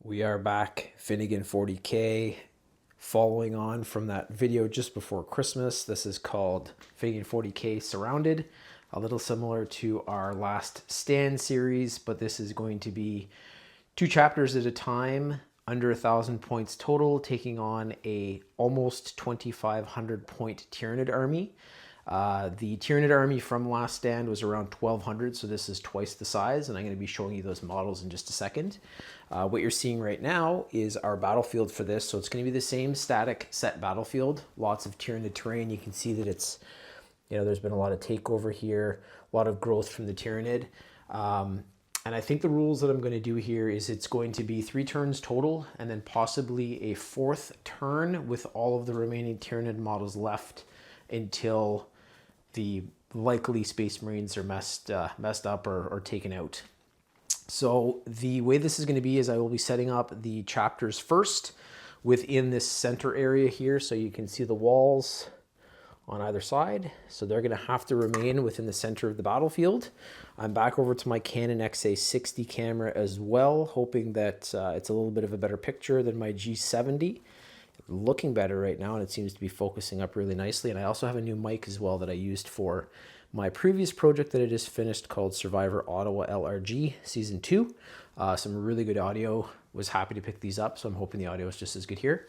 We are back, Finnigan 40K, following on from that video just before Christmas. This is called Finnigan 40K Surrounded, a little similar to our last stand series, but this is going to be 2 chapters at a time, under 1,000 points total, taking on a almost 2,500 point Tyranid Army. The Tyranid Army from last stand was around 1,200, so this is twice the size, and I'm going to be showing you those models in just a second. What you're seeing right now is our battlefield for this, so it's going to be the same static set battlefield. Lots of Tyranid terrain. You can see that it's, there's been a lot of takeover here, a lot of growth from the Tyranid. And I think the rules that I'm going to do here is it's going to be 3 turns total, and then possibly a 4th turn with all of the remaining Tyranid models left until the likely Space Marines are messed up or taken out. So the way this is going to be is I will be setting up the chapters first within this center area here, so you can see the walls on either side. So they're going to have to remain within the center of the battlefield. I'm back over to my Canon XA60 camera as well, hoping that it's a little bit of a better picture than my G70. Looking better right now, and it seems to be focusing up really nicely. And I also have a new mic as well that I used for my previous project that I just finished called Survivor Ottawa LRG Season 2. Some really good audio. Was happy to pick these up, so I'm hoping the audio is just as good here.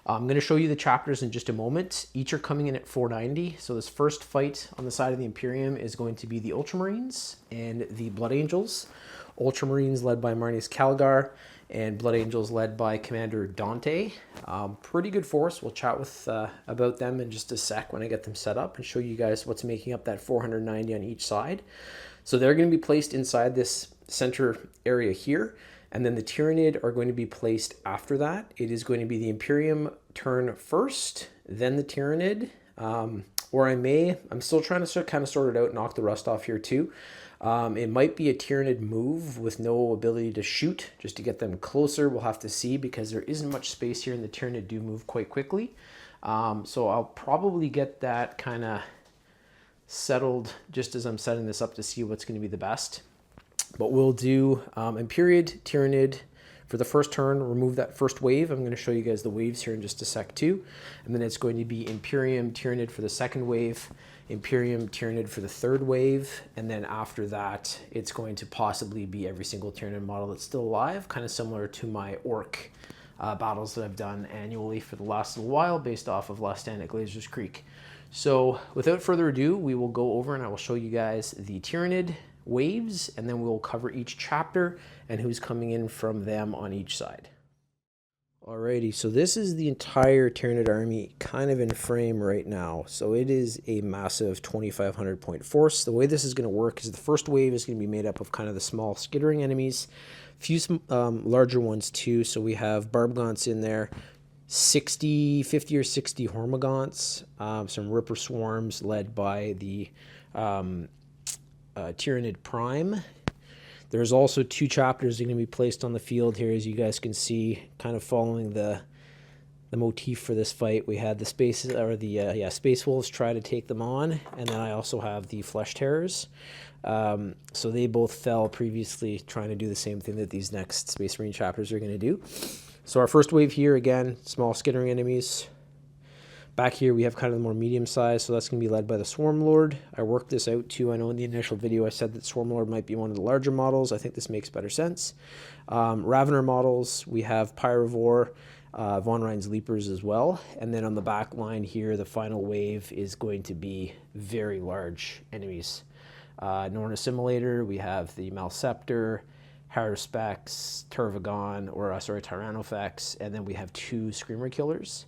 I'm going to show you the chapters in just a moment. Each are coming in at 490. So this first fight on the side of the Imperium is going to be the Ultramarines and the Blood Angels. Ultramarines led by Marnius Calgar, and Blood Angels led by Commander Dante. Pretty good force. We'll chat with about them in just a sec when I get them set up and show you guys what's making up that 490 on each side. So they're going to be placed inside this center area here, and then the Tyranid are going to be placed after that. It is going to be the Imperium turn first, then the Tyranid, or I'm still trying to kind of sort it out, knock the rust off here too. It might be a Tyranid move with no ability to shoot, just to get them closer. We'll have to see, because there isn't much space here, and the Tyranid do move quite quickly. So I'll probably get that kind of settled just as I'm setting this up to see what's going to be the best. But we'll do Imperium Tyranid for the first turn, remove that first wave. I'm going to show you guys the waves here in just a sec too. And then it's going to be Imperium Tyranid for the second wave, Imperium Tyranid for the third wave, and then after that, it's going to possibly be every single Tyranid model that's still alive, kind of similar to my Orc battles that I've done annually for the last little while, based off of Last Stand at Glazers Creek. So without further ado, we will go over and I will show you guys the Tyranid waves, and then we'll cover each chapter and who's coming in from them on each side. Alrighty, so this is the entire Tyranid army kind of in frame right now. So it is a massive 2,500 point force. The way this is going to work is the first wave is going to be made up of kind of the small skittering enemies, a few larger ones too. So we have Barbgaunts in there, 50 or 60 Hormagaunts, some Ripper Swarms led by the Tyranid Prime. There's also 2 chapters that are going to be placed on the field here, as you guys can see, kind of following the motif for this fight. We had the Space Wolves try to take them on, and then I also have the Flesh Terrors. So they both fell previously, trying to do the same thing that these next Space Marine chapters are going to do. So our first wave here, again, small skittering enemies. Back here, we have kind of the more medium size, so that's going to be led by the Swarm Lord. I worked this out too. I know in the initial video I said that Swarm Lord might be one of the larger models. I think this makes better sense. Ravener models, we have Pyrovore, Von Rhin's Leapers as well. And then on the back line here, the final wave is going to be very large enemies. Norn Assimilator, we have the Malceptor, Haruspex, Tyrannofex, and then we have 2 Screamer Killers.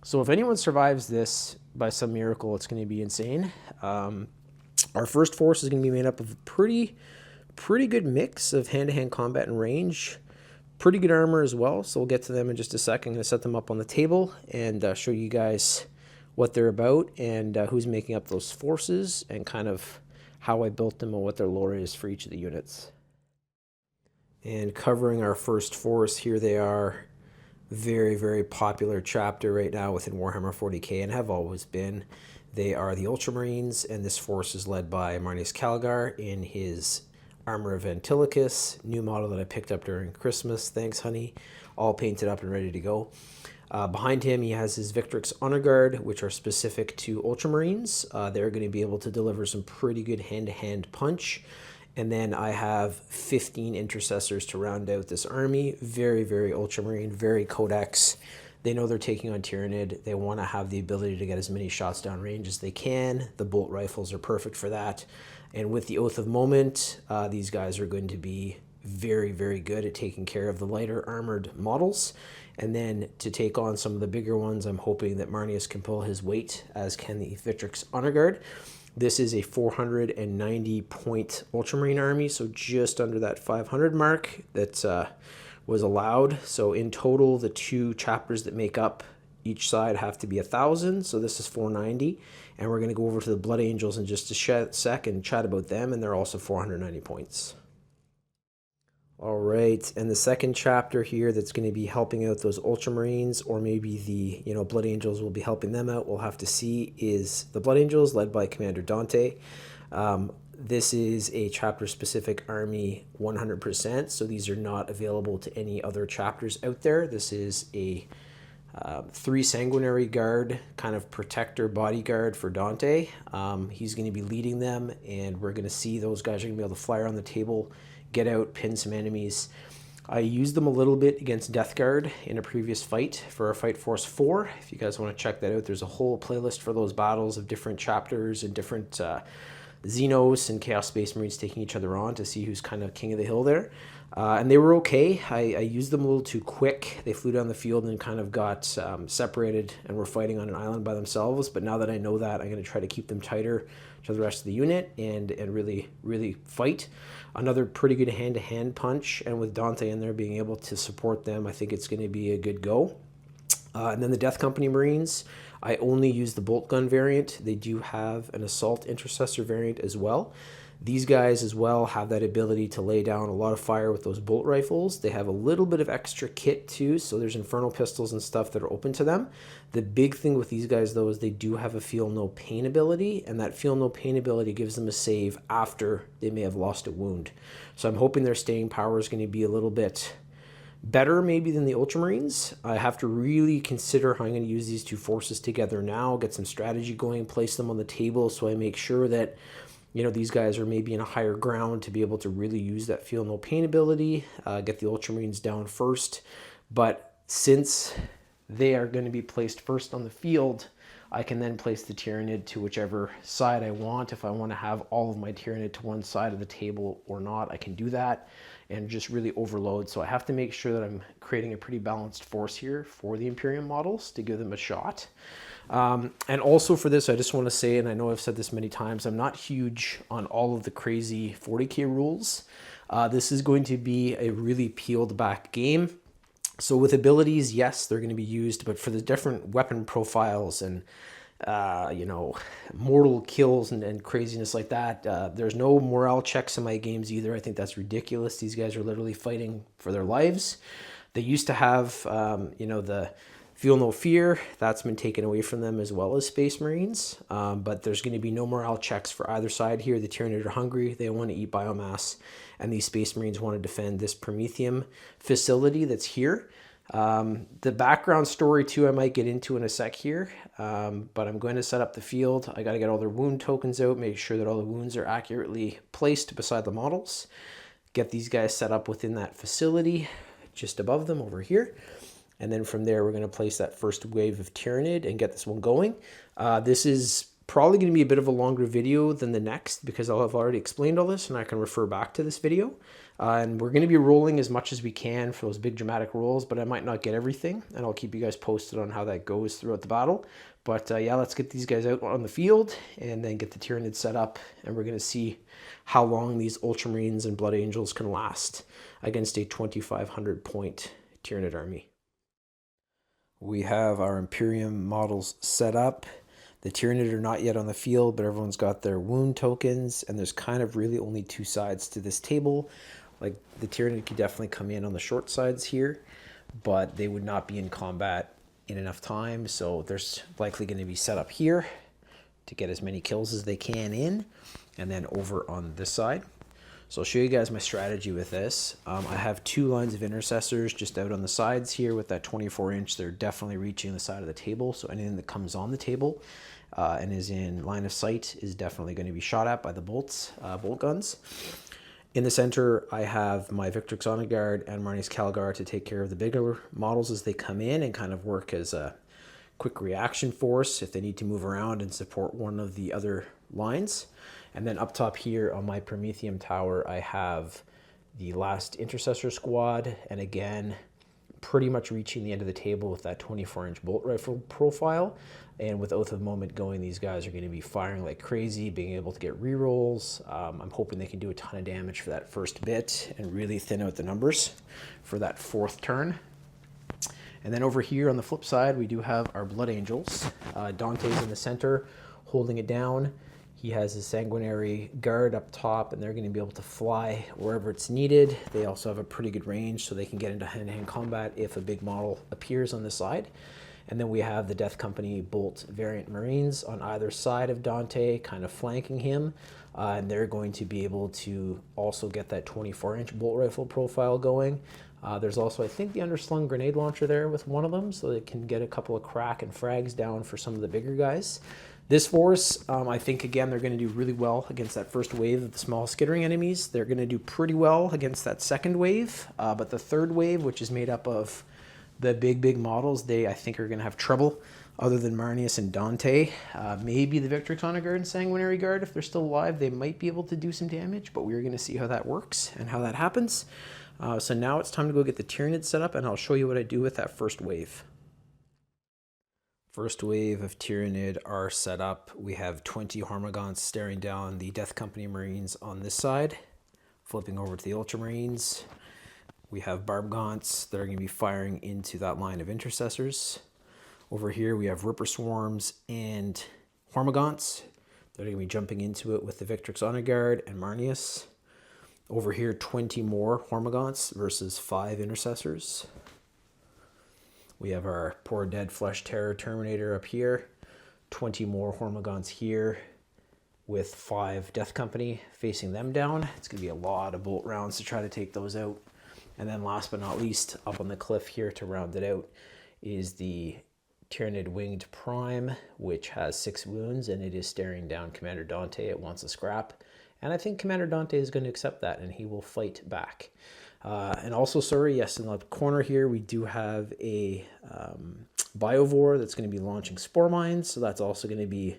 So if anyone survives this by some miracle, it's going to be insane. Our first force is going to be made up of a pretty good mix of hand-to-hand combat and range. Pretty good armor as well, so we'll get to them in just a second. I'm going to set them up on the table and show you guys what they're about and who's making up those forces and kind of how I built them and what their lore is for each of the units. And covering our first force, here they are. Very, very popular chapter right now within Warhammer 40k and have always been. They are the Ultramarines, and this force is led by Marnius Calgar in his Armor of Antilochus, new model that I picked up during Christmas. Thanks, honey. All painted up and ready to go. Behind him, he has his Victrix Honor Guard, which are specific to Ultramarines. They're going to be able to deliver some pretty good hand-to-hand punch. And then I have 15 Intercessors to round out this army. Very, very Ultramarine, very Codex. They know they're taking on Tyranid. They want to have the ability to get as many shots down range as they can. The bolt rifles are perfect for that. And with the Oath of Moment, these guys are going to be very, very good at taking care of the lighter armored models. And then to take on some of the bigger ones, I'm hoping that Marnius can pull his weight, as can the Victrix Honor Guard. This is a 490 point Ultramarine army, so just under that 500 mark that was allowed. So in total, the two chapters that make up each side have to be 1,000. So this is 490. And we're going to go over to the Blood Angels in just a sec and chat about them. And they're also 490 points. All right, and the second chapter here that's going to be helping out those Ultramarines, or maybe the Blood Angels will be helping them out, we'll have to see, is the Blood Angels led by Commander Dante. This is a chapter-specific army 100%, so these are not available to any other chapters out there. This is a 3 Sanguinary Guard, kind of protector bodyguard for Dante. He's going to be leading them, and we're going to see those guys are going to be able to fire on the table, get out, pin some enemies. I used them a little bit against Death Guard in a previous fight for our Fight Force 4. If you guys want to check that out, there's a whole playlist for those battles of different chapters and different Xenos and Chaos Space Marines taking each other on to see who's kind of king of the hill there. And they were okay. I used them a little too quick. They flew down the field and kind of got separated and were fighting on an island by themselves. But now that I know that, I'm going to try to keep them tighter to the rest of the unit and really, really fight. Another pretty good hand-to-hand punch. And with Dante in there being able to support them, I think it's going to be a good go. And then the Death Company Marines, I only use the bolt gun variant. They do have an assault intercessor variant as well. These guys as well have that ability to lay down a lot of fire with those bolt rifles. They have a little bit of extra kit too, so there's infernal pistols and stuff that are open to them. The big thing with these guys though is they do have a feel no pain ability, and that feel no pain ability gives them a save after they may have lost a wound. So I'm hoping their staying power is going to be a little bit better maybe than the Ultramarines. I have to really consider how I'm going to use these two forces together now, get some strategy going, place them on the table so I make sure that these guys are maybe in a higher ground to be able to really use that feel no pain ability, get the Ultramarines down first. But since they are going to be placed first on the field, I can then place the Tyranid to whichever side I want. If I want to have all of my Tyranid to one side of the table or not, I can do that and just really overload. So I have to make sure that I'm creating a pretty balanced force here for the Imperium models to give them a shot. And also for this, I just want to say, and I know I've said this many times, I'm not huge on all of the crazy 40k rules. This is going to be a really peeled back game. So with abilities, yes, they're going to be used, but for the different weapon profiles and mortal kills and craziness like that, there's no morale checks in my games either. I think that's ridiculous. These guys are literally fighting for their lives. They used to have, the Feel No Fear. That's been taken away from them as well as Space Marines. But there's going to be no morale checks for either side here. The Tyranid are hungry. They want to eat biomass. And these Space Marines want to defend this Prometheum facility that's here. The background story too I might get into in a sec here. But I'm going to set up the field. I got to get all their wound tokens out. Make sure that all the wounds are accurately placed beside the models. Get these guys set up within that facility just above them over here. And then from there, we're going to place that first wave of Tyranid and get this one going. This is probably going to be a bit of a longer video than the next because I'll have already explained all this and I can refer back to this video. And we're going to be rolling as much as we can for those big dramatic rolls, but I might not get everything. And I'll keep you guys posted on how that goes throughout the battle. But yeah, let's get these guys out on the field and then get the Tyranid set up. And we're going to see how long these Ultramarines and Blood Angels can last against a 2,500 point Tyranid army. We have our Imperium models set up. The Tyranid are not yet on the field, but everyone's got their wound tokens, and there's kind of really only two sides to this table. Like, the Tyranid could definitely come in on the short sides here, but they would not be in combat in enough time, so there's likely going to be set up here to get as many kills as they can in, and then over on this side. So I'll show you guys my strategy with this. I have two lines of intercessors just out on the sides here with that 24-inch. They're definitely reaching the side of the table, so anything that comes on the table and is in line of sight is definitely going to be shot at by the bolt guns. In the center, I have my Victrix Honor Guard and Marnie's Calgar to take care of the bigger models as they come in and kind of work as a quick reaction force if they need to move around and support one of the other lines. And then up top here on my Prometheum tower, I have the last intercessor squad, and again, pretty much reaching the end of the table with that 24-inch bolt rifle profile. And with Oath of Moment going, these guys are going to be firing like crazy, being able to get rerolls. I'm hoping they can do a ton of damage for that first bit and really thin out the numbers for that fourth turn. And then over here on the flip side, we do have our Blood Angels. Dante's in the center, holding it down. He has his Sanguinary Guard up top, and they're going to be able to fly wherever it's needed. They also have a pretty good range, so they can get into hand-to-hand combat if a big model appears on the side. And then we have the Death Company Bolt variant Marines on either side of Dante, kind of flanking him. And they're going to be able to also get that 24-inch bolt rifle profile going. There's also, I think, the underslung grenade launcher there with one of them, so they can get a couple of crack and frags down for some of the bigger guys. This force, I think, again, they're going to do really well against that first wave of the small skittering enemies. They're going to do pretty well against that second wave, but the third wave, which is made up of the big models, they, I think, are going to have trouble other than Marnius and Dante. Maybe the Victrix Honor Guard and Sanguinary Guard, if they're still alive, they might be able to do some damage, but we're going to see how that works and how that happens. So now it's time to go get the Tyranid set up, and I'll show you what I do with that first wave. First wave of Tyranid are set up. We have 20 Hormagaunts staring down the Death Company Marines on this side. Flipping over to the Ultramarines, we have Barbgaunts that are going to be firing into that line of intercessors. Over here we have Ripper Swarms and Hormagaunts. They're going to be jumping into it with the Victrix Honor Guard and Marnius. Over here, 20 more Hormagaunts versus 5 intercessors. We have our poor dead Flesh Terror Terminator up here. 20 more Hormagaunts here with 5 Death Company facing them down. It's going to be a lot of bolt rounds to try to take those out. And then last but not least, up on the cliff here to round it out is the Tyranid Winged Prime, which has 6 wounds, and it is staring down Commander Dante. It wants a scrap. And I think Commander Dante is going to accept that, and he will fight back. And also, sorry, yes, in the corner here, we do have a Biovore that's going to be launching Spore Mines. So that's also going to be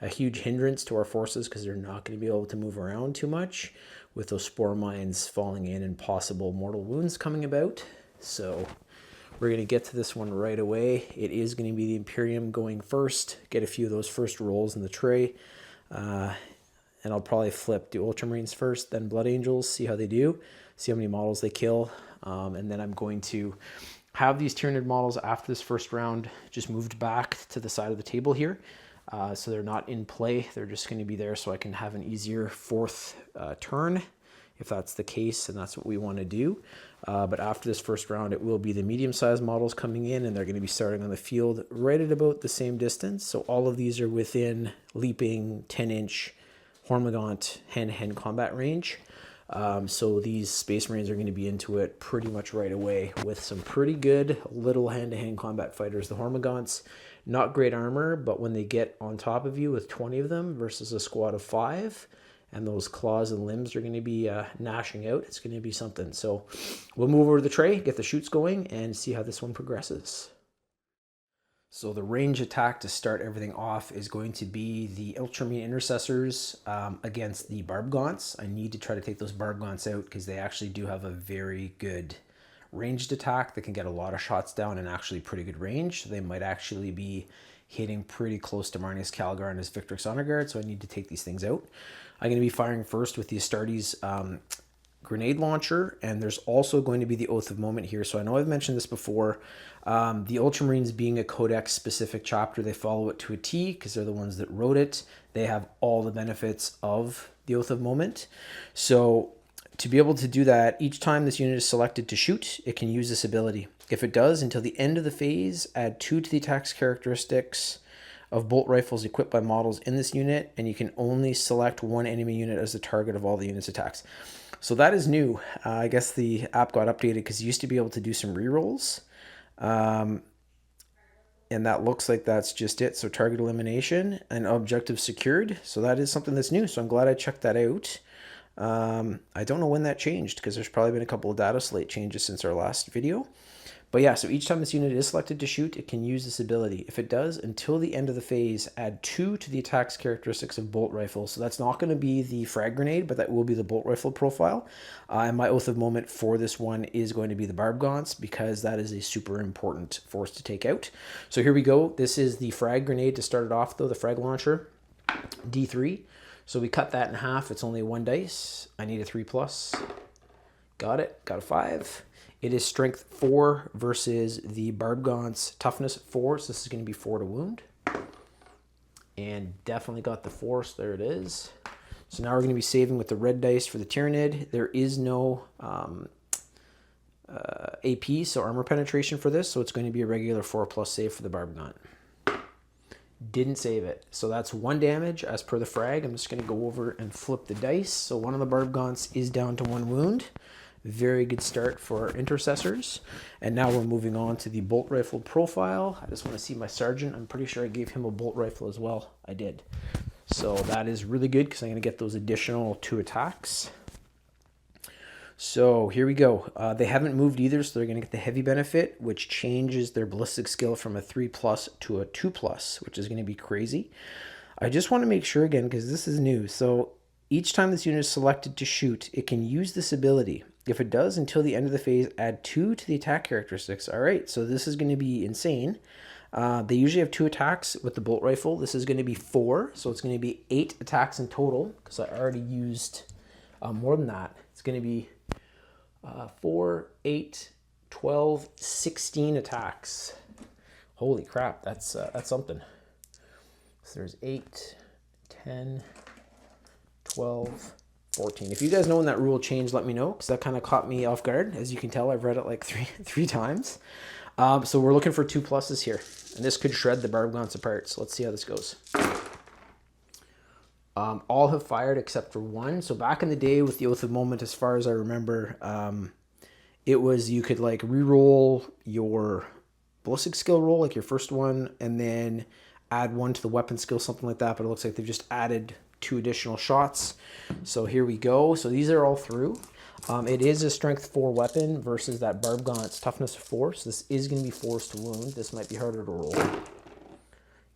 a huge hindrance to our forces because they're not going to be able to move around too much with those Spore Mines falling in and possible mortal wounds coming about. So we're going to get to this one right away. It is going to be the Imperium going first. Get a few of those first rolls in the tray. And I'll probably flip the Ultramarines first, then Blood Angels, see how they do, see how many models they kill. And then I'm going to have these Tyranid models after this first round just moved back to the side of the table here. So they're not in play. They're just going to be there so I can have an easier fourth turn if that's the case, and that's what we want to do. But after this first round, it will be the medium-sized models coming in, and they're going to be starting on the field right at about the same distance. So all of these are within leaping 10-inch Hormagaunt hand-to-hand combat range. So these Space Marines are going to be into it pretty much right away with some pretty good little hand-to-hand combat fighters. The Hormagaunts, not great armor, but when they get on top of you with 20 of them versus a squad of 5, and those claws and limbs are going to be gnashing out, it's going to be something. So we'll move over to the tray, get the shoots going, and see how this one progresses. So the range attack to start everything off is going to be the Ultramarine Intercessors against the Barbgaunts. I need to try to take those Barbgaunts out because they actually do have a very good ranged attack that can get a lot of shots down and actually pretty good range. So they might actually be hitting pretty close to Marnius Calgar and his Victrix Honor Guard, so I need to take these things out. I'm going to be firing first with the Astartes grenade launcher, and there's also going to be the Oath of Moment here. So I know I've mentioned this before. The Ultramarines being a Codex specific chapter, they follow it to a T because they're the ones that wrote it. They have all the benefits of the Oath of Moment. So to be able to do that, each time this unit is selected to shoot, it can use this ability. If it does, until the end of the phase, add 2 to the attack's characteristics of bolt rifles equipped by models in this unit, and you can only select one enemy unit as the target of all the unit's attacks. So that is new. I guess the app got updated because you used to be able to do some rerolls. Um, and that looks like that's just it. So target elimination and objective secured. So that is something that's new. So I'm glad I checked that out. I don't know when that changed because there's probably been a couple of data slate changes since our last video. But yeah, so each time this unit is selected to shoot, it can use this ability. If it does, until the end of the phase, add 2 to the attack's characteristics of bolt rifle. So that's not going to be the frag grenade, but that will be the bolt rifle profile. And my oath of moment for this one is going to be the barb gaunts, because that is a super important force to take out. So here we go. This is the frag grenade to start it off, though, the frag launcher, D3. So we cut that in half. It's only 1 dice. I need a 3+. Got it. Got a 5. It is strength 4 versus the barb gaunts toughness 4. So this is going to be 4 to wound. And definitely got the force. There it is. So now we're going to be saving with the red dice for the Tyranid. There is no AP, so armor penetration for this. So it's going to be a regular 4+ save for the barb gaunt. Didn't save it. So that's 1 damage as per the frag. I'm just going to go over and flip the dice. So one of the barb gaunts is down to 1 wound. Very good start for our intercessors. And now we're moving on to the bolt rifle profile. I just want to see my sergeant. I'm pretty sure I gave him a bolt rifle as well. I did. So that is really good because I'm going to get those additional 2 attacks. So here we go. They haven't moved either, so they're going to get the heavy benefit, which changes their ballistic skill from a 3+ to a 2+, which is going to be crazy. I just want to make sure again, because this is new. So each time this unit is selected to shoot, it can use this ability. If it does, until the end of the phase, add 2 to the attack characteristics. All right, so this is going to be insane. They usually have 2 attacks with the bolt rifle. This is going to be 4, so it's going to be 8 attacks in total, because I already used more than that. It's going to be 4, 8, 12, 16 attacks. Holy crap, that's something. So there's 8, 10, 12, 14. If you guys know when that rule changed, let me know, because that kind of caught me off guard. As you can tell, I've read it like three times. So we're looking for 2+ here, and this could shred the barb gaunts apart. So let's see how this goes. All have fired except for 1. So back in the day with the Oath of Moment, as far as I remember, it was you could like re-roll your ballistic skill roll, like your first one, and then add 1 to the weapon skill, something like that. But it looks like they've just added 2 additional shots. So here we go. So these are all through. It is a strength 4 weapon versus that barb gaunt's toughness 4. So this is going to be forced to wound. This might be harder to roll.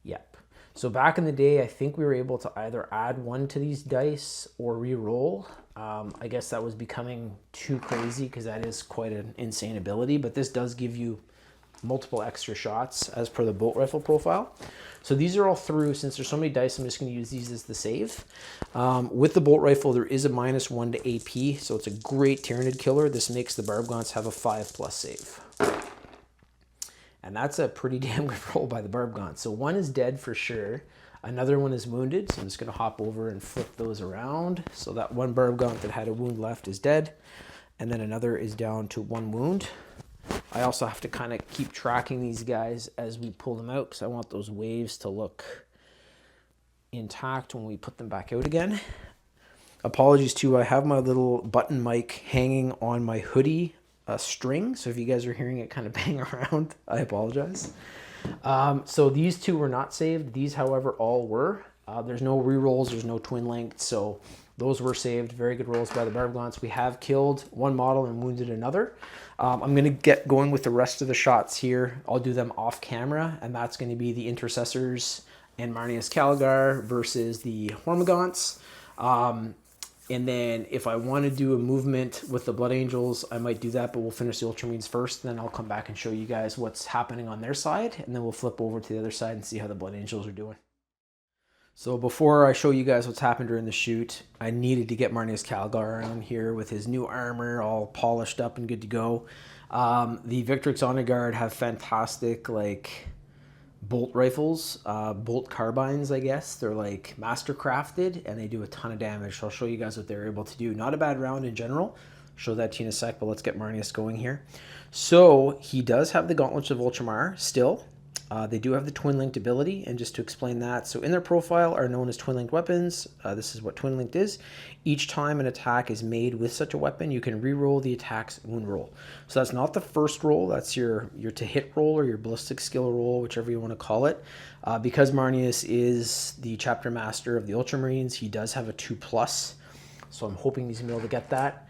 Yep. So back in the day, I think we were able to either add 1 to these dice or re-roll. I guess that was becoming too crazy because that is quite an insane ability, but this does give you multiple extra shots as per the bolt rifle profile. So these are all through. Since there's so many dice, I'm just going to use these as the save. With the bolt rifle, there is a -1 to AP, so it's a great Tyranid killer. This makes the barb gaunts have a 5+ save. And that's a pretty damn good roll by the barb gaunts. So 1 is dead for sure. Another one is wounded, so I'm just going to hop over and flip those around. So that 1 barb gaunt that had a wound left is dead. And then another is down to 1 wound. I also have to kind of keep tracking these guys as we pull them out because I want those waves to look intact when we put them back out again. Apologies too, I have my little button mic hanging on my hoodie string, so if you guys are hearing it kind of bang around, I apologize. So these 2 were not saved. These, however, all were. There's no re-rolls, there's no twin length, so those were saved. Very good rolls by the barb gaunts. We have killed 1 model and wounded another. I'm going to get going with the rest of the shots here. I'll do them off camera, and that's going to be the intercessors and Marneus Caligar versus the Hormagaunts. And then if I want to do a movement with the Blood Angels, I might do that, but we'll finish the Ultramarines first. Then I'll come back and show you guys what's happening on their side, and then we'll flip over to the other side and see how the Blood Angels are doing. So before I show you guys what's happened during the shoot, I needed to get Marneus Caligar around here with his new armor all polished up and good to go. The Victrix Honor Guard have fantastic like bolt rifles, bolt carbines, I guess. They're like master crafted and they do a ton of damage. So I'll show you guys what they're able to do. Not a bad round in general. Show that to you in a sec, but let's get Marneus going here. So he does have the Gauntlets of Ultramar still. They do have the twin-linked ability, and just to explain that, so in their profile are known as twin-linked weapons. This is what twin-linked is. Each time an attack is made with such a weapon, you can re-roll the attack's wound roll. So that's not the first roll, that's your to-hit roll or your ballistic skill roll, whichever you want to call it. Because Marnius is the chapter master of the Ultramarines, he does have a 2+, so I'm hoping he's going to be able to get that.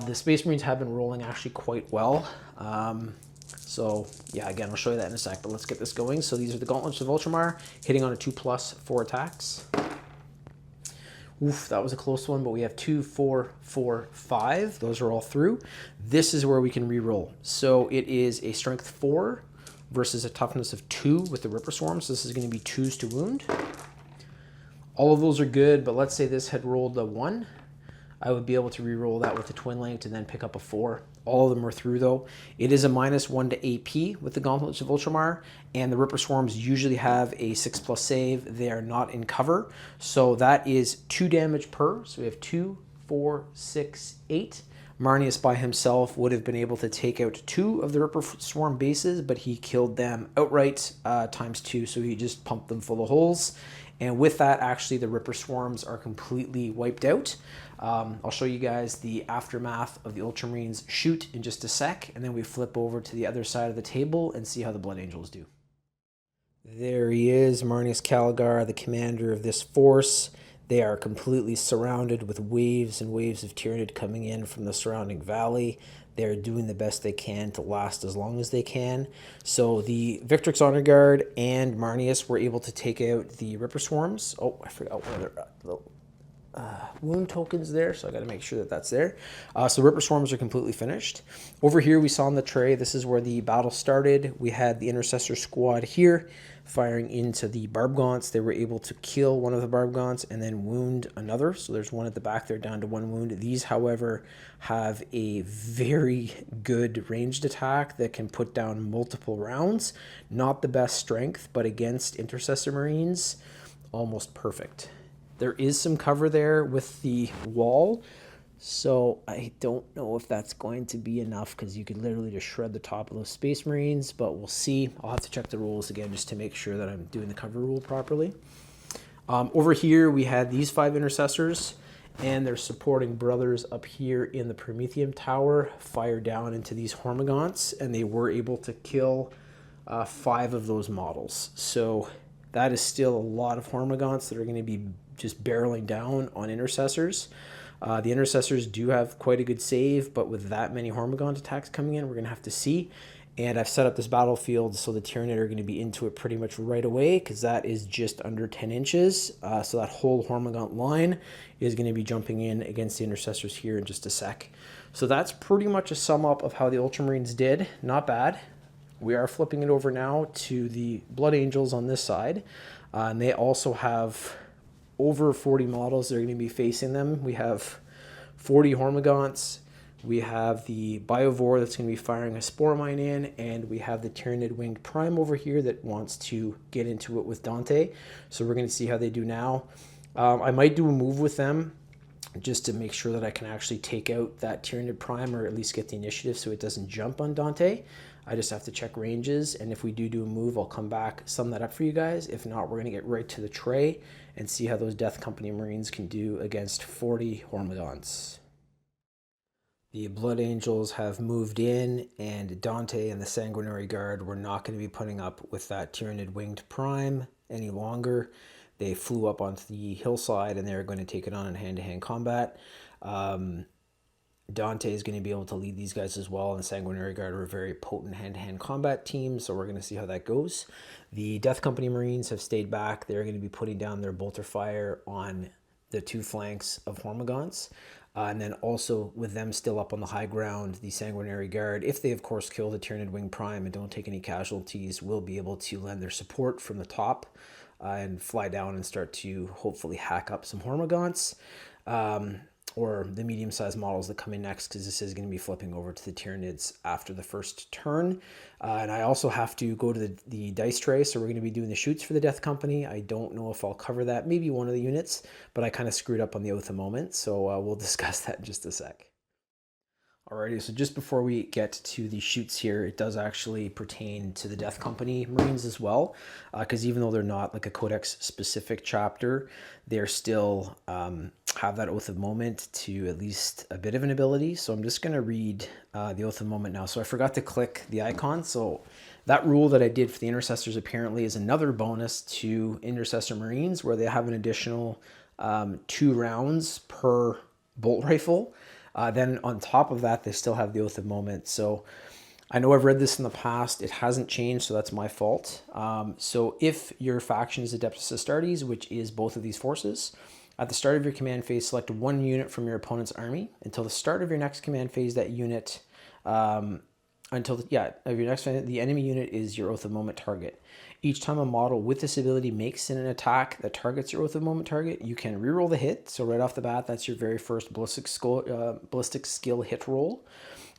The Space Marines have been rolling actually quite well. So yeah, again, I'll show you that in a sec, but let's get this going. So these are the Gauntlets of Ultramar, hitting on a 2+ for attacks. Oof, that was a close one, but we have 2, 4, 4, 5. Those are all through. This is where we can re-roll. So it is a strength 4 versus a toughness of 2 with the Ripper Swarm. So this is going to be 2s to wound. All of those are good, but let's say this had rolled a 1. I would be able to re-roll that with the twin linked and then pick up a 4. All of them are through though. It is a -1 to AP with the Gauntlets of Ultramar, and the Ripper Swarms usually have a 6+ save. They are not in cover, so that is 2 damage per. So we have 2, 4, 6, 8. Marnius by himself would have been able to take out 2 of the Ripper Swarm bases, but he killed them outright ×2, so he just pumped them full of holes. And with that, actually, the Ripper Swarms are completely wiped out. I'll show you guys the aftermath of the Ultramarines shoot in just a sec, and then we flip over to the other side of the table and see how the Blood Angels do. There he is, Marnius Caligar, the commander of this force. They are completely surrounded with waves and waves of Tyranid coming in from the surrounding valley. They're doing the best they can to last as long as they can. So the Victrix Honor Guard and Marnius were able to take out the Ripper Swarms. Oh, I forgot where they're at. Wound tokens there, so I got to make sure that that's there. So Ripper Swarms are completely finished. Over here we saw on the tray, this is where the battle started. We had the Intercessor Squad here firing into the Barbgaunts. They were able to kill one of the Barbgaunts and then wound another. So there's one at the back there down to 1 wound. These, however, have a very good ranged attack that can put down multiple rounds. Not the best strength, but against Intercessor Marines, almost perfect. There is some cover there with the wall, so I don't know if that's going to be enough because you could literally just shred the top of those Space Marines, but we'll see. I'll have to check the rules again just to make sure that I'm doing the cover rule properly. Over here, we had these 5 Intercessors and their supporting brothers up here in the Prometheum Tower fire down into these Hormagaunts, and they were able to kill 5 of those models. So that is still a lot of Hormagaunts that are going to be just barreling down on Intercessors. The Intercessors do have quite a good save, but with that many Hormagaunt attacks coming in, we're going to have to see. And I've set up this battlefield so the Tyranid are going to be into it pretty much right away because that is just under 10 inches. So that whole Hormagaunt line is going to be jumping in against the Intercessors here in just a sec. So that's pretty much a sum up of how the Ultramarines did. Not bad. We are flipping it over now to the Blood Angels on this side. And they also have over 40 models that are going to be facing them. We have 40 Hormagaunts. We have the Biovore that's going to be firing a Spore Mine in, and we have the Tyranid Winged Prime over here that wants to get into it with Dante. So we're going to see how they do now. I might do a move with them just to make sure that I can actually take out that Tyranid Prime, or at least get the initiative so it doesn't jump on Dante. I just have to check ranges, and if we do a move, I'll come back, sum that up for you guys. If not, we're going to get right to the tray and see how those Death Company Marines can do against 40 Hormagaunts. The Blood Angels have moved in, and Dante and the Sanguinary Guard were not going to be putting up with that Tyranid Winged Prime any longer. They flew up onto the hillside, and they're going to take it on in hand-to-hand combat. Dante is going to be able to lead these guys as well, and the Sanguinary Guard are a very potent hand-to-hand combat team, so we're going to see how that goes. The Death Company Marines have stayed back. They're going to be putting down their bolter fire on the 2 flanks of Hormagaunts. And then also with them still up on the high ground, the Sanguinary Guard, if they of course kill the Tyranid Wing Prime and don't take any casualties, will be able to lend their support from the top and fly down and start to hopefully hack up some Hormagaunts. Or the medium-sized models that come in next, because this is going to be flipping over to the Tyranids after the first turn. And I also have to go to the dice tray, so we're going to be doing the shoots for the Death Company. I don't know if I'll cover that, maybe one of the units, but I kind of screwed up on the oath a moment, so we'll discuss that in just a sec. Alrighty, so just before we get to the shoots here, it does actually pertain to the Death Company Marines as well, because even though they're not like a Codex specific chapter, they're still have that Oath of Moment to at least a bit of an ability. So I'm just going to read the Oath of Moment now. So I forgot to click the icon. So that rule that I did for the Intercessors apparently is another bonus to Intercessor Marines, where they have an additional 2 rounds per bolt rifle. Then on top of that, they still have the Oath of Moment. So I know I've read this in the past. It hasn't changed, so that's my fault. So if your faction is Adeptus Astartes, which is both of these forces, at the start of your command phase, select 1 unit from your opponent's army. Until the start of your next command phase, that unit, the enemy unit is your Oath of Moment target. Each time a model with this ability makes an attack that targets your Oath of Moment target, you can reroll the hit. So right off the bat, that's your very first ballistic skill hit roll.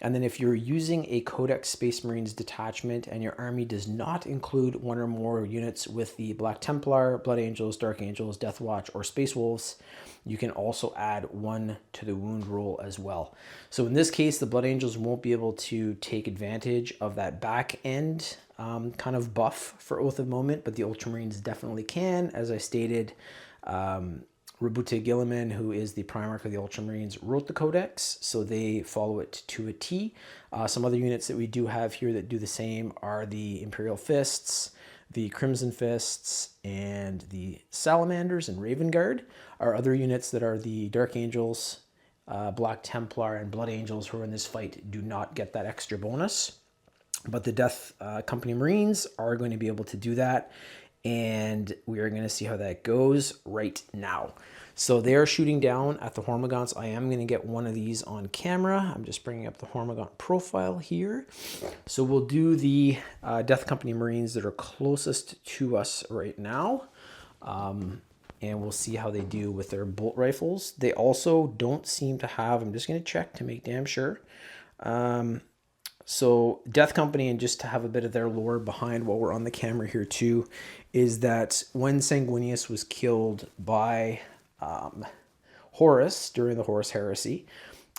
And then if you're using a Codex Space Marines detachment and your army does not include 1 or more units with the Black Templar, Blood Angels, Dark Angels, Death Watch, or Space Wolves, you can also add 1 to the wound roll as well. So in this case, the Blood Angels won't be able to take advantage of that back end kind of buff for Oath of Moment, but the Ultramarines definitely can. As I stated, Rabute Gilliman, who is the Primarch of the Ultramarines, wrote the Codex, so they follow it to a T. Some other units that we do have here that do the same are the Imperial Fists, the Crimson Fists, and the Salamanders and Raven Guard. Our other units that are the Dark Angels, Black Templar, and Blood Angels who are in this fight do not get that extra bonus. But the Death Company Marines are going to be able to do that, and we are going to see how that goes right now. So they are shooting down at the Hormagaunts. I am going to get one of these on camera. I'm just bringing up the Hormagaunt profile here. So we'll do the Death Company Marines that are closest to us right now. And we'll see how they do with their bolt rifles. They also don't seem to have, I'm just going to check to make damn sure. So Death Company, and just to have a bit of their lore behind while we're on the camera here too, is that when Sanguinius was killed by Horus during the Horus Heresy,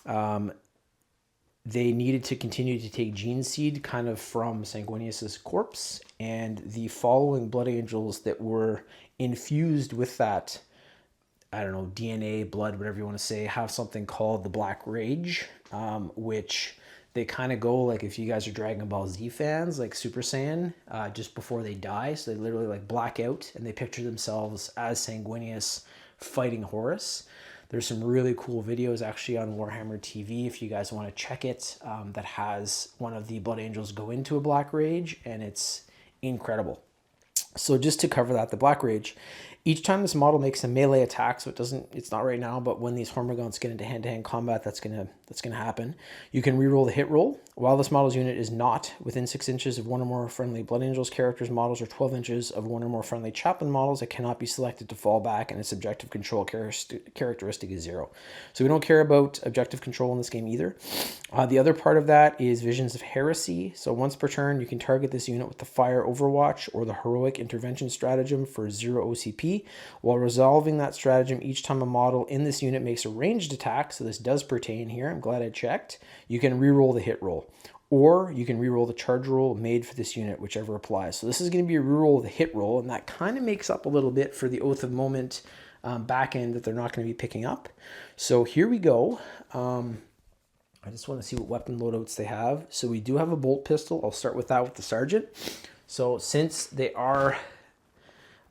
they needed to continue to take gene seed kind of from Sanguinius's corpse, and the following Blood Angels that were infused with that, I don't know, DNA, blood, whatever you want to say, have something called the Black Rage, which they kind of go like, if you guys are Dragon Ball Z fans, like Super Saiyan, just before they die. So they literally like black out and they picture themselves as Sanguinius fighting Horus. There's some really cool videos actually on Warhammer TV if you guys want to check it, that has one of the Blood Angels go into a Black Rage, and it's incredible. So just to cover that, the Black Rage, each time this model makes a melee attack, so it's not right now, but when these Hormagaunts get into hand-to-hand combat, that's gonna happen. You can reroll the hit roll. While this model's unit is not within 6 inches of 1 or more friendly Blood Angels characters models, or 12 inches of 1 or more friendly Chaplain models, it cannot be selected to fall back, and its objective control characteristic is 0. So we don't care about objective control in this game either. The other part of that is Visions of Heresy. So once per turn, you can target this unit with the Fire Overwatch or the Heroic Intervention stratagem for 0 OCP. While resolving that stratagem, each time a model in this unit makes a ranged attack, so this does pertain here, I'm glad I checked, you can reroll the hit roll. Or you can reroll the charge roll made for this unit, whichever applies. So this is going to be a reroll of the hit roll, and that kind of makes up a little bit for the Oath of Moment back end that they're not going to be picking up. So here we go. I just want to see what weapon loadouts they have. So we do have a bolt pistol. I'll start with that with the Sergeant. So since they are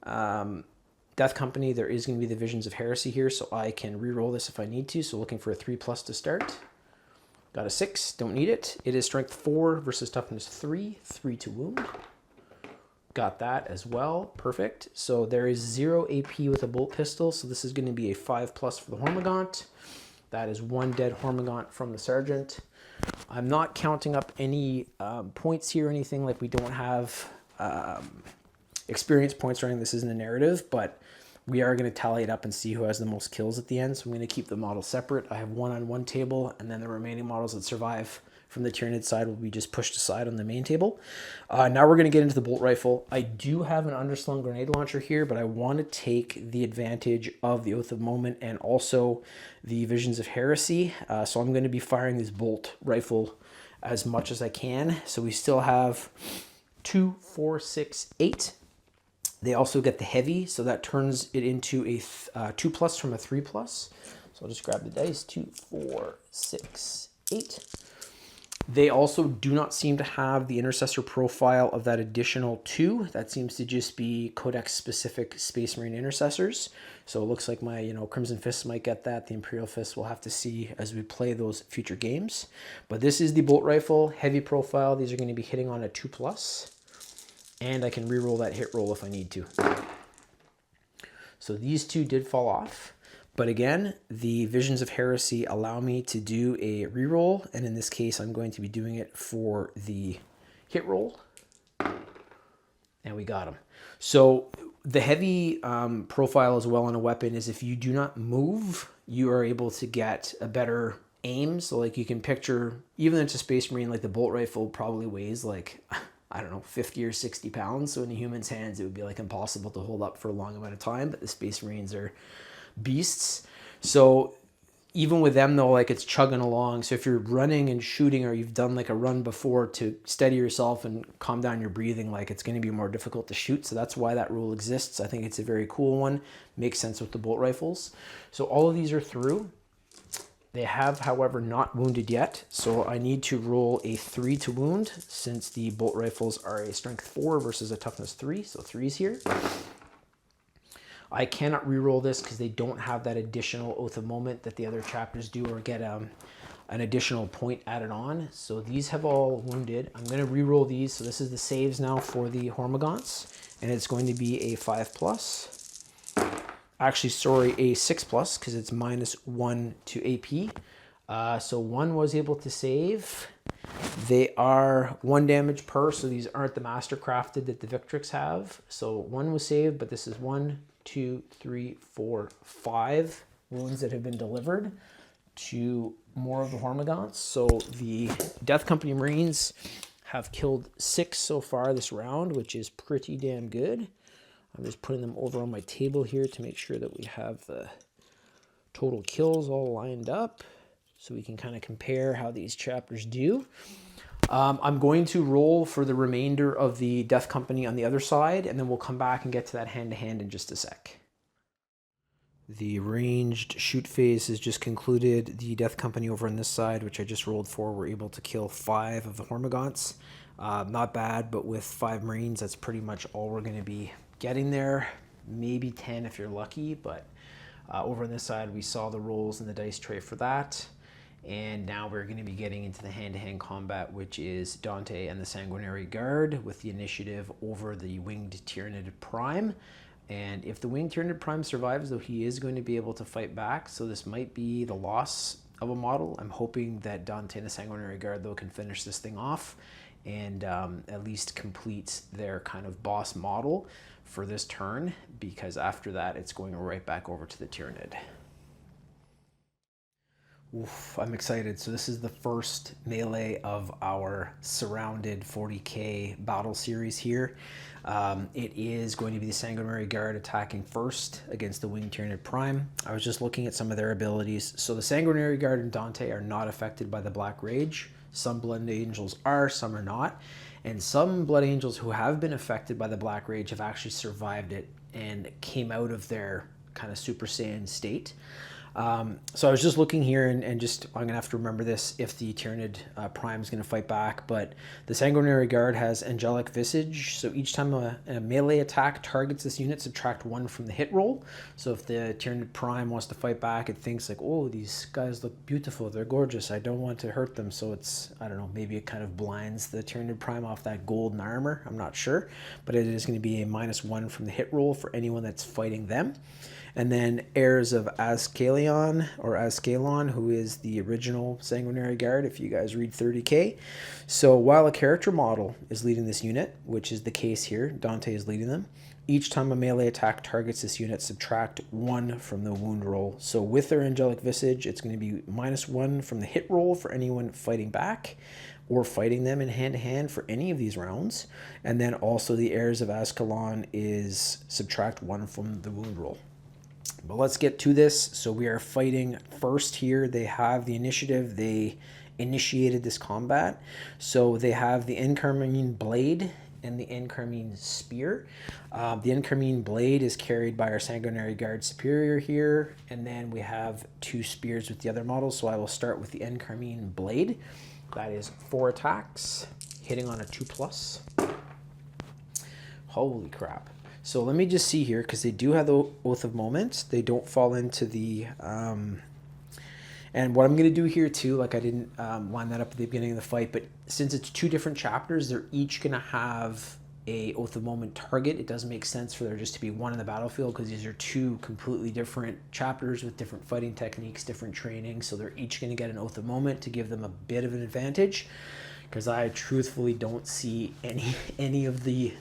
Death Company, there is going to be the Visions of Heresy here, so I can reroll this if I need to. So looking for a 3+ to start. Got a 6, don't need it. It is strength 4 versus toughness 3, 3 to wound. Got that as well, perfect. So there is 0 AP with a bolt pistol, so this is going to be a 5+ for the Hormagaunt. That is 1 dead Hormagaunt from the Sergeant. I'm not counting up any points here or anything, like we don't have experience points running. This isn't a narrative, but we are going to tally it up and see who has the most kills at the end. So I'm going to keep the model separate. I have 1 on 1 table, and then the remaining models that survive from the Tyranid side will be just pushed aside on the main table. Now we're going to get into the bolt rifle. I do have an underslung grenade launcher here, but I want to take the advantage of the Oath of Moment and also the Visions of Heresy. So I'm going to be firing this bolt rifle as much as I can. So we still have 2, 4, 6, 8. They also get the heavy, so that turns it into a 2+ from a 3+. So I'll just grab the dice. 2, 4, 6, 8. They also do not seem to have the intercessor profile of that additional 2. That seems to just be Codex specific Space Marine intercessors. So it looks like my Crimson Fist might get that. The Imperial Fist we'll have to see as we play those future games. But this is the bolt rifle, heavy profile. These are going to be hitting on a 2+. And I can reroll that hit roll if I need to. So these 2 did fall off. But again, the Visions of Heresy allow me to do a reroll, and in this case, I'm going to be doing it for the hit roll. And we got him. So the heavy profile as well on a weapon is if you do not move, you are able to get a better aim. So like you can picture, even though it's a Space Marine, like the bolt rifle probably weighs like, I don't know, 50 or 60 pounds. So in a human's hands, it would be like impossible to hold up for a long amount of time, but the Space Marines are beasts. So even with them though, like it's chugging along. So if you're running and shooting, or you've done like a run before to steady yourself and calm down your breathing, like it's going to be more difficult to shoot. So that's why that rule exists. I think it's a very cool one. Makes sense with the bolt rifles. So all of these are through. They have, however, not wounded yet. So I need to roll a 3 to wound, since the bolt rifles are a strength 4 versus a toughness 3. So 3's here. I cannot reroll this because they don't have that additional Oath of Moment that the other chapters do, or get an additional point added on. So these have all wounded. I'm going to reroll these. So this is the saves now for the Hormagaunts, and it's going to be a 5+. Actually, sorry, a 6+, because it's -1 to AP. So 1 was able to save. They are 1 damage per, so these aren't the master crafted that the Victrix have. So 1 was saved, but this is 1, 2, 3, 4, 5 wounds that have been delivered to more of the Hormagaunts. So the Death Company Marines have killed 6 so far this round, which is pretty damn good. I'm just putting them over on my table here to make sure that we have the total kills all lined up, so we can kind of compare how these chapters do. I'm going to roll for the remainder of the Death Company on the other side, and then we'll come back and get to that hand-to-hand in just a sec. The ranged shoot phase has just concluded. The Death Company over on this side, which I just rolled for, were able to kill 5 of the Hormagaunts. Not bad, but with 5 Marines, that's pretty much all we're going to be getting there. Maybe 10 if you're lucky, but over on this side, we saw the rolls in the dice tray for that. And now we're going to be getting into the hand-to-hand combat, which is Dante and the Sanguinary Guard with the initiative over the Winged Tyranid Prime. And if the Winged Tyranid Prime survives, though, he is going to be able to fight back. So this might be the loss of a model. I'm hoping that Dante and the Sanguinary Guard, though, can finish this thing off and at least complete their kind of boss model for this turn, because after that, it's going right back over to the Tyranid. Oof, I'm excited. So this is the first melee of our surrounded 40k battle series here. It is going to be the Sanguinary Guard attacking first against the Winged Tyranid Prime. I was just looking at some of their abilities. So the Sanguinary Guard and Dante are not affected by the Black Rage. Some Blood Angels are, some are not. And some Blood Angels who have been affected by the Black Rage have actually survived it and came out of their kind of Super Saiyan state. So I was just looking here and just, I'm going to have to remember this if the Tyranid Prime is going to fight back, but the Sanguinary Guard has Angelic Visage, so each time a melee attack targets this unit, subtract 1 from the hit roll. So if the Tyranid Prime wants to fight back, it thinks like, oh, these guys look beautiful, they're gorgeous, I don't want to hurt them, so it's, I don't know, maybe it kind of blinds the Tyranid Prime off that golden armor, I'm not sure, but it is going to be a -1 from the hit roll for anyone that's fighting them. And then heirs of Ascalon, who is the original Sanguinary Guard, if you guys read 30K. So while a character model is leading this unit, which is the case here, Dante is leading them, each time a melee attack targets this unit, subtract 1 from the wound roll. So with their Angelic Visage, it's going to be -1 from the hit roll for anyone fighting back or fighting them in hand-to-hand for any of these rounds. And then also the heirs of Ascalon is subtract 1 from the wound roll. But let's get to this. So we are fighting first here. They have the initiative. They initiated this combat. So they have the Encarmine Blade and the Encarmine Spear. The Encarmine Blade is carried by our Sanguinary Guard Superior here. And then we have 2 spears with the other models. So I will start with the Encarmine Blade. That is 4 attacks, hitting on a 2+. Holy crap. So let me just see here, because they do have the Oath of Moment. They don't fall into the... and what I'm going to do here too, like I didn't line that up at the beginning of the fight, but since it's 2 different chapters, they're each going to have a Oath of Moment target. It doesn't make sense for there just to be 1 in the battlefield, because these are 2 completely different chapters with different fighting techniques, different training. So they're each going to get an Oath of Moment to give them a bit of an advantage, because I truthfully don't see any of the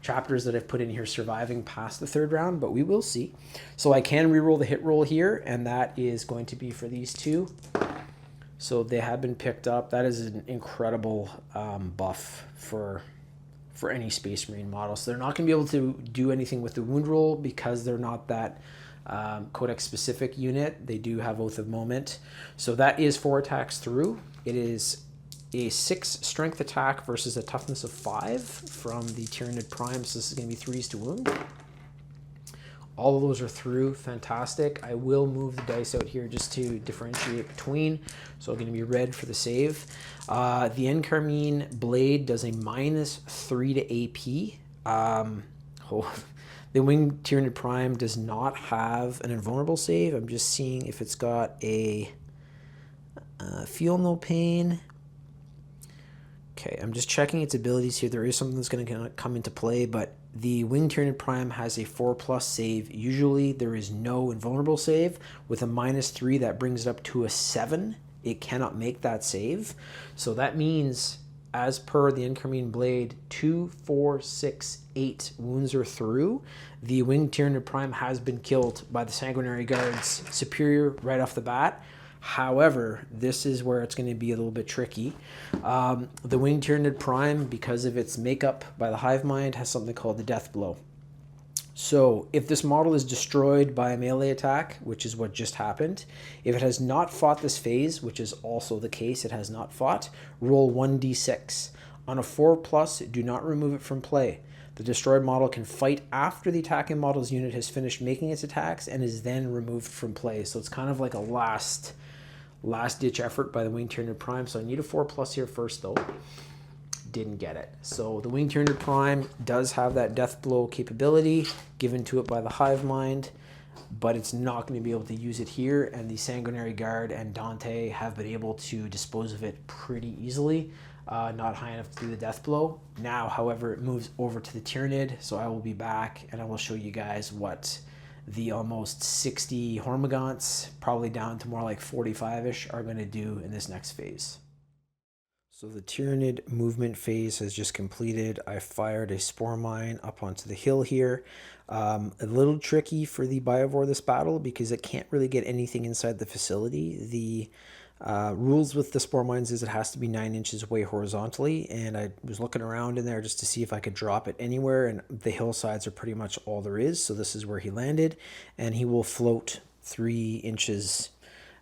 chapters that I've put in here surviving past the 3rd round, but we will see. So I can reroll the hit roll here, and that is going to be for these 2. So they have been picked up. That is an incredible buff for any Space Marine model. So they're not going to be able to do anything with the wound roll because they're not that Codex specific unit. They do have Oath of Moment. So that is 4 attacks through. It is a 6 strength attack versus a toughness of 5 from the Tyranid Prime. So this is going to be 3s to wound. All of those are through. Fantastic. I will move the dice out here just to differentiate between. So I'm going to be red for the save. The Encarmine Blade does a -3 to AP. The Winged Tyranid Prime does not have an invulnerable save. I'm just seeing if it's got a Feel No Pain. Okay, I'm just checking its abilities here. There is something that's going to come into play, but the Winged Tyranid Prime has a 4+ save. Usually there is no invulnerable save. With a -3, that brings it up to a 7. It cannot make that save. So that means, as per the Encarmine Blade, 2, 4, 6, 8 wounds are through. The Winged Tyranid Prime has been killed by the Sanguinary Guard's Superior right off the bat. However, this is where it's going to be a little bit tricky. The Winged Tyranid Prime, because of its makeup by the Hive Mind, has something called the Death Blow. So if this model is destroyed by a melee attack, which is what just happened, if it has not fought this phase, which is also the case, it has not fought, roll 1d6. On a 4+, do not remove it from play. The destroyed model can fight after the attacking model's unit has finished making its attacks and is then removed from play. So it's kind of like a last-ditch effort by the Winged Tyranid Prime. So I need a 4+ here first, though. Didn't get it. So the Winged Tyranid Prime does have that Death Blow capability given to it by the Hive Mind, but it's not going to be able to use it here, and the Sanguinary Guard and Dante have been able to dispose of it pretty easily. Not high enough to do the Death Blow. Now, however, it moves over to the Tyranid, so I will be back and I will show you guys what the almost 60 Hormagaunts, probably down to more like 45-ish, are going to do in this next phase. So the Tyranid movement phase has just completed. I fired a Spore Mine up onto the hill here. A little tricky for the Biovore this battle because it can't really get anything inside the facility. The rules with the Spore Mines is it has to be 9 inches away horizontally, and I was looking around in there just to see if I could drop it anywhere, and the hillsides are pretty much all there is. So this is where he landed, and he will float 3 inches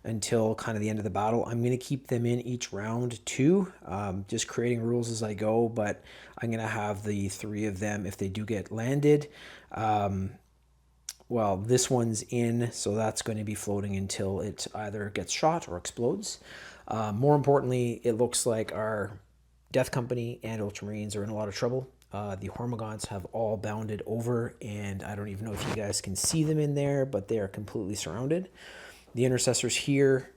until kind of the end of the battle. I'm going to keep them in each round too, just creating rules as I go, but I'm going to have the 3 of them if they do get landed. Well, this one's in, so that's going to be floating until it either gets shot or explodes. More importantly, it looks like our Death Company and Ultramarines are in a lot of trouble. The Hormagaunts have all bounded over, and I don't even know if you guys can see them in there, but they are completely surrounded. The Intercessors here,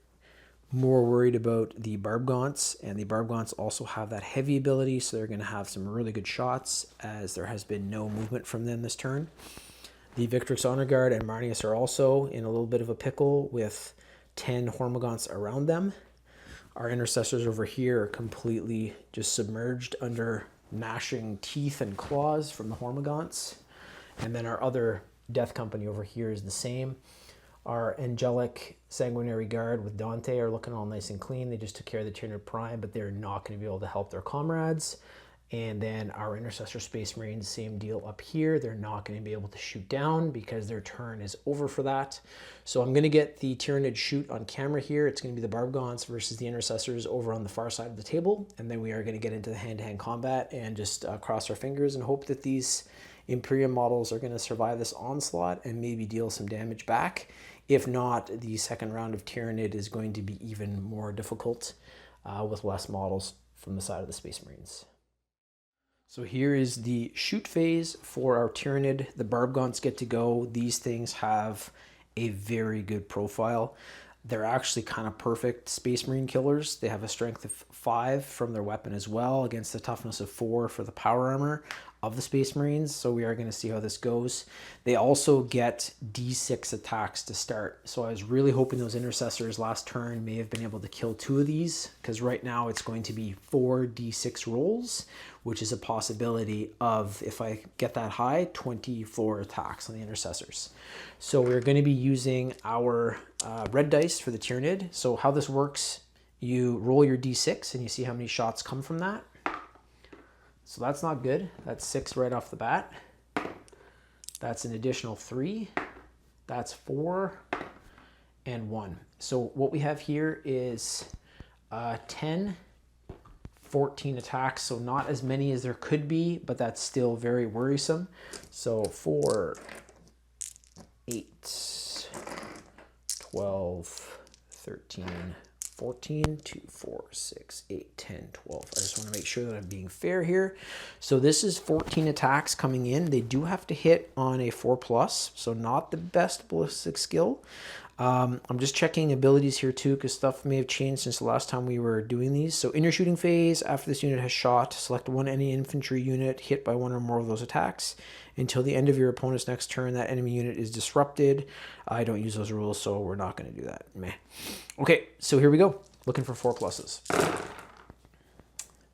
more worried about the Barbgaunts, and the Barbgaunts also have that heavy ability, so they're going to have some really good shots, as there has been no movement from them this turn. The Victrix Honor Guard and Marnius are also in a little bit of a pickle with 10 Hormagaunts around them. Our intercessors over here are completely just submerged under gnashing teeth and claws from the Hormagaunts. And then our other Death Company over here is the same. Our Angelic Sanguinary Guard with Dante are looking all nice and clean. They just took care of the Tyranid Prime, but they're not going to be able to help their comrades. And then our Intercessor Space Marines, same deal up here. They're not going to be able to shoot down because their turn is over for that. So I'm going to get the Tyranid shoot on camera here. It's going to be the Barbgaunts versus the Intercessors over on the far side of the table. And then we are going to get into the hand-to-hand combat and just cross our fingers and hope that these Imperium models are going to survive this onslaught and maybe deal some damage back. If not, the second round of Tyranid is going to be even more difficult with less models from the side of the Space Marines. So here is the shoot phase for our Tyranid. The Barbgaunts get to go. These things have a very good profile. They're actually kind of perfect Space Marine killers. They have a strength of 5 from their weapon as well against the toughness of 4 for the power armor of the Space Marines. So we are going to see how this goes. They also get D6 attacks to start. So I was really hoping those Intercessors last turn may have been able to kill 2 of these, because right now it's going to be 4 D6 rolls, which is a possibility of, if I get that high, 24 attacks on the Intercessors. So we're going to be using our red dice for the Tyranid. So how this works, you roll your D6 and you see how many shots come from that. So that's not good. That's 6 right off the bat. That's an additional 3. That's 4 and 1. So what we have here is 10, 14 attacks. So not as many as there could be, but that's still very worrisome. So 4, 8, 12, 13, 14, 2, 4, 6, 8, 10, 12. I just want to make sure that I'm being fair here. So this is 14 attacks coming in. They do have to hit on a 4+, so not the best ballistic skill. I'm just checking abilities here too, because stuff may have changed since the last time we were doing these. So in your shooting phase, after this unit has shot, select one any infantry unit hit by one or more of those attacks. Until the end of your opponent's next turn, that enemy unit is disrupted. I don't use those rules, so we're not going to do that. Meh. Okay, so here we go. Looking for 4+.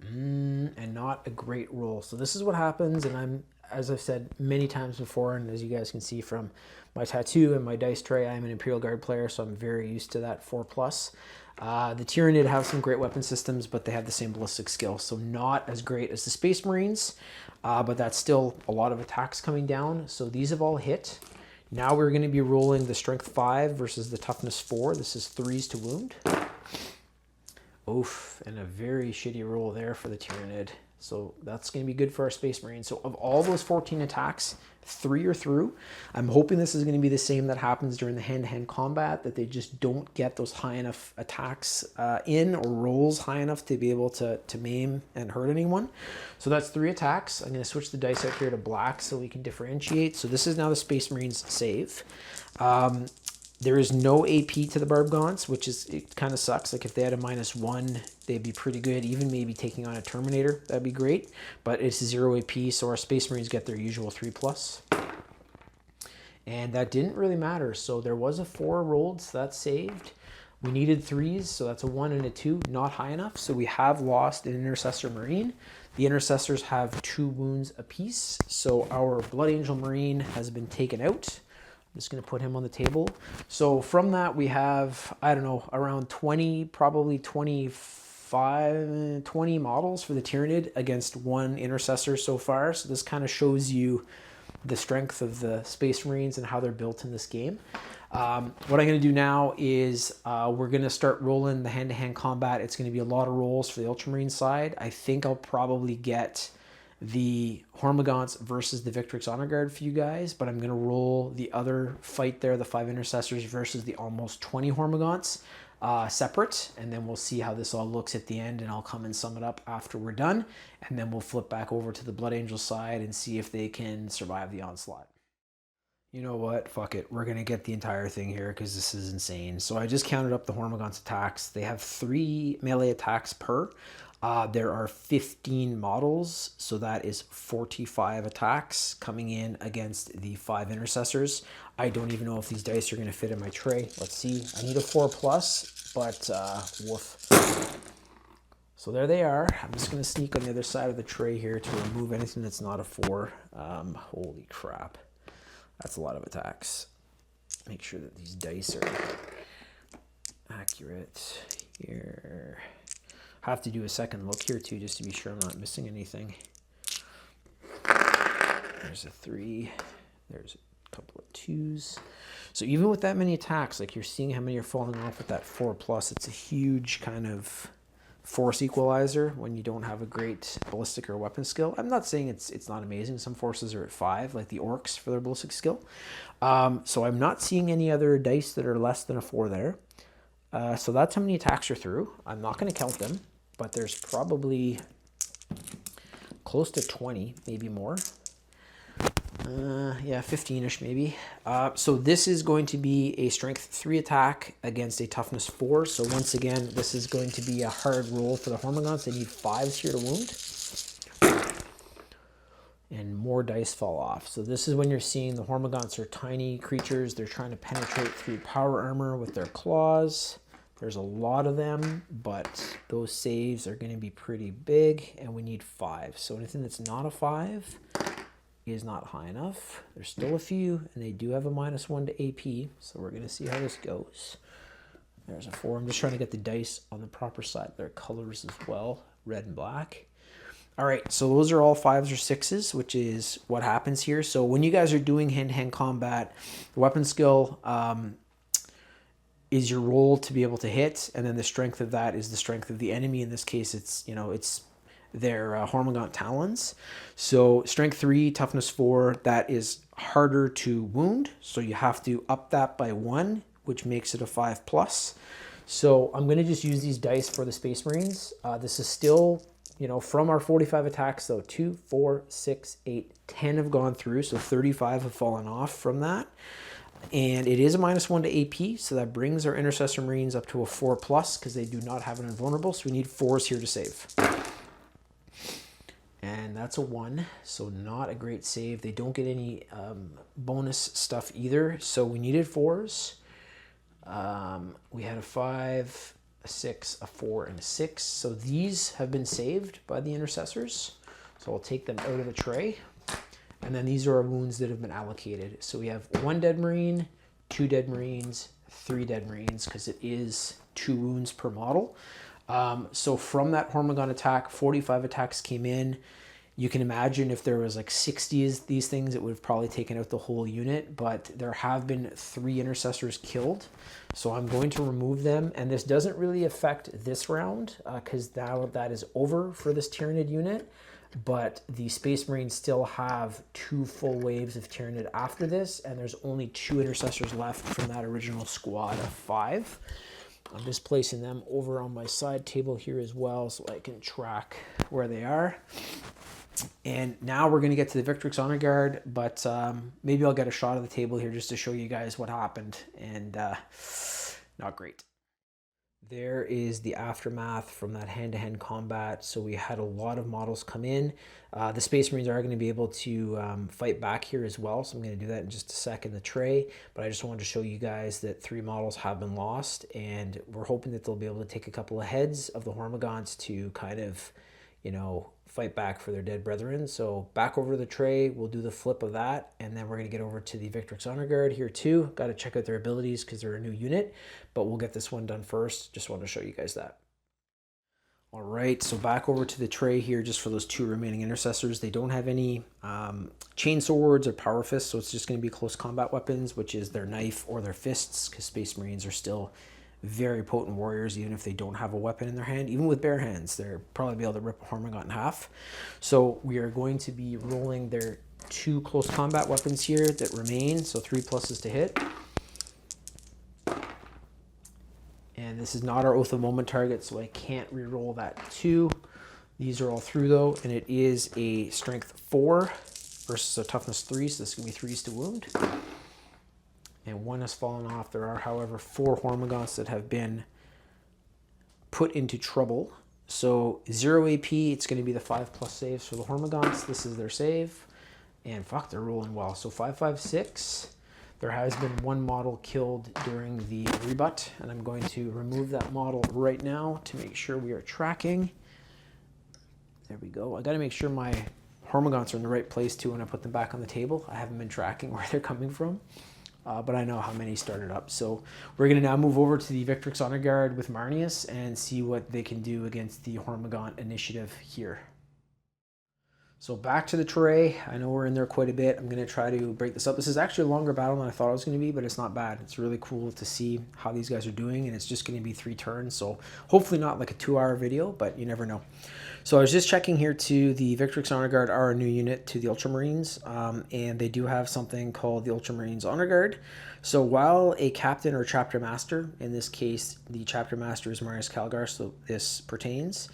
And not a great roll. So this is what happens, and I'm, as I've said many times before, and as you guys can see from my tattoo and my dice tray, I'm an Imperial Guard player, so I'm very used to that 4+. The Tyranid have some great weapon systems, but they have the same ballistic skill, so not as great as the Space Marines, but that's still a lot of attacks coming down. So these have all hit. Now we're going to be rolling the strength 5 versus the toughness 4. This is 3s to wound. Oof, and a very shitty roll there for the Tyranid. So that's going to be good for our Space Marines. So of all those 14 attacks, 3 are through. I'm hoping this is going to be the same that happens during the hand-to-hand combat, that they just don't get those high enough attacks in, or rolls high enough to be able to maim and hurt anyone. So that's 3 attacks. I'm going to switch the dice out here to black so we can differentiate. So this is now the Space Marines save. There is no AP to the Barbgaunts, which is, it kind of sucks. Like if they had a -1, they'd be pretty good. Even maybe taking on a Terminator, that'd be great. But it's 0 AP, so our Space Marines get their usual 3+. And that didn't really matter. So there was a 4 rolled, so that's saved. We needed 3s, so that's a 1 and a 2, not high enough. So we have lost an Intercessor Marine. The Intercessors have 2 wounds apiece. So our Blood Angel Marine has been taken out. Just going to put him on the table. So from that we have, I don't know, around 20, probably 25, 20 models for the Tyranid against 1 Intercessor so far. So this kind of shows you the strength of the Space Marines and how they're built in this game. What I'm going to do now is we're going to start rolling the hand-to-hand combat. It's going to be a lot of rolls for the Ultramarine side. I think I'll probably get the Hormagaunts versus the Victrix Honor Guard for you guys, but I'm going to roll the other fight there, the 5 Intercessors versus the almost 20 Hormagaunts separate, and then we'll see how this all looks at the end, and I'll come and sum it up after we're done, and then we'll flip back over to the Blood Angel side and see if they can survive the onslaught. You know what? Fuck it. We're going to get the entire thing here because this is insane. So I just counted up the Hormagaunts attacks. They have 3 melee attacks per. There are 15 models, so that is 45 attacks coming in against the 5 intercessors. I don't even know if these dice are going to fit in my tray. Let's see. I need a 4+, but woof. So there they are. I'm just going to sneak on the other side of the tray here to remove anything that's not a 4. Holy crap. That's a lot of attacks. Make sure that these dice are accurate here. Have to do a second look here too, just to be sure I'm not missing anything. There's a 3. There's a couple of 2s. So even with that many attacks, like you're seeing how many are falling off with that 4+, it's a huge kind of force equalizer when you don't have a great ballistic or weapon skill. I'm not saying it's not amazing. Some forces are at 5, like the orcs for their ballistic skill. So I'm not seeing any other dice that are less than a 4 there. So that's how many attacks are through. I'm not going to count them, but there's probably close to 20, maybe more. Yeah, 15-ish maybe. So this is going to be a strength 3 attack against a toughness 4. So once again, this is going to be a hard roll for the Hormagaunts. They need 5s here to wound. And more dice fall off. So this is when you're seeing the Hormagaunts are tiny creatures. They're trying to penetrate through power armor with their claws. There's a lot of them, but those saves are going to be pretty big, and we need 5. So anything that's not a 5 is not high enough. There's still a few, and they do have a -1 to AP, so we're going to see how this goes. There's a 4. I'm just trying to get the dice on the proper side. Their colors as well, red and black. All right, so those are all 5s or 6s, which is what happens here. So when you guys are doing hand-to-hand combat, the weapon skill is your roll to be able to hit, and then the strength of that is the strength of the enemy. In this case, it's their Hormagaunt talons. So strength 3, toughness 4, that is harder to wound. So you have to up that by 1, which makes it a 5+. So I'm going to just use these dice for the Space Marines. This is still, from our 45 attacks, though, 2, 4, 6, 8, 10 have gone through. So 35 have fallen off from that. And it is a -1 to AP, so that brings our Intercessor Marines up to a 4+, because they do not have an invulnerable, so we need 4s here to save. And that's a 1, so not a great save. They don't get any bonus stuff either, so we needed 4s. We had a 5, a 6, a 4, and a 6, so these have been saved by the Intercessors. So I'll take them out of the tray. And then these are our wounds that have been allocated. So we have 1 dead Marine, 2 dead Marines, 3 dead Marines, because it is 2 wounds per model. So from that Hormagaunt attack, 45 attacks came in. You can imagine if there was like 60 of these things, it would have probably taken out the whole unit, but there have been 3 intercessors killed. So I'm going to remove them, and this doesn't really affect this round because now that is over for this Tyranid unit. But the Space Marines still have 2 full waves of Tyranid after this, and there's only 2 intercessors left from that original squad of 5. I'm just placing them over on my side table here as well so I can track where they are. And now we're going to get to the Victrix Honor Guard, but maybe I'll get a shot of the table here just to show you guys what happened, and not great. There is the aftermath from that hand-to-hand combat. So we had a lot of models come in. The Space Marines are going to be able to fight back here as well. So I'm going to do that in just a sec in the tray. But I just wanted to show you guys that 3 models have been lost. And we're hoping that they'll be able to take a couple of heads of the Hormagaunts to kind of, fight back for their dead brethren. So back over to the tray, we'll do the flip of that, and then we're going to get over to the Victrix Honor Guard here too. Got to check out their abilities because they're a new unit, but we'll get this one done first. Just wanted to show you guys that. All right, so back over to the tray here just for those 2 remaining intercessors. They don't have any chain swords or power fists, so it's just going to be close combat weapons, which is their knife or their fists, because Space Marines are still very potent warriors, even if they don't have a weapon in their hand. Even with bare hands, they're probably be able to rip a Hormagaunt in half. So we are going to be rolling their 2 close combat weapons here that remain, so 3 pluses to hit. And this is not our Oath of Moment target, so I can't re-roll that 2. These are all through though, and it is a strength 4 versus a toughness 3, so this is going to be 3s to wound. And 1 has fallen off. There are, however, 4 Hormagaunts that have been put into trouble. So 0 AP, it's going to be the 5+ saves for the Hormagaunts. This is their save. And fuck, they're rolling well. So 556. There has been one model killed during the rebut, and I'm going to remove that model right now to make sure we are tracking. There we go. I got to make sure my Hormagaunts are in the right place too when I put them back on the table. I haven't been tracking where they're coming from, but I know how many started up. So we're going to now move over to the Victrix Honor Guard with Marneus and see what they can do against the Hormagaunt initiative here. So back to the tray. I know we're in there quite a bit. I'm going to try to break this up. This is actually a longer battle than I thought it was going to be, but it's not bad. It's really cool to see how these guys are doing, and it's just going to be 3 turns. So hopefully not like a 2-hour video, but you never know. So I was just checking here to the Victrix Honor Guard are a new unit to the Ultramarines, and they do have something called the Ultramarines Honor Guard. So while a captain or chapter master, in this case the chapter master is Marius Calgar, so this pertains,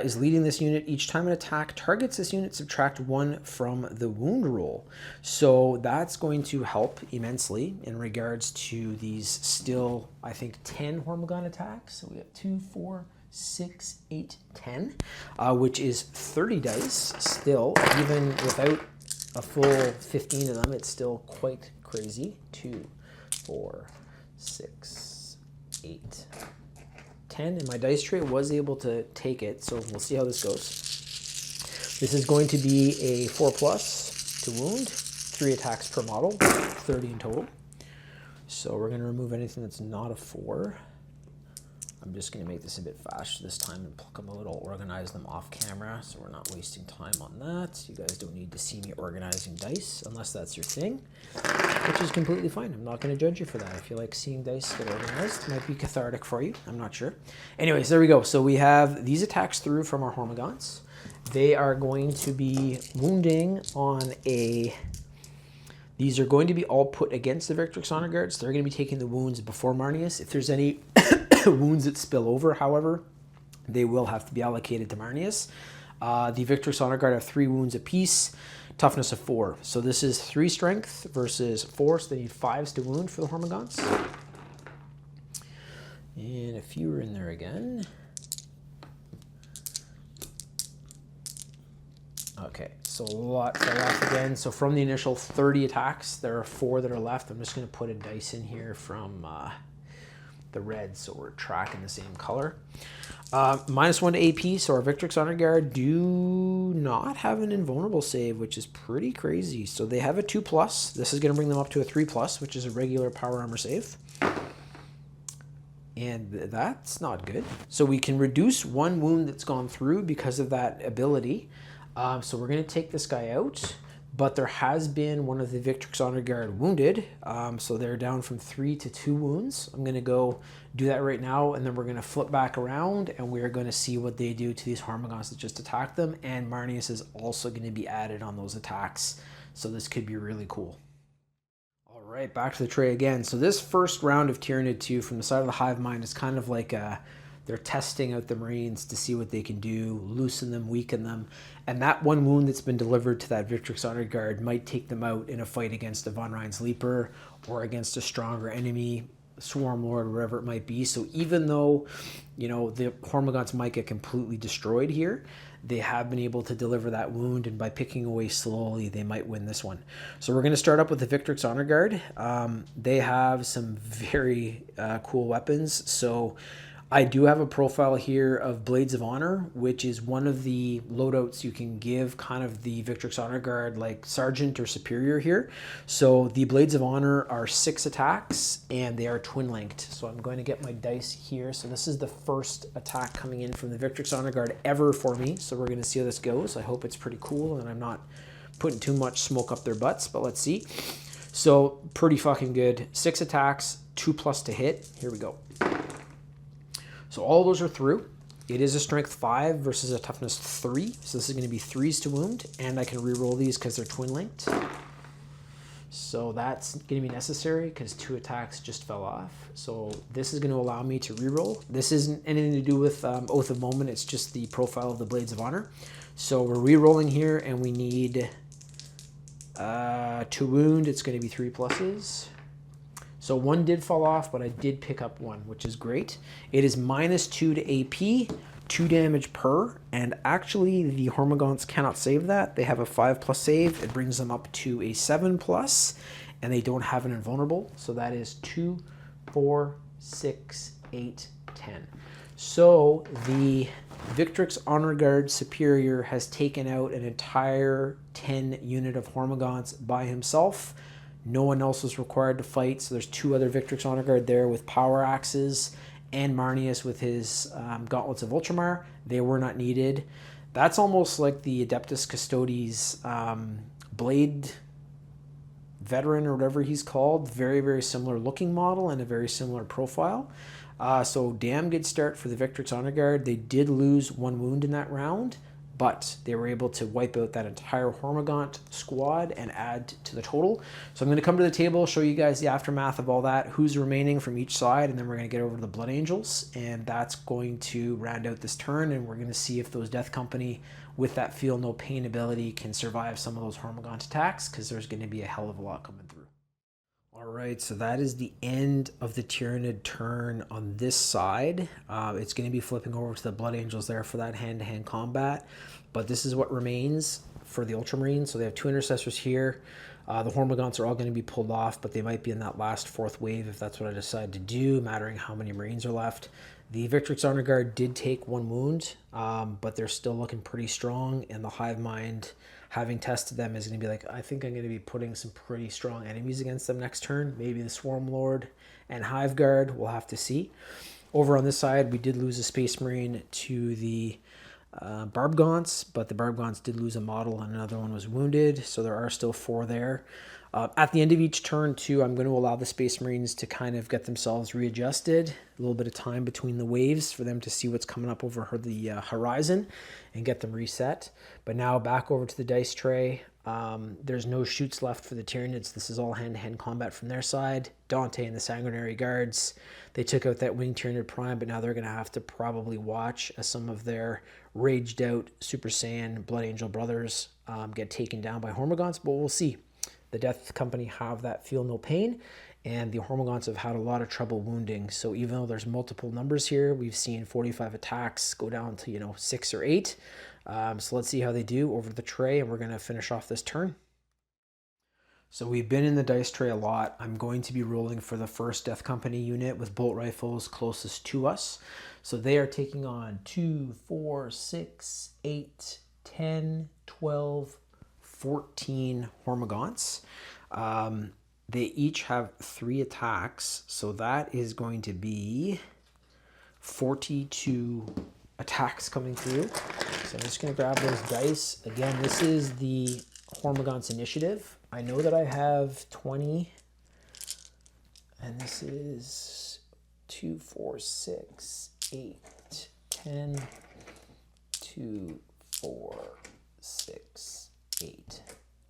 is leading this unit, each time an attack targets this unit, subtract 1 from the wound roll. So that's going to help immensely in regards to these still, I think, 10 Hormagaunt attacks. So we have 2, 4, 6, 8, 10, which is 30 dice still. Even without a full 15 of them, it's still quite crazy. 2, 4, 6, 8, 10, and my dice tray was able to take it, so we'll see how this goes. This is going to be a 4+ to wound, 3 attacks per model, 30 in total. So we're going to remove anything that's not a 4. I'm just going to make this a bit faster this time and pluck them a little, organize them off camera so we're not wasting time on that. You guys don't need to see me organizing dice unless that's your thing, which is completely fine. I'm not going to judge you for that. If you like seeing dice get organized, it might be cathartic for you. I'm not sure. Anyways, there we go. So we have these attacks through from our Hormagaunts. They are going to be wounding on a... These are going to be all put against the Victrix Honor Guards. They're going to be taking the wounds before Marneus. If there's any wounds that spill over, however, they will have to be allocated to Marneus. The Victrix Honor Guard have 3 wounds apiece, toughness of 4. So this is 3 strength versus 4, so they need 5s to wound for the Hormagaunts. And a few are in there again. Okay, so a lot fell off again. So from the initial 30 attacks, there are 4 that are left. I'm just going to put a dice in here from the red, so we're tracking the same color. -1 to AP, so our Victrix Honor Guard do not have an invulnerable save, which is pretty crazy. So they have a 2+. This is going to bring them up to a 3+, which is a regular power armor save. And that's not good. So we can reduce 1 wound that's gone through because of that ability. So we're going to take this guy out, but there has been one of the Victrix Honor Guard wounded. So they're down from 3 to 2 wounds. I'm going to go do that right now, and then we're going to flip back around, and we're going to see what they do to these Hormagaunts that just attacked them. And Marneus is also going to be added on those attacks. So this could be really cool. All right, back to the tray again. So this first round of Tyranid 2 from the side of the Hive Mind is kind of like they're testing out the Marines to see what they can do, loosen them, weaken them. And that 1 wound that's been delivered to that Victrix Honor Guard might take them out in a fight against a Von Rein's Leaper or against a stronger enemy, Swarm Lord, whatever it might be. So even though, you know, the Hormagaunts might get completely destroyed here, they have been able to deliver that wound, and by picking away slowly, they might win this one. So we're going to start up with the Victrix Honor Guard. They have some very cool weapons. So I do have a profile here of Blades of Honor, which is one of the loadouts you can give kind of the Victrix Honor Guard like Sergeant or Superior here. So the Blades of Honor are 6 attacks, and they are twin linked. So I'm going to get my dice here. So this is the first attack coming in from the Victrix Honor Guard ever for me. So we're going to see how this goes. I hope it's pretty cool and I'm not putting too much smoke up their butts, but let's see. So pretty fucking good. 6 attacks, 2+ to hit. Here we go. So all those are through. It is a strength 5 versus a toughness 3. So this is going to be 3s to wound, and I can re-roll these because they're twin linked. So that's going to be necessary because 2 attacks just fell off. So this is going to allow me to re-roll. This isn't anything to do with Oath of Moment. It's just the profile of the Blades of Honor. So we're re-rolling here, and we need to wound. It's going to be 3+. So 1 did fall off, but I did pick up 1, which is great. It is -2 to AP, 2 damage per, and actually the Hormagaunts cannot save that. They have a 5+ save. It brings them up to a 7+, and they don't have an invulnerable. So that is 2, 4, 6, 8, 10. So the Victrix Honor Guard Superior has taken out an entire 10 unit of Hormagaunts by himself. No one else was required to fight, so there's 2 other Victrix Honor Guard there with power axes, and Marnius with his Gauntlets of Ultramar. They were not needed. That's almost like the Adeptus Custodes Blade Veteran or whatever he's called. Very, very similar looking model and a very similar profile. So damn good start for the Victrix Honor Guard. They did lose 1 wound in that round, but they were able to wipe out that entire Hormagaunt squad and add to the total. So I'm going to come to the table, show you guys the aftermath of all that, who's remaining from each side, and then we're going to get over to the Blood Angels, and that's going to round out this turn, and we're going to see if those Death Company with that Feel No Pain ability can survive some of those Hormagaunt attacks, because there's going to be a hell of a lot coming through. All right, so that is the end of the Tyranid turn on this side. It's going to be flipping over to the Blood Angels there for that hand-to-hand combat, but this is what remains for the Ultramarines. So they have 2 Intercessors here. The Hormagaunts are all going to be pulled off, but they might be in that last 4th wave if that's what I decide to do, mattering how many Marines are left. The Victrix Honor Guard did take 1 wound, but they're still looking pretty strong, and the Hive Mind, having tested them, is going to be like, I think I'm going to be putting some pretty strong enemies against them next turn. Maybe the Swarm Lord and Hive Guard. We'll have to see. Over on this side, we did lose a Space Marine to the Barbgaunts, but the Barbgaunts did lose a model and another one was wounded, so there are still 4 there. At the end of each turn, too, I'm going to allow the Space Marines to kind of get themselves readjusted. A little bit of time between the waves for them to see what's coming up over the horizon and get them reset. But now back over to the dice tray. There's no shoots left for the Tyranids. This is all hand-to-hand combat from their side. Dante and the Sanguinary Guards, they took out that Winged Tyranid Prime, but now they're going to have to probably watch as some of their raged-out Super Saiyan Blood Angel brothers get taken down by Hormagaunts, but we'll see. The Death Company have that Feel No Pain, and the Hormagaunts have had a lot of trouble wounding. So even though there's multiple numbers here, we've seen 45 attacks go down to 6 or 8. So let's see how they do over the tray, and we're going to finish off this turn. So we've been in the dice tray a lot. I'm going to be rolling for the first Death Company unit with bolt rifles closest to us. So they are taking on 2, 4, 6, 8, 10, 12, 14 Hormagaunts. They each have 3 attacks, so that is going to be 42 attacks coming through. So I'm just going to grab those dice. Again, this is the Hormagaunts initiative. I know that I have 20, and this is 2, 4, 6, 8, 10, 2, 4, 6, 8,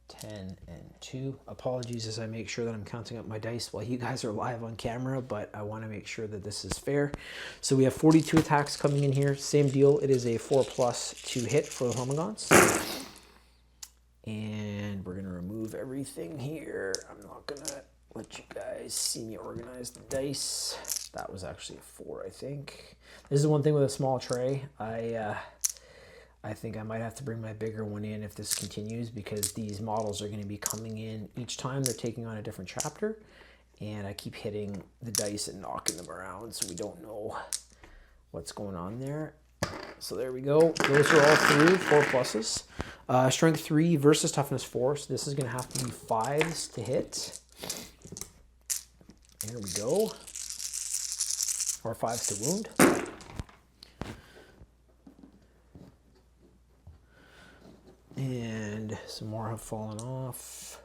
10, and 2. Apologies as I make sure that I'm counting up my dice while you guys are live on camera, but I want to make sure that this is fair. So we have 42 attacks coming in here. Same deal. It is a 4+ to hit for the Hormagaunts. And we're going to remove everything here. I'm not going to let you guys see me organize the dice. That was actually a 4, I think. This is the one thing with a small tray. I think I might have to bring my bigger one in if this continues, because these models are going to be coming in each time they're taking on a different chapter, and I keep hitting the dice and knocking them around, so we don't know what's going on there. So there we go. Those are all through 4+. Strength 3 versus toughness 4, so this is going to have to be 5s to hit. There we go. Or 5s to wound. And some more have fallen off.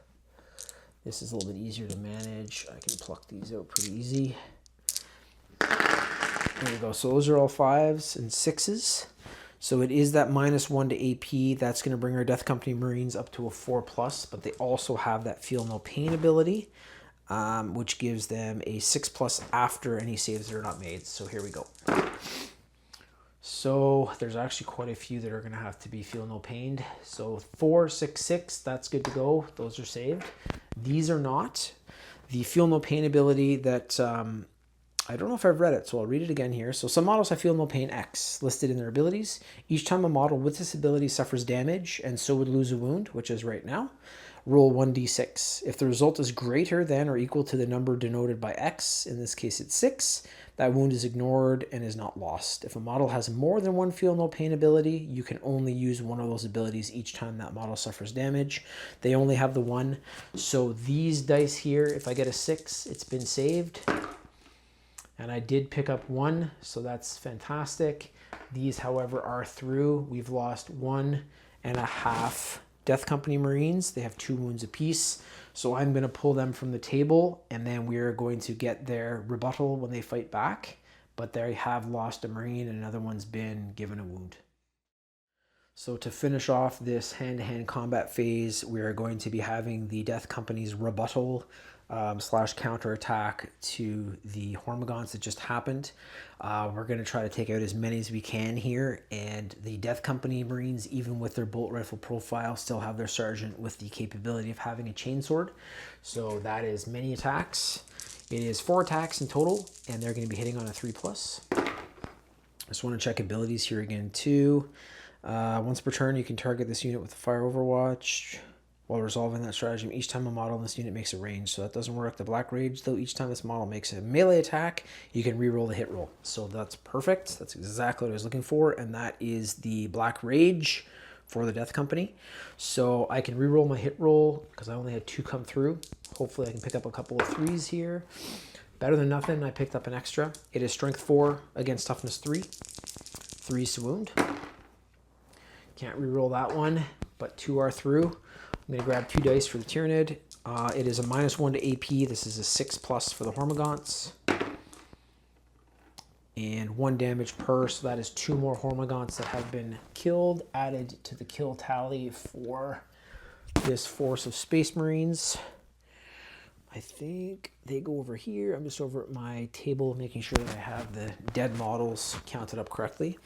This is a little bit easier to manage. I can pluck these out pretty easy. There we go. So those are all 5s and 6s. So it is that -1 to AP. That's going to bring our Death Company Marines up to a 4+, but they also have that Feel No Pain ability, which gives them a 6+ after any saves that are not made. So here we go. So there's actually quite a few that are going to have to be Feel No Pained. So 4, 6, 6, that's good to go. Those are saved. These are not. The Feel No Pain ability that I don't know if I've read it, so I'll read it again here. So some models have feel no pain X listed in their abilities. Each time a model with this ability suffers damage and so would lose a wound, which is right now, roll 1d6. If the result is greater than or equal to the number denoted by X, in this case it's 6, that wound is ignored and is not lost. If a model has more than one feel no pain ability, you can only use one of those abilities each time that model suffers damage. They only have the one. So these dice here, if I get a 6, it's been saved. And I did pick up 1, so that's fantastic. These, however, are through. We've lost 1.5 Death Company Marines. They have 2 wounds apiece. So I'm going to pull them from the table, and then we're going to get their rebuttal when they fight back. But they have lost a Marine, and another one's been given a wound. So to finish off this hand-to-hand combat phase, we are going to be having the Death Company's rebuttal / counterattack to the Hormagaunts that just happened. We're going to try to take out as many as we can here, and the Death Company Marines, even with their bolt rifle profile, still have their sergeant with the capability of having a chainsword. So that is many attacks. It is 4 attacks in total, and they're going to be hitting on a 3+. I just want to check abilities here again too. Once per turn, you can target this unit with a fire overwatch. While resolving that stratagem, each time a model in this unit makes a range. So that doesn't work. The Black Rage, though, each time this model makes a melee attack, you can reroll the hit roll. So that's perfect. That's exactly what I was looking for. And that is the Black Rage for the Death Company. So I can reroll my hit roll because I only had 2 come through. Hopefully I can pick up a couple of 3s here. Better than nothing, I picked up an extra. It is strength 4 against toughness 3. 3's to wound. Can't reroll that one, but 2 are through. I'm going to grab 2 dice for the Tyranid. It is a -1 to AP. This is a 6+ for the Hormagaunts. And 1 damage per, so that is 2 more Hormagaunts that have been killed, added to the kill tally for this force of Space Marines. I think they go over here. I'm just over at my table making sure that I have the dead models counted up correctly.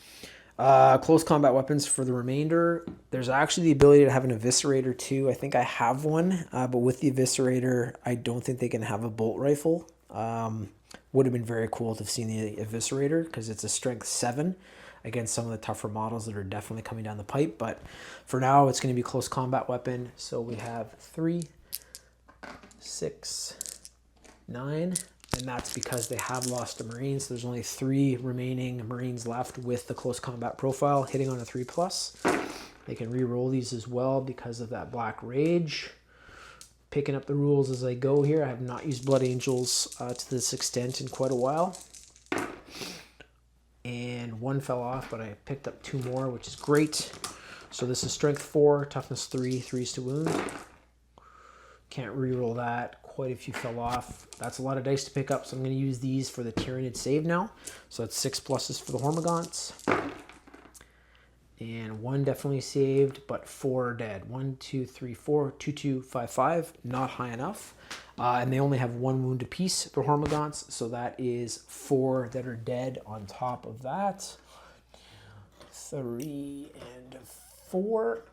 Close combat weapons for the remainder. There's actually the ability to have an eviscerator too. I think I have one, but with the eviscerator, I don't think they can have a bolt rifle. Would have been very cool to have seen the eviscerator because it's a strength 7 against some of the tougher models that are definitely coming down the pipe. But for now, it's going to be close combat weapon. So we have 3, 6, 9. And that's because they have lost a Marine. So there's only 3 remaining Marines left with the close combat profile, hitting on a 3+. They can re-roll these as well because of that Black Rage. Picking up the rules as I go here. I have not used Blood Angels to this extent in quite a while. And 1 fell off, but I picked up 2 more, which is great. So this is strength 4, toughness 3, 3's to wound. Can't re-roll that. Quite a few fell off. That's a lot of dice to pick up, so I'm going to use these for the Tyranid save now. So that's 6 pluses for the Hormagaunts. And 1 definitely saved, but 4 are dead. 1, 2, 3, 4, 2, 2, 5, 5. Not high enough. And they only have 1 wound apiece, the Hormagaunts, so that is 4 that are dead on top of that. 3 and 4.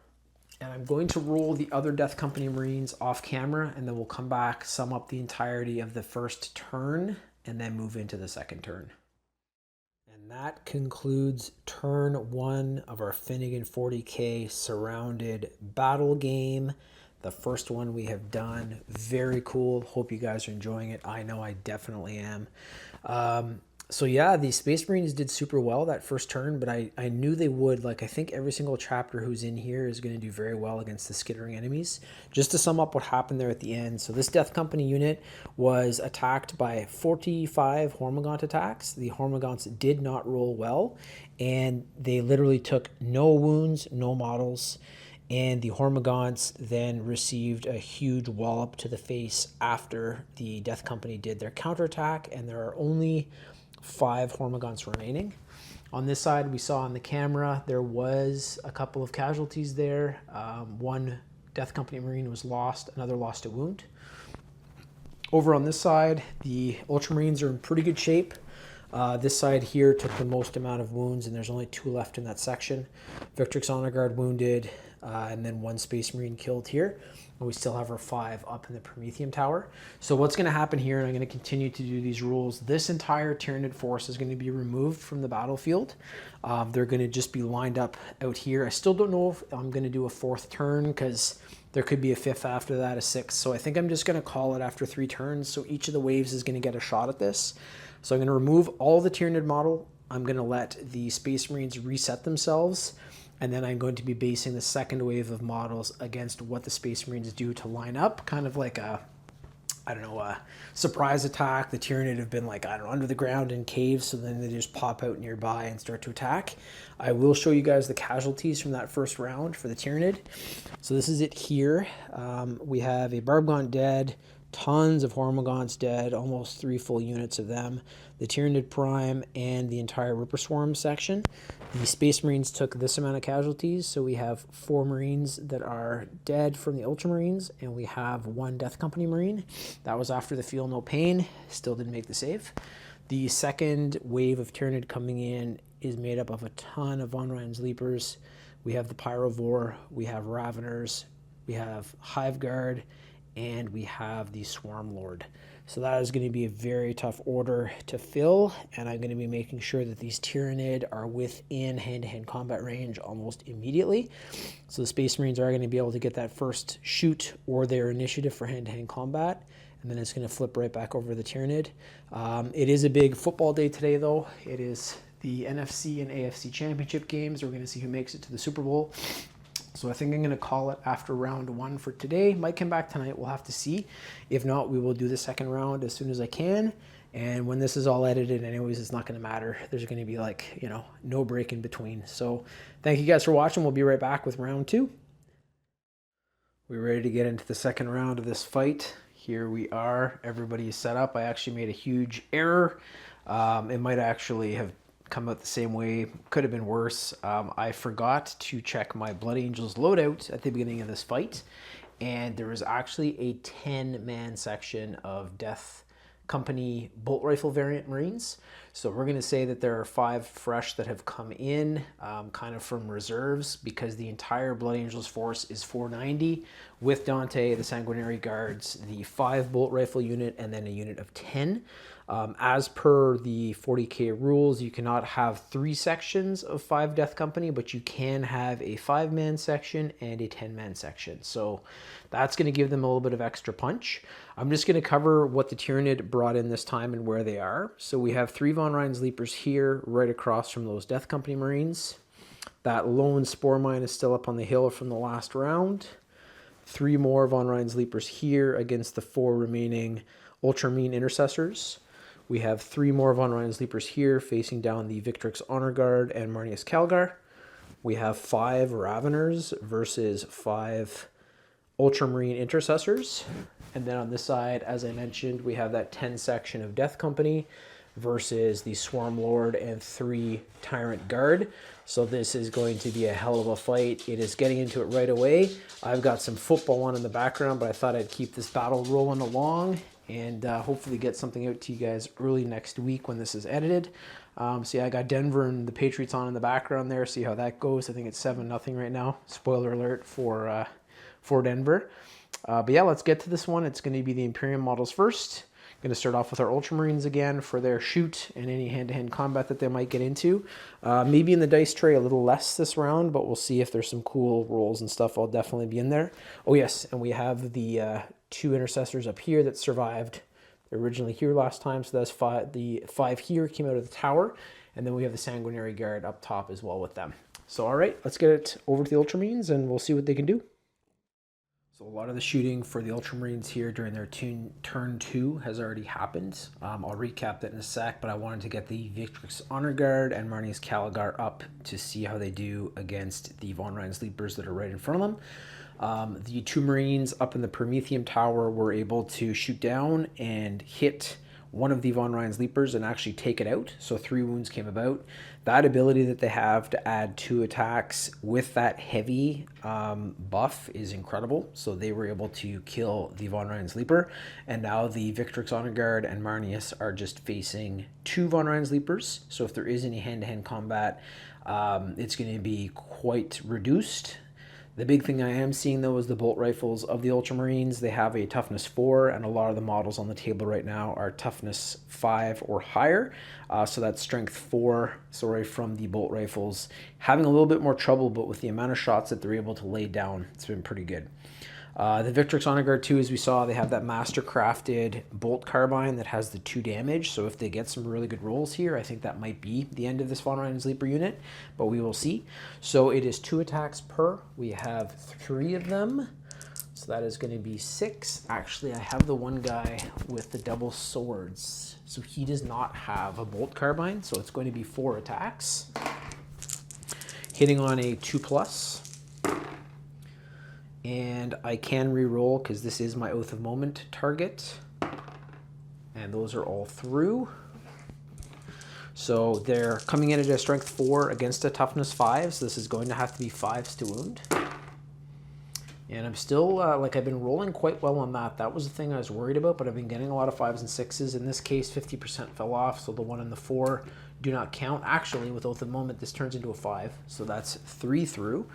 And I'm going to roll the other Death Company Marines off camera, and then we'll come back, sum up the entirety of the first turn, and then move into the second turn. And that concludes turn 1 of our Finnigan 40K surrounded battle game. The first one we have done. Very cool. Hope you guys are enjoying it. I know I definitely am. So yeah, the Space Marines did super well that first turn, but I knew they would. Like, I think every single chapter who's in here is going to do very well against the skittering enemies. Just to sum up what happened there at the end. So this Death Company unit was attacked by 45 Hormagaunt attacks. The Hormagaunts did not roll well, and they literally took no wounds, no models. And the Hormagaunts then received a huge wallop to the face after the Death Company did their counterattack, and there are only 5 Hormagaunts remaining. On this side, we saw on the camera, there was a couple of casualties there. 1 Death Company Marine was lost, another lost a wound. Over on this side, the Ultramarines are in pretty good shape. This side here took the most amount of wounds, and there's only 2 left in that section. Victrix Honor Guard wounded, and then 1 Space Marine killed here. And we still have our 5 up in the Prometheum Tower. So what's going to happen here, and I'm going to continue to do these rules, this entire Tyranid force is going to be removed from the battlefield. They're going to just be lined up out here. I still don't know if I'm going to do a 4th turn, because there could be a 5th after that, a 6th. So I think I'm just going to call it after 3 turns. So each of the waves is going to get a shot at this. So I'm going to remove all the Tyranid model. I'm going to let the Space Marines reset themselves. And then I'm going to be basing the second wave of models against what the Space Marines do to line up. Kind of like a, I don't know, a surprise attack. The Tyranid have been like, I don't know, under the ground in caves. So then they just pop out nearby and start to attack. I will show you guys the casualties from that first round for the Tyranid. So this is it here. We have a Barbgaunt dead, tons of Hormagaunts dead, almost 3 full units of them. The Tyranid Prime and the entire Ripper Swarm section. The Space Marines took this amount of casualties, so we have 4 Marines that are dead from the Ultramarines, and we have 1 Death Company Marine. That was after the Feel No Pain, still didn't make the save. The second wave of Tyranid coming in is made up of a ton of Von Ryan's Leapers. We have the Pyrovore, we have Raveners, we have Hive Guard, and we have the Swarm Lord. So that is going to be a very tough order to fill, and I'm going to be making sure that these Tyranid are within hand-to-hand combat range almost immediately. So the Space Marines are going to be able to get that first shoot or their initiative for hand-to-hand combat, and then it's going to flip right back over to the Tyranid. It is a big football day today, though. It is the NFC and AFC Championship games. We're going to see who makes it to the Super Bowl. So I think I'm going to call it after round 1 for today. Might come back tonight. We'll have to see. If not, we will do the second round as soon as I can. And when this is all edited anyways, it's not going to matter. There's going to be like, you know, no break in between. So thank you guys for watching. We'll be right back with round 2. We're ready to get into the second round of this fight. Here we are. Everybody is set up. I actually made a huge error. It might actually have come out the same way, could have been worse. I forgot to check my Blood Angels loadout at the beginning of this fight, and there was actually a 10-man section of Death Company bolt rifle variant Marines. So we're going to say that there are 5 fresh that have come in kind of from reserves, because the entire Blood Angels force is 490 with Dante, the Sanguinary Guards, the 5 bolt rifle unit, and then a unit of 10. As per the 40K rules, you cannot have 3 sections of 5 Death Company, but you can have a 5-man section and a 10-man section. So that's going to give them a little bit of extra punch. I'm just going to cover what the Tyranid brought in this time and where they are. So we have 3 Von Ryan's Leapers here, right across from those Death Company Marines. That lone Spore Mine is still up on the hill from the last round. 3 more Von Ryan's Leapers here against the 4 remaining Ultramarine Intercessors. We have 3 more Von Ryan's Leapers here facing down the Victrix Honor Guard and Marneus Calgar. We have 5 Raveners versus 5 Ultramarine Intercessors. And then on this side, as I mentioned, we have that 10 section of Death Company versus the Swarm Lord and 3 Tyrant Guard. So this is going to be a hell of a fight. It is getting into it right away. I've got some football on in the background, but I thought I'd keep this battle rolling along and hopefully get something out to you guys early next week when this is edited. So yeah, I got Denver and the Patriots on in the background there. See how that goes. I think it's 7-0 right now. Spoiler alert for Denver. But yeah, let's get to this one. It's going to be the Imperium models first. Going to start off with our Ultramarines again for their shoot and any hand-to-hand combat that they might get into. Maybe in the dice tray a little less this round, but we'll see if there's some cool rolls and stuff. I'll definitely be in there. Oh yes, and we have the 2 Intercessors up here that survived. They're originally here last time, so that's 5. The 5 here came out of the tower, and then we have the Sanguinary Guard up top as well with them. So all right, let's get it over to the Ultramarines, and we'll see what they can do. So a lot of the shooting for the Ultramarines here during their turn 2 has already happened. I'll recap that in a sec, but I wanted to get the Victrix Honor Guard and Marneus Calgar up to see how they do against the Von Ryan's Leapers that are right in front of them. The 2 Marines up in the Prometheum Tower were able to shoot down and hit one of the Von Ryan's Leapers and actually take it out. So 3 wounds came about. That ability that they have to add 2 attacks with that heavy buff is incredible. So they were able to kill the Von Ryan's Leaper. And now the Victrix Honor Guard and Marneus are just facing 2 Von Ryan's Leapers. So if there is any hand-to-hand combat, it's going to be quite reduced. The big thing I am seeing though is the bolt rifles of the Ultramarines. They have a toughness 4, and a lot of the models on the table right now are toughness 5 or higher. So that's strength 4, sorry, from the bolt rifles. Having a little bit more trouble, but with the amount of shots that they're able to lay down, it's been pretty good. The Victrix Honor Guard 2, as we saw, they have that master crafted bolt carbine that has the 2 damage. So if they get some really good rolls here, I think that might be the end of this Von Rein's Leaper unit, but we will see. So it is 2 attacks per. We have 3 of them. So that is going to be 6. Actually, I have the one guy with the double swords. So he does not have a bolt carbine. So it's going to be 4 attacks. Hitting on a 2+. And I can re-roll because this is my Oath of Moment target. And those are all through. So they're coming in at a strength 4 against a toughness 5. So this is going to have to be 5s to wound. And I'm still, like I've been rolling quite well on that. That was the thing I was worried about, but I've been getting a lot of 5s and 6s. In this case, 50% fell off, so the 1 and the 4 do not count. Actually, with Oath of Moment, this turns into a 5. So that's 3 through,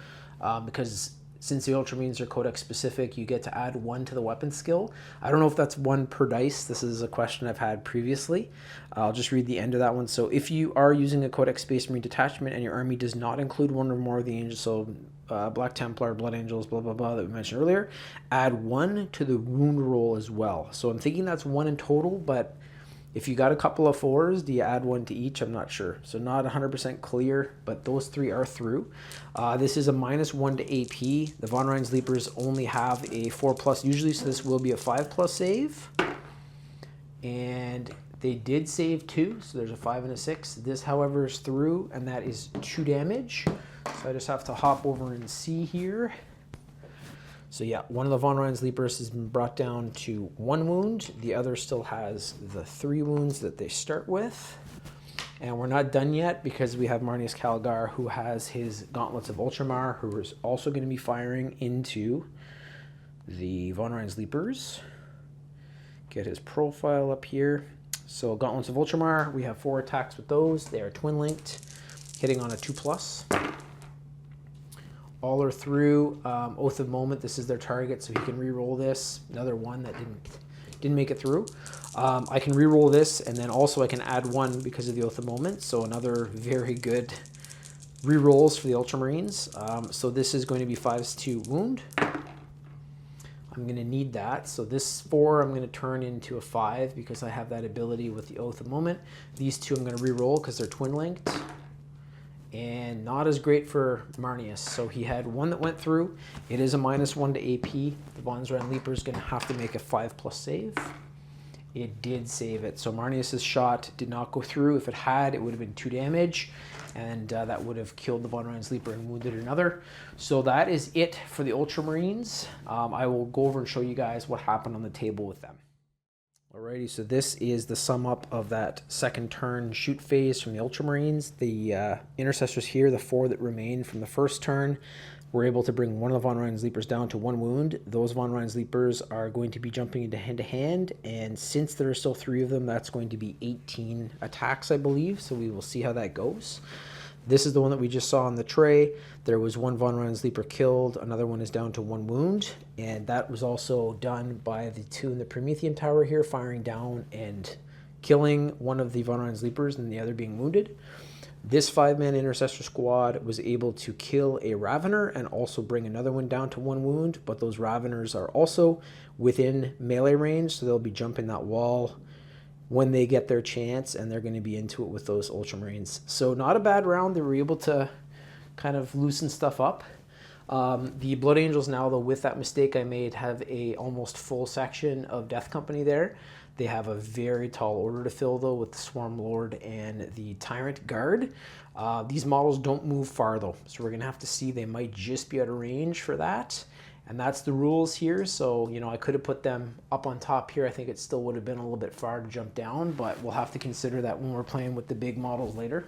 because since the Ultramarines are codex specific, you get to add 1 to the weapon skill. I don't know if that's 1 per dice. This is a question I've had previously. I'll just read the end of that one. So if you are using a codex Space Marine detachment and your army does not include 1 or more of the angels, so Black Templar, Blood Angels, blah, blah, blah, that we mentioned earlier, add 1 to the wound roll as well. So I'm thinking that's 1 in total, but if you got a couple of 4s, do you add 1 to each? I'm not sure. So not 100% clear, but those 3 are through. This is a -1 to AP. The Von Rein's Leapers only have a 4+ usually, so this will be a 5+ save. And they did save 2, so there's a 5 and a 6. This, however, is through, and that is 2 damage. So I just have to hop over and see here. So yeah, one of the Von Rein's Leapers has been brought down to 1 wound. The other still has the 3 wounds that they start with. And we're not done yet because we have Marneus Calgar, who has his Gauntlets of Ultramar, who is also going to be firing into the Von Rein's Leapers. Get his profile up here. So Gauntlets of Ultramar, we have 4 attacks with those. They are twin-linked, hitting on a 2+. All are through. Oath of Moment, this is their target, so he can re-roll this. Another one that didn't make it through. I can re-roll this, and then also I can add 1 because of the Oath of Moment, so another very good re-rolls for the Ultramarines. So this is going to be 5s to wound. I'm going to need that. So this 4 I'm going to turn into a 5 because I have that ability with the Oath of Moment. These 2 I'm going to re-roll because they're twin-linked. And not as great for Marneus. So he had 1 that went through. It is a -1 to AP. The Von Rein's Leaper is going to have to make a 5+ save. It did save it. So Marneus's shot did not go through. If it had, it would have been 2 damage. And that would have killed the Von Rein's Leaper and wounded another. So that is it for the Ultramarines. I will go over and show you guys what happened on the table with them. Alrighty, so this is the sum up of that second turn shoot phase from the Ultramarines. The intercessors here, the 4 that remained from the first turn, were able to bring one of the Von Rein's Leapers down to 1 wound. Those Von Rein's Leapers are going to be jumping into hand-to-hand, and since there are still 3 of them, that's going to be 18 attacks, I believe, so we will see how that goes. This is the one that we just saw on the tray. There was 1 Von Rein's Leaper killed, another one is down to 1 wound, and that was also done by the 2 in the Promethean Tower here, firing down and killing one of the Von Rein's Leapers and the other being wounded. This 5-man intercessor squad was able to kill a Ravener and also bring another one down to 1 wound, but those Raveners are also within melee range, so they'll be jumping that wall when they get their chance, and they're going to be into it with those Ultramarines. So not a bad round. They were able to kind of loosen stuff up. The Blood Angels now, though, with that mistake I made, have a almost full section of Death Company there. They have a very tall order to fill, though, with the Swarm Lord and the Tyrant Guard. These models don't move far, though, so we're going to have to see. They might just be out of range for that. And that's the rules here. So, you know, I could have put them up on top here. I think it still would have been a little bit far to jump down, but we'll have to consider that when we're playing with the big models later.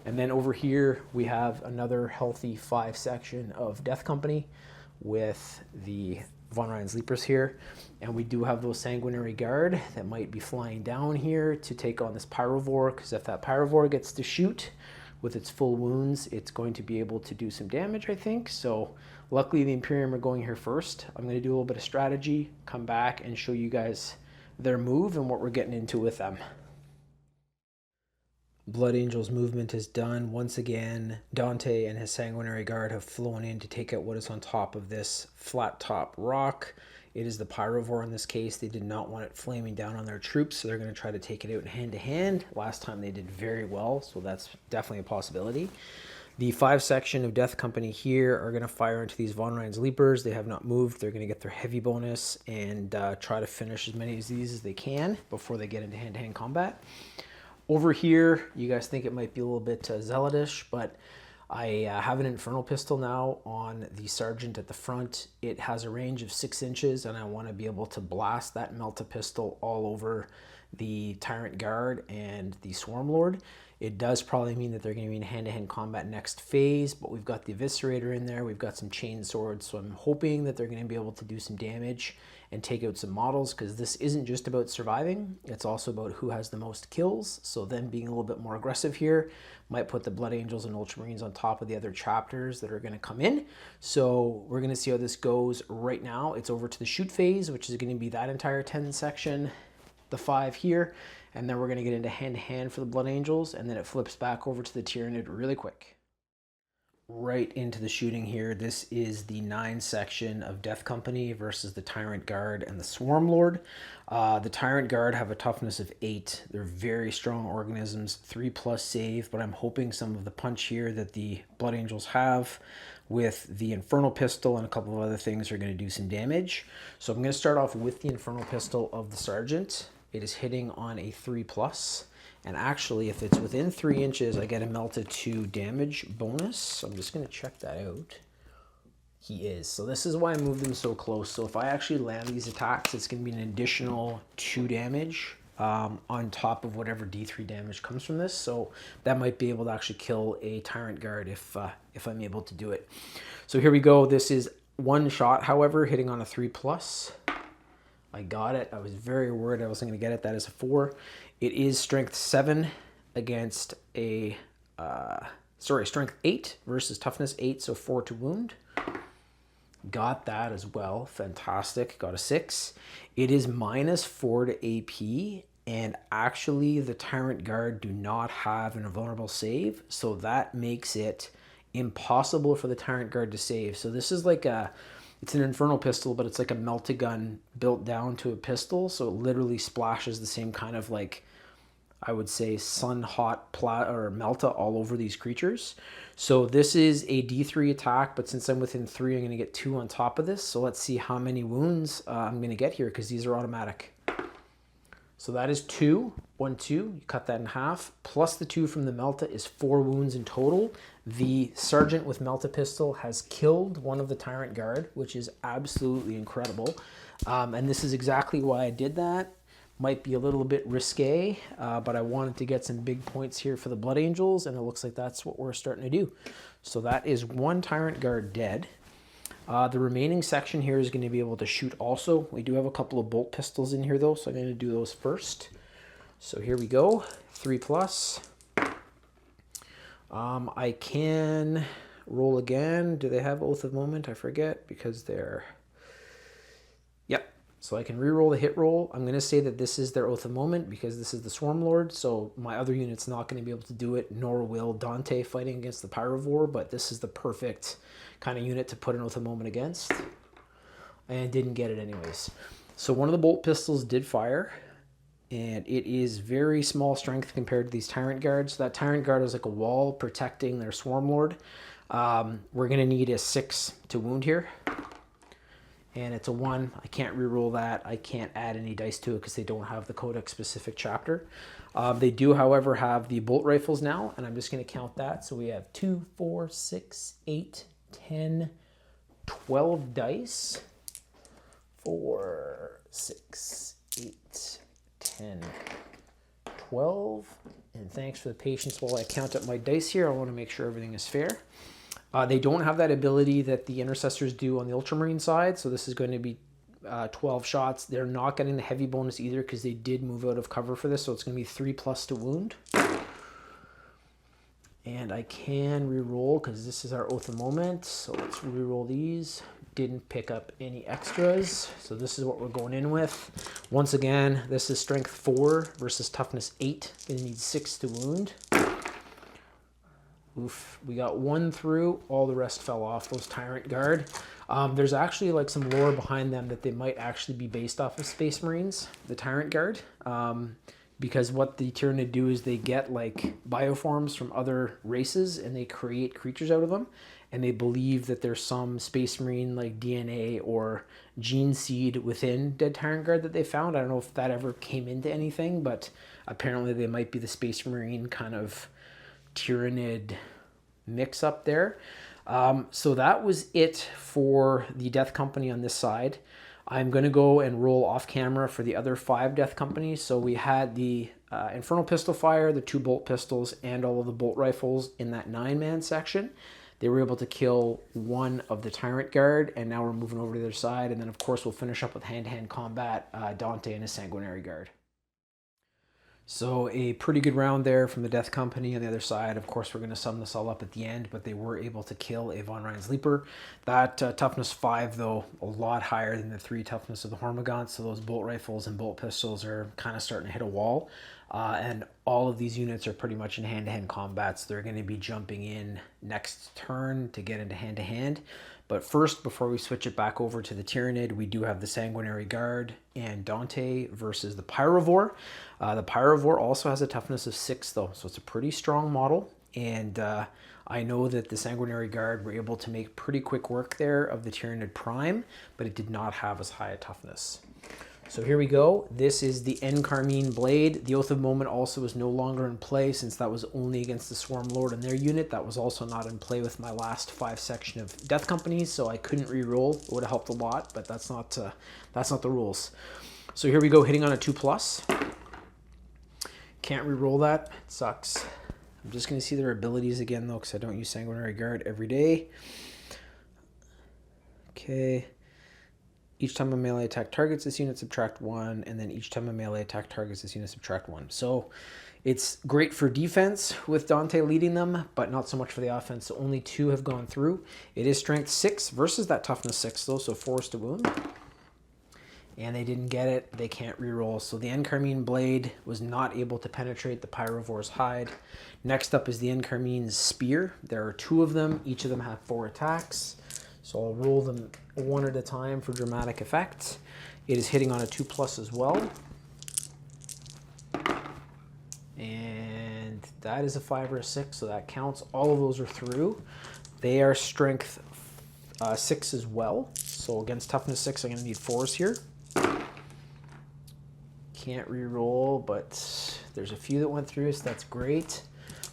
And then over here, we have another healthy 5 section of Death Company with the Von Rein's Leapers here. And we do have those Sanguinary Guard that might be flying down here to take on this Pyrovore, because if that Pyrovore gets to shoot, with its full wounds, it's going to be able to do some damage, I think. So luckily the Imperium are going here first. I'm going to do a little bit of strategy, come back and show you guys their move and what we're getting into with them. Blood Angels movement is done. Once again, Dante and his Sanguinary Guard have flown in to take out what is on top of this flat top rock. It is the Pyrovore in this case. They did not want it flaming down on their troops, so they're going to try to take it out hand to hand. Last time they did very well, so that's definitely a possibility. The 5 section of Death Company here are going to fire into these Von Ryan's Leapers. They have not moved. They're going to get their heavy bonus and try to finish as many of these as they can before they get into hand-to-hand combat. Over here, you guys think it might be a little bit zealotish, but I have an Infernal Pistol now on the Sergeant at the front. It has a range of 6 inches, and I want to be able to blast that Melta pistol all over the Tyrant Guard and the Swarm Lord. It does probably mean that they're going to be in hand-to-hand combat next phase, but we've got the Eviscerator in there. We've got some chain swords, so I'm hoping that they're going to be able to do some damage and take out some models, because this isn't just about surviving. It's also about who has the most kills. So them being a little bit more aggressive here might put the Blood Angels and Ultramarines on top of the other chapters that are going to come in. So we're going to see how this goes right now. It's over to the shoot phase, which is going to be that entire 10 section, the 5 here, and then we're going to get into hand-to-hand for the Blood Angels, and then it flips back over to the Tyranid really quick. Right into the shooting here. This is the 9 section of Death Company versus the Tyrant Guard and the Swarm Lord. The Tyrant Guard have a toughness of 8. They're very strong organisms, 3+ save, but I'm hoping some of the punch here that the Blood Angels have with the Infernal Pistol and a couple of other things are going to do some damage. So I'm going to start off with the Infernal Pistol of the Sergeant. It is hitting on a 3+. And actually, if it's within 3 inches, I get a Melta 2 damage bonus. So I'm just going to check that out. He is. So this is why I moved him so close. So if I actually land these attacks, it's going to be an additional 2 damage on top of whatever D3 damage comes from this. So that might be able to actually kill a Tyrant Guard if I'm able to do it. So here we go. This is 1 shot, however, hitting on a 3+. I got it. I was very worried I wasn't going to get it. That is a 4. It is strength 7 against a, strength 8 versus toughness 8, so 4 to wound. Got that as well. Fantastic. Got a 6. It is -4 to AP, and actually the Tyrant Guard do not have an invulnerable save, so that makes it impossible for the Tyrant Guard to save. So this is like a... It's an Infernal Pistol, but it's like a Melta-Gun built down to a pistol, so it literally splashes the same kind of, like, I would say, sun-hot or Melta all over these creatures. So this is a D3 attack, but since I'm within 3, I'm going to get 2 on top of this. So let's see how many wounds I'm going to get here, because these are automatic. So that is 2. 1, 2. You cut that in half. Plus the 2 from the Melta is 4 wounds in total. The Sergeant with Melta Pistol has killed one of the Tyrant Guard, which is absolutely incredible. And this is exactly why I did that. Might be a little bit risque, but I wanted to get some big points here for the Blood Angels, and it looks like that's what we're starting to do. So that is 1 Tyrant Guard dead. The remaining section here is going to be able to shoot also. We do have a couple of bolt pistols in here though, so I'm going to do those first. So here we go, 3+. I can roll again. Do they have Oath of Moment? I forget, because they're... Yep. So I can re-roll the hit roll. I'm going to say that this is their Oath of Moment because this is the Swarm Lord, so my other unit's not going to be able to do it, nor will Dante fighting against the Pyrovore, but this is the perfect kind of unit to put an Oath of Moment against. And didn't get it anyways. So one of the bolt pistols did fire, and it is very small strength compared to these Tyrant Guards. So that Tyrant Guard is like a wall protecting their Swarm Lord. We're going to need a 6 to wound here. And it's a 1. I can't re-roll that. I can't add any dice to it because they don't have the Codex-specific chapter. They do, however, have the bolt rifles now, and I'm just going to count that. So we have 2, 4, 6, 8, 10, 12 dice. 4, 6, 8, 10, 12. And thanks for the patience while I count up my dice here. I want to make sure everything is fair. They don't have that ability that the Intercessors do on the Ultramarine side, so this is going to be 12 shots. They're not getting the heavy bonus either because they did move out of cover for this, so it's going to be 3+ to wound. And I can re-roll because this is our Oath of Moment. So let's re-roll these. Didn't pick up any extras. So this is what we're going in with. Once again, this is strength 4 versus toughness 8. Gonna need 6 to wound. Oof, we got 1 through, all the rest fell off, those Tyrant Guard. There's actually like some lore behind them that they might actually be based off of Space Marines, the Tyrant Guard. Because what the Tyranid do is they get like bioforms from other races and they create creatures out of them. And they believe that there's some Space Marine like DNA or gene seed within dead Tyrant Guard that they found. I don't know if that ever came into anything, but apparently they might be the Space Marine kind of Tyranid mix up there. So that was it for the Death Company on this side. I'm going to go and roll off camera for the other 5 Death Companies. So we had the Infernal Pistol Fire, the 2 bolt pistols, and all of the bolt rifles in that 9-man section. They were able to kill 1 of the Tyrant Guard, and now we're moving over to the other side. And then, of course, we'll finish up with hand-to-hand combat, Dante and his Sanguinary Guard. So a pretty good round there from the Death Company on the other side. Of course, we're going to sum this all up at the end, but they were able to kill a Von Ryan's Leaper. That toughness 5, though, a lot higher than the 3 toughness of the Hormagaunts. So those bolt rifles and bolt pistols are kind of starting to hit a wall. And all of these units are pretty much in hand-to-hand combat, so they're going to be jumping in next turn to get into hand-to-hand. But first, before we switch it back over to the Tyranid, we do have the Sanguinary Guard and Dante versus the Pyrovore. The Pyrovore also has a toughness of 6, though, so it's a pretty strong model. And I know that the Sanguinary Guard were able to make pretty quick work there of the Tyranid Prime, but it did not have as high a toughness. So here we go. This is the Carmine Blade. The Oath of Moment also is no longer in play since that was only against the Swarm Lord and their unit. That was also not in play with my last 5 section of Death Companies, so I couldn't re-roll. It would have helped a lot, but that's not the rules. So here we go, hitting on a 2+. Can't re-roll that. It sucks. I'm just going to see their abilities again, though, because I don't use Sanguinary Guard every day. Okay. Each time a melee attack targets this unit, subtract 1, and then each time a melee attack targets this unit, subtract 1. So it's great for defense with Dante leading them, but not so much for the offense. So only 2 have gone through. It is strength 6 versus that toughness 6, though, so 4 is to wound. And they didn't get it. They can't reroll. So the Carmine Blade was not able to penetrate the Pyrovore's hide. Next up is the Carmine's Spear. There are 2 of them. Each of them have 4 attacks. So I'll roll them 1 at a time for dramatic effect. It is hitting on a 2+ as well. And that is a 5 or a 6, so that counts. All of those are through. They are strength 6 as well. So against toughness 6, I'm going to need 4s here. Can't re-roll, but there's a few that went through, so that's great.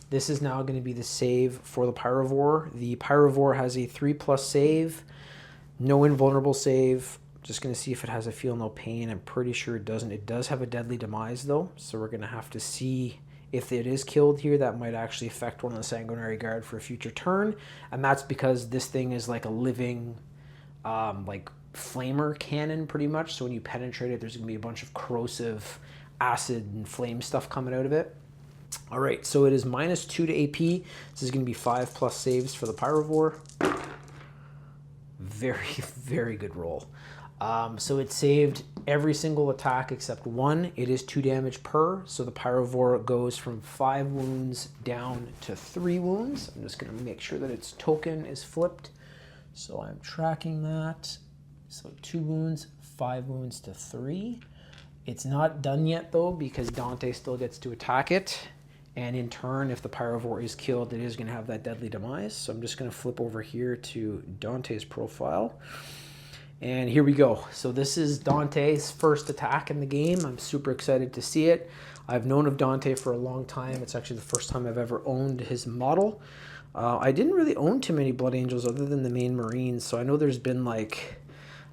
This is now going to be the save for the Pyrovore. The Pyrovore has a 3+ save, no invulnerable save. Just going to see if it has a feel no pain. I'm pretty sure it doesn't. It does have a deadly demise, though, so we're going to have to see if it is killed here. That might actually affect one of the Sanguinary Guard for a future turn, and that's because this thing is like a living, like flamer cannon, pretty much. So when you penetrate it, there's going to be a bunch of corrosive acid and flame stuff coming out of it. All right, so it is -2 to AP. This is going to be 5+ saves for the Pyrovore. Very, very good roll. So it saved every single attack except 1. It is 2 damage per, so the Pyrovore goes from 5 wounds down to 3 wounds. I'm just going to make sure that its token is flipped. So I'm tracking that. So 2 wounds, 5 wounds to 3. It's not done yet, though, because Dante still gets to attack it. And in turn, if the Pyrovore is killed, it is going to have that deadly demise. So I'm just going to flip over here to Dante's profile. And here we go. So this is Dante's first attack in the game. I'm super excited to see it. I've known of Dante for a long time. It's actually the first time I've ever owned his model. I didn't really own too many Blood Angels other than the main Marines. So I know there's been like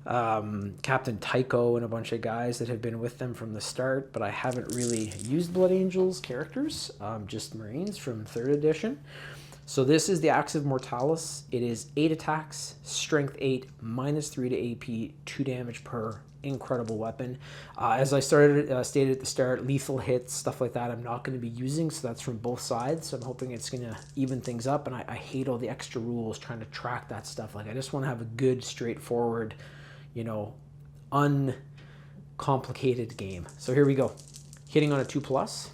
Captain Tycho and a bunch of guys that have been with them from the start, but I haven't really used Blood Angels characters, just Marines from 3rd edition. So this is the Axe of Mortalis. It is 8 attacks, strength 8, -3 to AP, 2 damage per, incredible weapon. As I stated at the start, lethal hits, stuff like that, I'm not going to be using, so that's from both sides. So I'm hoping it's going to even things up, and I hate all the extra rules trying to track that stuff. Like, I just want to have a good, straightforward, you know, uncomplicated game. So here we go. Hitting on a 2+.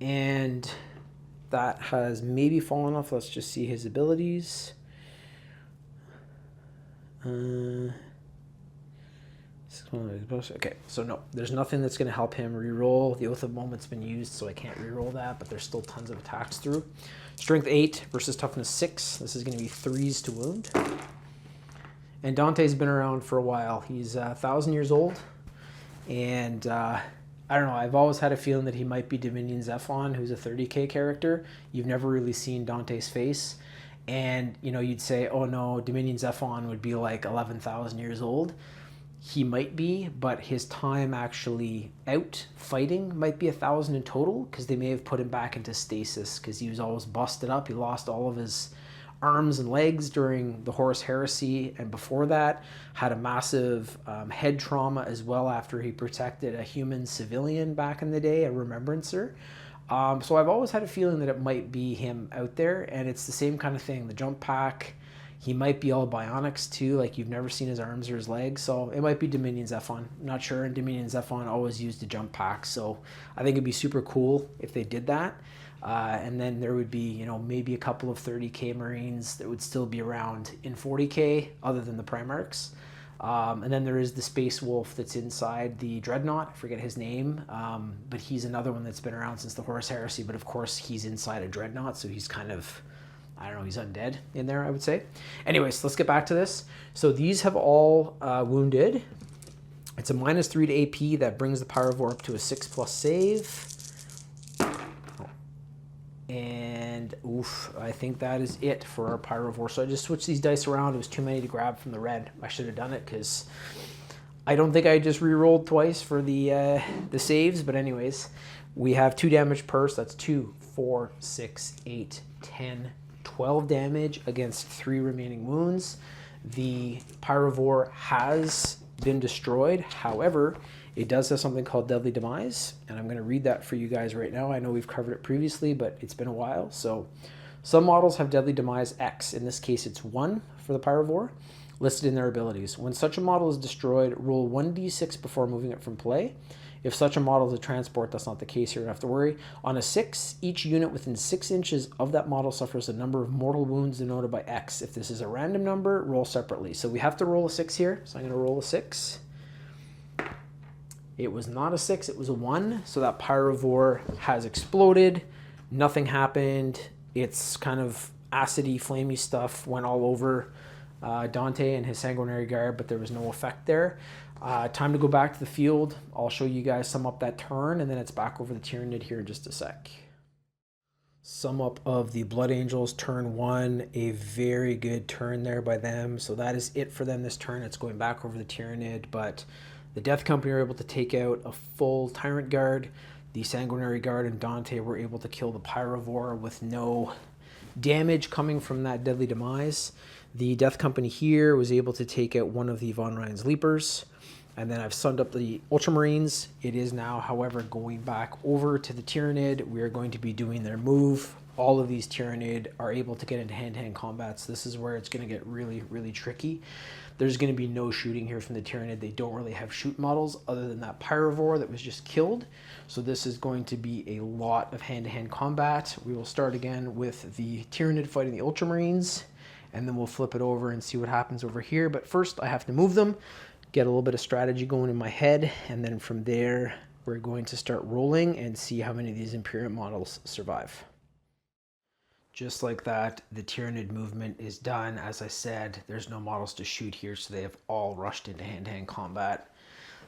And that has maybe fallen off. Let's just see his abilities. Okay, so no, there's nothing that's going to help him reroll. The Oath of Moment's been used, so I can't reroll that, but there's still tons of attacks through. Strength 8 versus Toughness 6. This is going to be 3s to wound. And Dante's been around for a while. He's 1,000 years old, and I don't know, I've always had a feeling that he might be Dominion Zephon, who's a 30k character. You've never really seen Dante's face. And, you know, you'd say, oh no, Dominion Zephon would be like 11,000 years old. He might be, but his time actually out fighting might be 1,000 in total, because they may have put him back into stasis because he was always busted up. He lost all of his arms and legs during the Horus Heresy, and before that had a massive head trauma as well after he protected a human civilian back in the day, a remembrancer. So I've always had a feeling that it might be him out there, and it's the same kind of thing. The jump pack, he might be all bionics too, like you've never seen his arms or his legs, so it might be Dominion Zephon. I'm not sure, and Dominion Zephon always used the jump pack, so I think it'd be super cool if they did that. And then there would be, you know, maybe a couple of 30k Marines that would still be around in 40k, other than the Primarchs. And then there is the Space Wolf that's inside the Dreadnought. I forget his name, but he's another one that's been around since the Horus Heresy. But of course, he's inside a Dreadnought, so he's kind of, I don't know, he's undead in there, I would say. Anyways, let's get back to this. So these have all wounded. It's a -3 to AP that brings the Pyrovore up to a 6+ save. And oof, I think that is it for our Pyrovore. So I just switched these dice around. It was too many to grab from the red. I should have done it because I don't think I just re-rolled twice for the saves. But anyways, we have 2 damage per. So that's 2, 4, 6, 8, 10, 12 damage against 3 remaining wounds. The Pyrovore has been destroyed. However, it does have something called Deadly Demise, and I'm going to read that for you guys right now. I know we've covered it previously, but it's been a while. So some models have Deadly Demise X. In this case, it's 1 for the Pyrovore, listed in their abilities. When such a model is destroyed, roll 1d6 before moving it from play. If such a model is a transport, that's not the case here, you don't have to worry. On a 6, each unit within 6 inches of that model suffers a number of mortal wounds denoted by X. If this is a random number, roll separately. So we have to roll a 6 here, so I'm going to roll a 6. It was not a 6, it was a 1. So that Pyrovore has exploded. Nothing happened. It's kind of acidy, flamey stuff went all over Dante and his Sanguinary Guard, but there was no effect there. Time to go back to the field. I'll show you guys sum up that turn, and then it's back over the Tyranid here in just a sec. Sum up of the Blood Angels turn 1, a very good turn there by them. So that is it for them this turn. It's going back over the Tyranid, but the Death Company were able to take out a full Tyrant Guard. The Sanguinary Guard and Dante were able to kill the Pyrovore with no damage coming from that Deadly Demise. The Death Company here was able to take out one of the Von Ryan's Leapers. And then I've summed up the Ultramarines. It is now, however, going back over to the Tyranid. We are going to be doing their move. All of these Tyranid are able to get into hand-to-hand combats. This is where it's going to get really, really tricky. There's going to be no shooting here from the Tyranid. They don't really have shoot models other than that Pyrovore that was just killed. So this is going to be a lot of hand-to-hand combat. We will start again with the Tyranid fighting the Ultramarines, and then we'll flip it over and see what happens over here. But first, I have to move them, get a little bit of strategy going in my head, and then from there, we're going to start rolling and see how many of these Imperium models survive. Just like that, the Tyranid movement is done. As I said, there's no models to shoot here, so they have all rushed into hand-to-hand combat.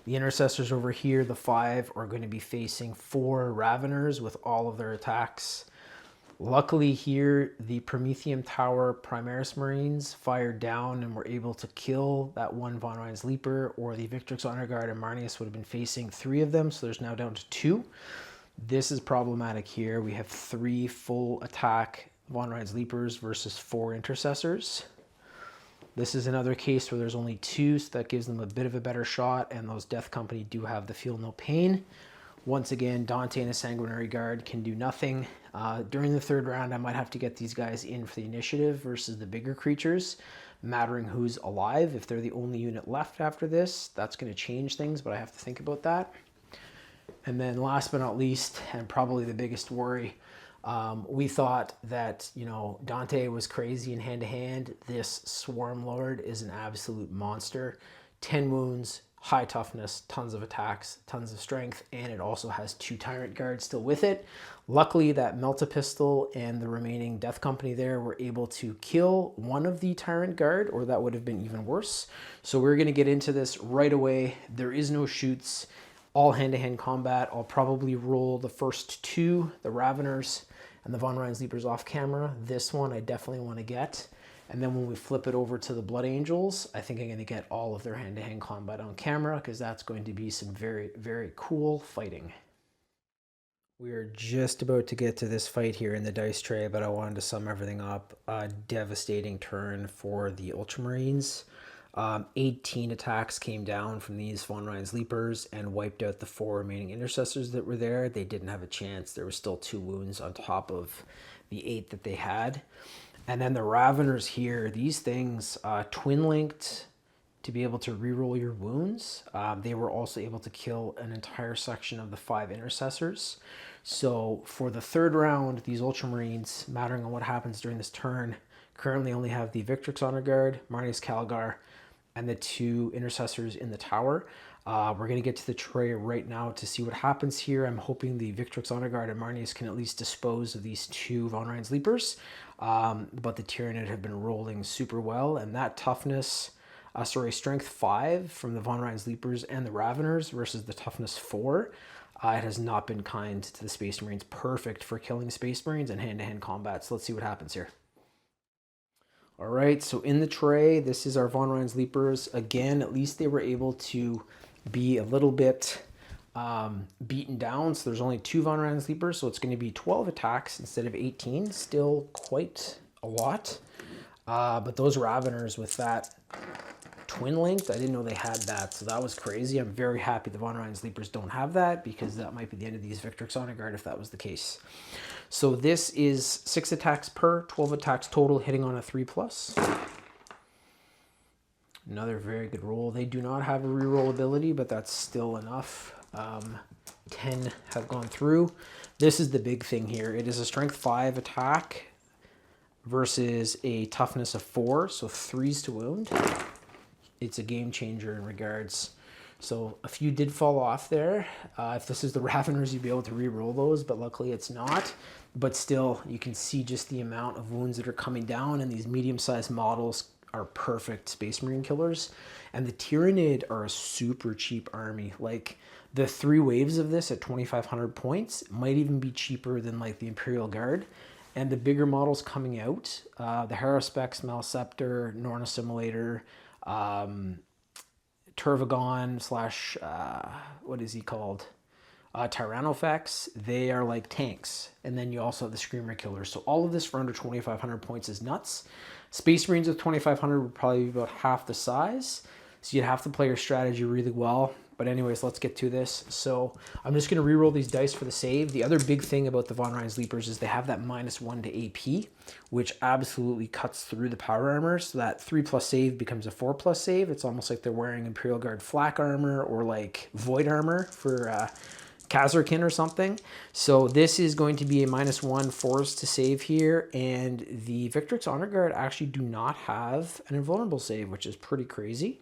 The Intercessors over here, the 5, are going to be facing 4 Raveners with all of their attacks. Luckily here, the Prometheum Tower Primaris Marines fired down and were able to kill that one Von Ryan's Leaper, or the Victrix Honor Guard and Marnius would have been facing 3 of them, so there's now down to 2. This is problematic here. We have 3 full attack Von Ryan's Leapers versus 4 Intercessors. This is another case where there's only 2, so that gives them a bit of a better shot, and those Death Company do have the Feel No Pain. Once again, Dante and a Sanguinary Guard can do nothing. During the 3rd round, I might have to get these guys in for the initiative versus the bigger creatures, mattering who's alive. If they're the only unit left after this, that's going to change things, but I have to think about that. And then last but not least, and probably the biggest worry, we thought that, you know, Dante was crazy in hand-to-hand. This Swarm Lord is an absolute monster. 10 wounds, high toughness, tons of attacks, tons of strength, and it also has 2 Tyrant Guards still with it. Luckily, that Melt-A-Pistol and the remaining Death Company there were able to kill one of the Tyrant Guard, or that would have been even worse. So we're going to get into this right away. There is no shoots, all hand-to-hand combat. I'll probably roll the first 2, the Raveners and the Von Rhein's off camera. This one I definitely want to get. And then when we flip it over to the Blood Angels, I think I'm going to get all of their hand-to-hand combat on camera, because that's going to be some very, very cool fighting. We are just about to get to this fight here in the dice tray, but I wanted to sum everything up. A devastating turn for the Ultramarines. 18 attacks came down from these Von Rhein's Leapers and wiped out the 4 remaining intercessors that were there. They didn't have a chance. There were still 2 wounds on top of the 8 that they had. And then the Raveners here, these things twin-linked to be able to reroll your wounds. They were also able to kill an entire section of the 5 intercessors. So for the 3rd round, these Ultramarines, mattering on what happens during this turn, currently only have the Victrix Honor Guard, Marneus Calgar, and the 2 intercessors in the tower. We're going to get to the tray right now to see what happens here. I'm hoping the Victrix Honor Guard and Marneus can at least dispose of these 2 Von Rhein's Leapers. But the Tyranid have been rolling super well, and that toughness, strength 5 from the Von Rhein's Leapers and the Raveners versus the toughness 4, it has not been kind to the Space Marines. Perfect for killing Space Marines and hand-to-hand combat. So let's see what happens here. All right, so in the tray, this is our Von Rhein's Leapers. Again, at least they were able to be a little bit beaten down. So there's only 2 Von Rhein's Leapers, so it's going to be 12 attacks instead of 18. Still quite a lot. But those Raveners with that twin-linked, I didn't know they had that, so that was crazy. I'm very happy the Von Rhein's Leapers don't have that, because that might be the end of these Victrix Honor Guard if that was the case. So this is 6 attacks per, 12 attacks total, hitting on a 3+. Another very good roll. They do not have a reroll ability, but that's still enough. 10 have gone through. This is the big thing here. It is a strength 5 attack versus a toughness of 4, so 3s to wound. It's a game changer in regards. So a few did fall off there. If this is the Raveners, you'd be able to re-roll those, but luckily it's not. But still, you can see just the amount of wounds that are coming down, and these medium-sized models are perfect Space Marine killers. And the Tyranid are a super cheap army. Like, the 3 waves of this at 2,500 points might even be cheaper than like the Imperial Guard. And the bigger models coming out, the Haruspex, Malceptor, Norn Assimilator, Turvagon slash, what is he called? Tyrannofex, they are like tanks. And then you also have the Screamer Killers. So all of this for under 2,500 points is nuts. Space Marines with 2,500 would probably be about half the size. So you'd have to play your strategy really well. But anyways, let's get to this. So I'm just going to reroll these dice for the save. The other big thing about the Von Rhein's Leapers is they have that -1 to AP, which absolutely cuts through the power armor. So that 3+ save becomes a 4+ save. It's almost like they're wearing Imperial Guard flak armor or like void armor for Kazarkin or something. So this is going to be a -1 force to save here. And the Victrix Honor Guard actually do not have an invulnerable save, which is pretty crazy.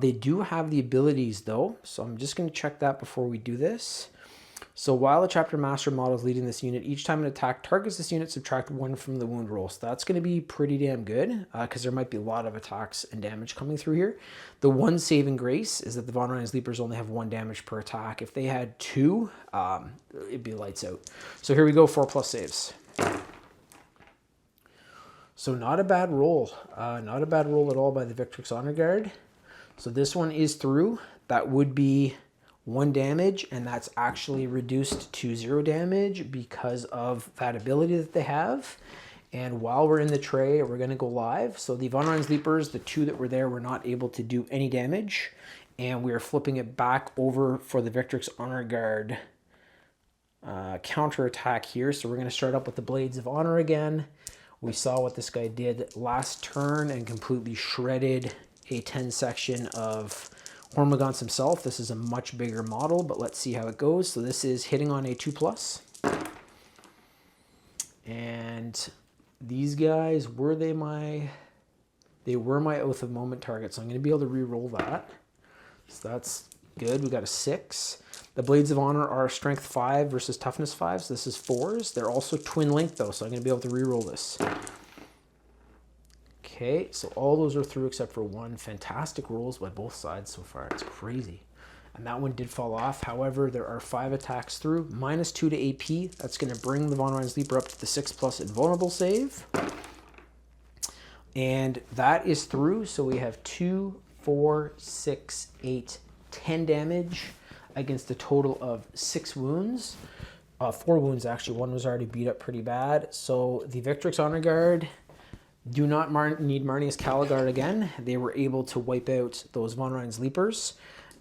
They do have the abilities though, so I'm just going to check that before we do this. So while a Chapter Master model is leading this unit, each time an attack targets this unit, subtract 1 from the wound roll. So that's going to be pretty damn good, because there might be a lot of attacks and damage coming through here. The one saving grace is that the Von Rhein's Leapers only have 1 damage per attack. If they had 2, it'd be lights out. So here we go, 4+ saves. So not a bad roll. Not a bad roll at all by the Victrix Honor Guard. So this one is through. That would be 1 damage, and that's actually reduced to 0 damage because of that ability that they have. And while we're in the tray, we're going to go live. So the Von Rein's Leapers, the 2 that were there, were not able to do any damage. And we are flipping it back over for the Victrix Honor Guard counterattack here. So we're going to start up with the Blades of Honor again. We saw what this guy did last turn and completely shredded a 10 section of Hormagaunts himself. This is a much bigger model, but let's see how it goes. So this is hitting on a 2+. And these guys, were they were my Oath of Moment target. So I'm going to be able to re-roll that. So that's good. We got a 6. The Blades of Honor are Strength 5 versus Toughness 5. So this is 4s. They're also twin linked though, so I'm going to be able to re-roll this. Okay, so all those are through except for one. Fantastic rolls by both sides so far. It's crazy. And that one did fall off. However, there are 5 attacks through. -2 to AP. That's going to bring the Von Rein's Leaper up to the 6+ invulnerable save. And that is through. So we have 2, 4, 6, 8, 10 damage against a total of 6 wounds. 4 wounds actually. One was already beat up pretty bad. So the Victrix Honor Guard do not need Marnius Caligard again. They were able to wipe out those Von Rein's Leapers.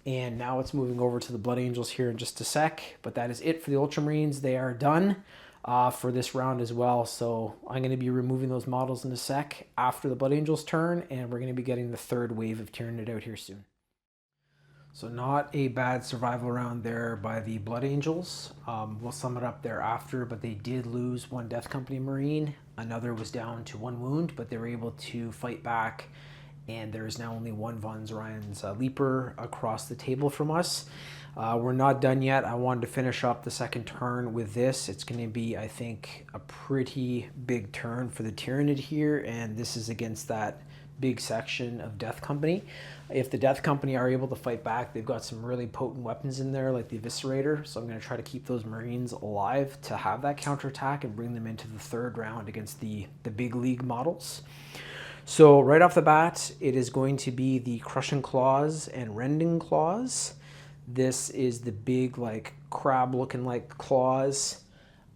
And now it's moving over to the Blood Angels here in just a sec. But that is it for the Ultramarines. They are done for this round as well. So I'm going to be removing those models in a sec after the Blood Angels turn. And we're going to be getting the 3rd wave of Tyranid out here soon. So not a bad survival round there by the Blood Angels. We'll sum it up thereafter, but they did lose 1 Death Company Marine. Another was down to 1 wound, but they were able to fight back. And there is now only 1 Von Rein's Leaper across the table from us. We're not done yet. I wanted to finish up the 2nd turn with this. It's going to be, I think, a pretty big turn for the Tyranid here. And this is against that big section of Death Company. If the Death Company are able to fight back, they've got some really potent weapons in there like the Eviscerator. So I'm going to try to keep those Marines alive to have that counterattack and bring them into the 3rd round against the big league models. So right off the bat, it is going to be the Crushing Claws and Rending Claws. This is the big, like, crab-looking like claws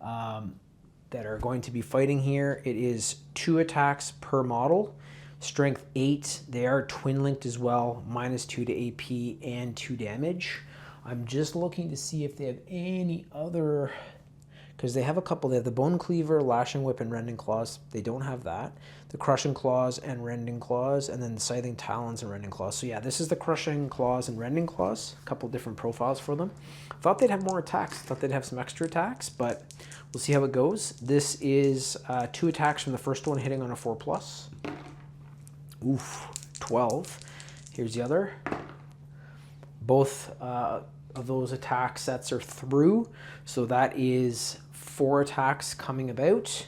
that are going to be fighting here. It is 2 attacks per model. Strength 8. They are twin-linked as well. -2 to AP and 2 damage. I'm just looking to see if they have any other... Because they have a couple. They have the Bone Cleaver, Lashing Whip, and Rending Claws. They don't have that. The Crushing Claws and Rending Claws, and then the Scything Talons and Rending Claws. So yeah, this is the Crushing Claws and Rending Claws. A couple different profiles for them. I thought they'd have more attacks. I thought they'd have some extra attacks, but we'll see how it goes. This is 2 attacks from the first one hitting on a 4+. Oof, 12. Here's the other. Both of those attack sets are through. So that is 4 attacks coming about.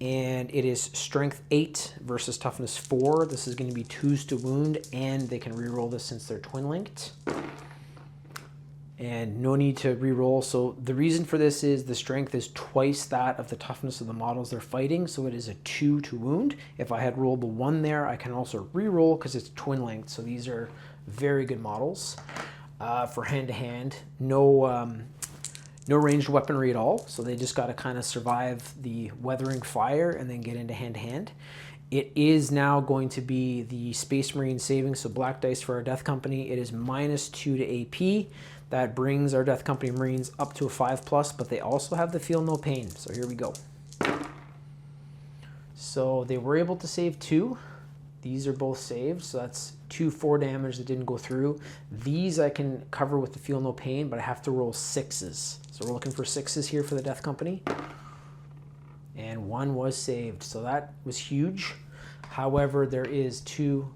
And it is Strength 8 versus Toughness 4. This is going to be 2s to wound, and they can reroll this since they're twin-linked. And no need to reroll. So the reason for this is the strength is twice that of the toughness of the models they're fighting. So it is a 2 to wound. If I had rolled the 1 there, I can also reroll because it's twin-linked. So these are very good models for hand-to-hand. No ranged weaponry at all, so they just got to kind of survive the weathering fire and then get into hand-to-hand. It is now going to be the Space Marine saving, so black dice for our Death Company. It is -2 to AP. That brings our Death Company Marines up to a 5+, but they also have the Feel No Pain, so here we go. So they were able to save 2. These are both saved, so that's 2 4 damage that didn't go through. These I can cover with the Feel No Pain, but I have to roll 6s. So we're looking for 6s here for the Death Company. And 1 was saved, so that was huge. However, there is 2...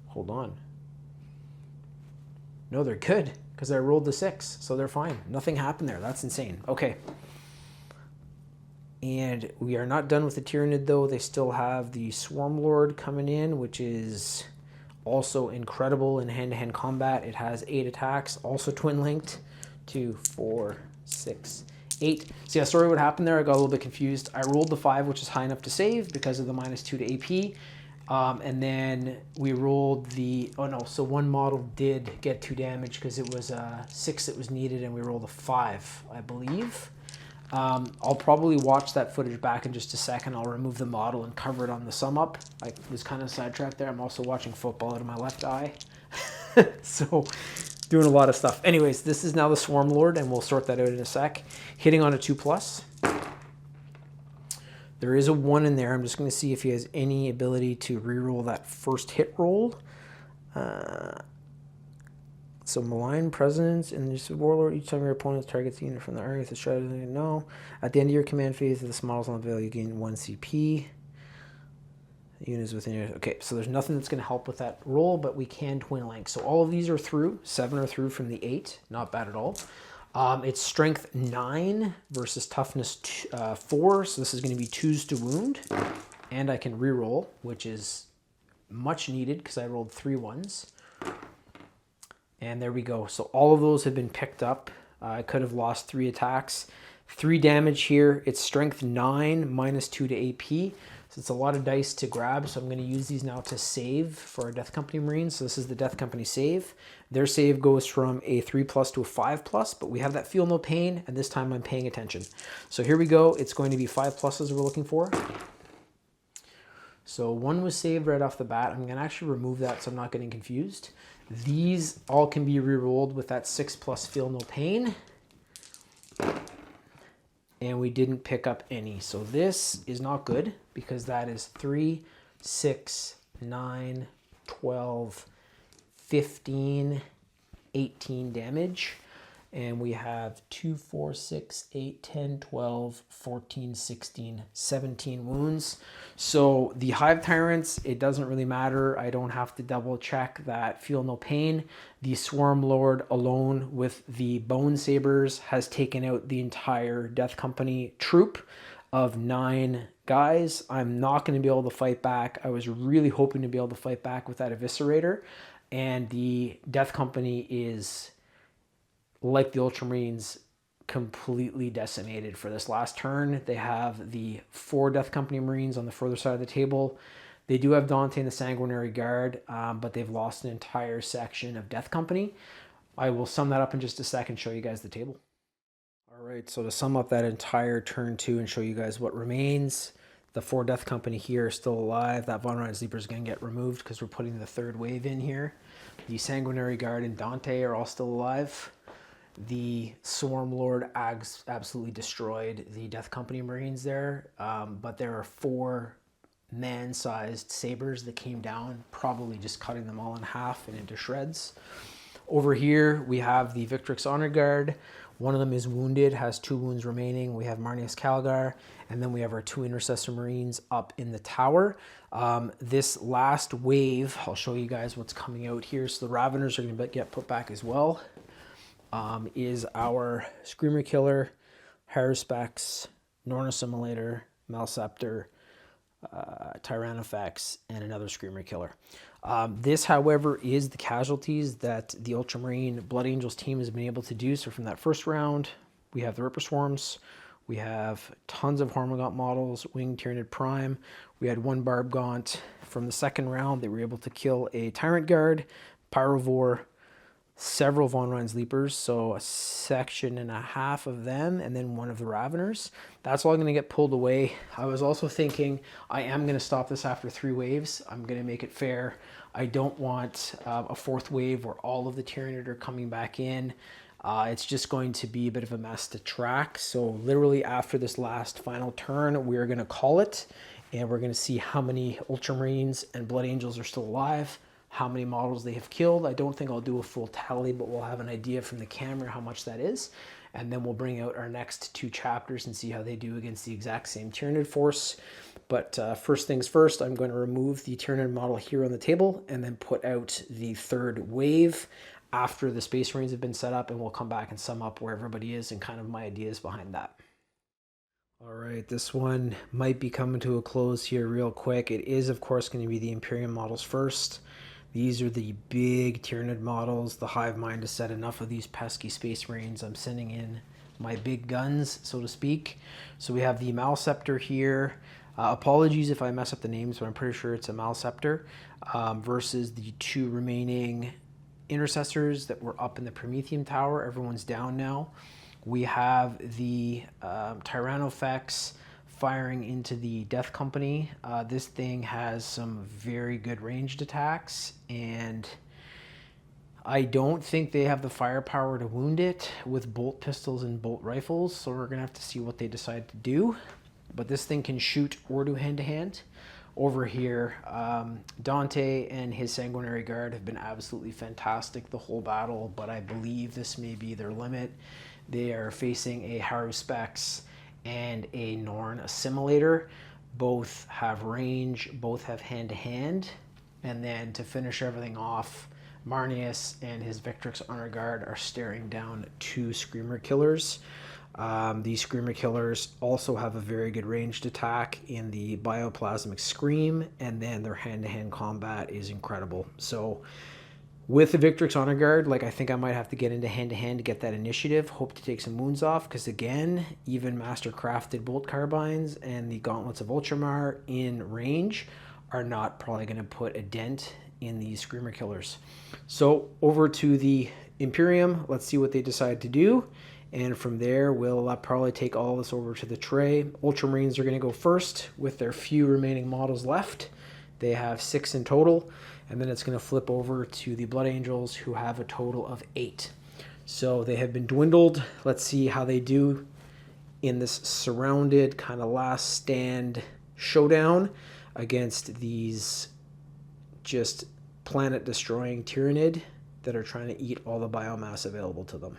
hold on. No, they're good, because I rolled the 6, so they're fine. Nothing happened there. That's insane. Okay. And we are not done with the Tyranid, though. They still have the Swarm Lord coming in, which is also incredible in hand-to-hand combat. It has 8 attacks, also twin-linked. 2, 4, 6, 8. So yeah, sorry what happened there. I got a little bit confused. I rolled the 5, which is high enough to save because of the -2 to AP. And then we rolled the, oh no, so one model did get 2 damage because it was a 6 that was needed, and we rolled a 5, I believe. I'll probably watch that footage back in just a second. I'll remove the model and cover it on the sum up. I was kind of sidetracked there. I'm also watching football out of my left eye. So doing a lot of stuff. Anyways, this is now the Swarm Lord, and we'll sort that out in a sec. Hitting on a 2+. There is a 1 in there. I'm just going to see if he has any ability to reroll that first hit roll. So malign presence and just warlord. Each time your opponent targets a unit from the army with a strategy, no. At the end of your command phase, if this model's on the veil, you gain 1 CP. Units within your, okay, so there's nothing that's going to help with that roll, but we can twin link. So all of these are through. 7 are through from the 8. Not bad at all. It's strength 9 versus toughness 4. So this is going to be 2s to wound. And I can reroll, which is much needed because I rolled 3 1s. And there we go. So all of those have been picked up. I could have lost 3 attacks. 3 damage here. It's strength 9 minus 2 to AP. So it's a lot of dice to grab. So I'm going to use these now to save for our Death Company Marines. So this is the Death Company save. Their save goes from a 3+ to a 5+, but we have that feel no pain, and this time I'm paying attention. So here we go. It's going to be 5+ we're looking for. So 1 was saved right off the bat. I'm going to actually remove that so I'm not getting confused. These all can be re-rolled with that 6+ feel no pain. And we didn't pick up any. So this is not good because that is 3, 6, 9, 12, 15, 18 damage. And we have 2, 4, 6, 8, 10, 12, 14, 16, 17 wounds. So the Hive Tyrants, it doesn't really matter. I don't have to double check that feel no pain. The Swarm Lord alone with the Bone Sabers has taken out the entire Death Company troop of 9 guys. I'm not going to be able to fight back. I was really hoping to be able to fight back with that Eviscerator. And the Death Company is, like the Ultramarines, completely decimated for this last turn. They have the 4 Death Company Marines on the further side of the table. They do have Dante and the Sanguinary Guard, but they've lost an entire section of Death Company. I will sum that up in just a second, show you guys the table. All right, so to sum up that entire turn 2 and show you guys what remains, the 4 Death Company here are still alive. That Von Ryan Sleeper is going to get removed because we're putting the 3rd wave in here. The Sanguinary Guard and Dante are all still alive. The Swarm Lord absolutely destroyed the Death Company Marines there, but there are 4 man-sized sabers that came down, probably just cutting them all in half and into shreds. Over here, we have the Victrix Honor Guard. One of them is wounded, has 2 wounds remaining. We have Marnius Calgar, and then we have our 2 Intercessor Marines up in the tower. This last wave, I'll show you guys what's coming out here. So the Raveners are going to get put back as well. Is our Screamer Killer, Haruspex, Norn Assimilator, Malceptor, Tyrannofex, and another Screamer Killer. This, however, is the casualties that the Ultramarine Blood Angels team has been able to do. So from that first round, we have the Ripper Swarms, we have tons of Hormigaunt models, Winged Tyranid Prime. We had 1 Barb Gaunt. From the second round, they were able to kill a Tyrant Guard, Pyrovore, several Von Ryan's Leapers, so a section and a half of them, and then 1 of the Raveners. That's all going to get pulled away. I was also thinking I am going to stop this after 3 waves. I'm going to make it fair. I don't want a 4th wave where all of the Tyranid are coming back in. It's just going to be a bit of a mess to track. So literally after this last final turn, we're going to call it, and we're going to see how many Ultramarines and Blood Angels are still alive, how many models they have killed. I don't think I'll do a full tally, but we'll have an idea from the camera how much that is. And then we'll bring out our next 2 chapters and see how they do against the exact same Tyranid force. But first things first, I'm going to remove the Tyranid model here on the table and then put out the 3rd wave after the Space Marines have been set up, and we'll come back and sum up where everybody is and kind of my ideas behind that. All right, this one might be coming to a close here real quick. It is, of course, going to be the Imperium models first. These are the big Tyranid models. The hive mind has said enough of these pesky Space Marines. I'm sending in my big guns, so to speak. So we have the Malceptor here. Apologies if I mess up the names, but I'm pretty sure it's a Malceptor, versus the 2 remaining intercessors that were up in the Prometheum Tower. Everyone's down now. We have the Tyranofex firing into the Death Company. This thing has some very good ranged attacks, and I don't think they have the firepower to wound it with bolt pistols and bolt rifles, so we're going to have to see what they decide to do. But this thing can shoot or do hand-to-hand. Over here, Dante and his Sanguinary Guard have been absolutely fantastic the whole battle, but I believe this may be their limit. They are facing a Haruspex and a Norn Assimilator. Both have range, both have hand-to-hand. And then to finish everything off, Marneus and his Victrix Honor Guard are staring down 2 Screamer Killers. These Screamer Killers also have a very good ranged attack in the Bioplasmic Scream, and then their hand-to-hand combat is incredible. So with the Victrix Honor Guard, like, I think I might have to get into hand-to-hand to get that initiative. Hope to take some wounds off, because again, even Master-crafted Bolt Carbines and the Gauntlets of Ultramar in range are not probably going to put a dent in these Screamer Killers. So over to the Imperium. Let's see what they decide to do. And from there, we'll probably take all this over to the tray. Ultramarines are going to go first with their few remaining models left. They have 6 in total. And then it's going to flip over to the Blood Angels, who have a total of 8. So they have been dwindled. Let's see how they do in this surrounded kind of last stand showdown against these just planet-destroying Tyranid that are trying to eat all the biomass available to them.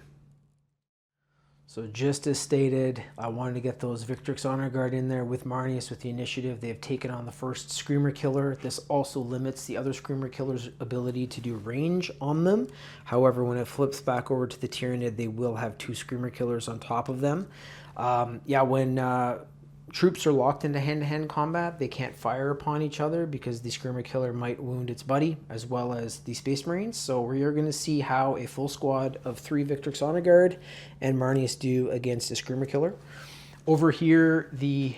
So just as stated, I wanted to get those Victrix Honor Guard in there with Marneus with the initiative. They have taken on the first Screamer Killer. This also limits the other Screamer Killer's ability to do range on them. However, when it flips back over to the Tyranid, they will have 2 Screamer Killers on top of them. When troops are locked into hand-to-hand combat, they can't fire upon each other because the Screamer Killer might wound its buddy, as well as the Space Marines. So we are going to see how a full squad of 3 Victrix Honor Guard and Marneus do against a Screamer Killer. Over here, the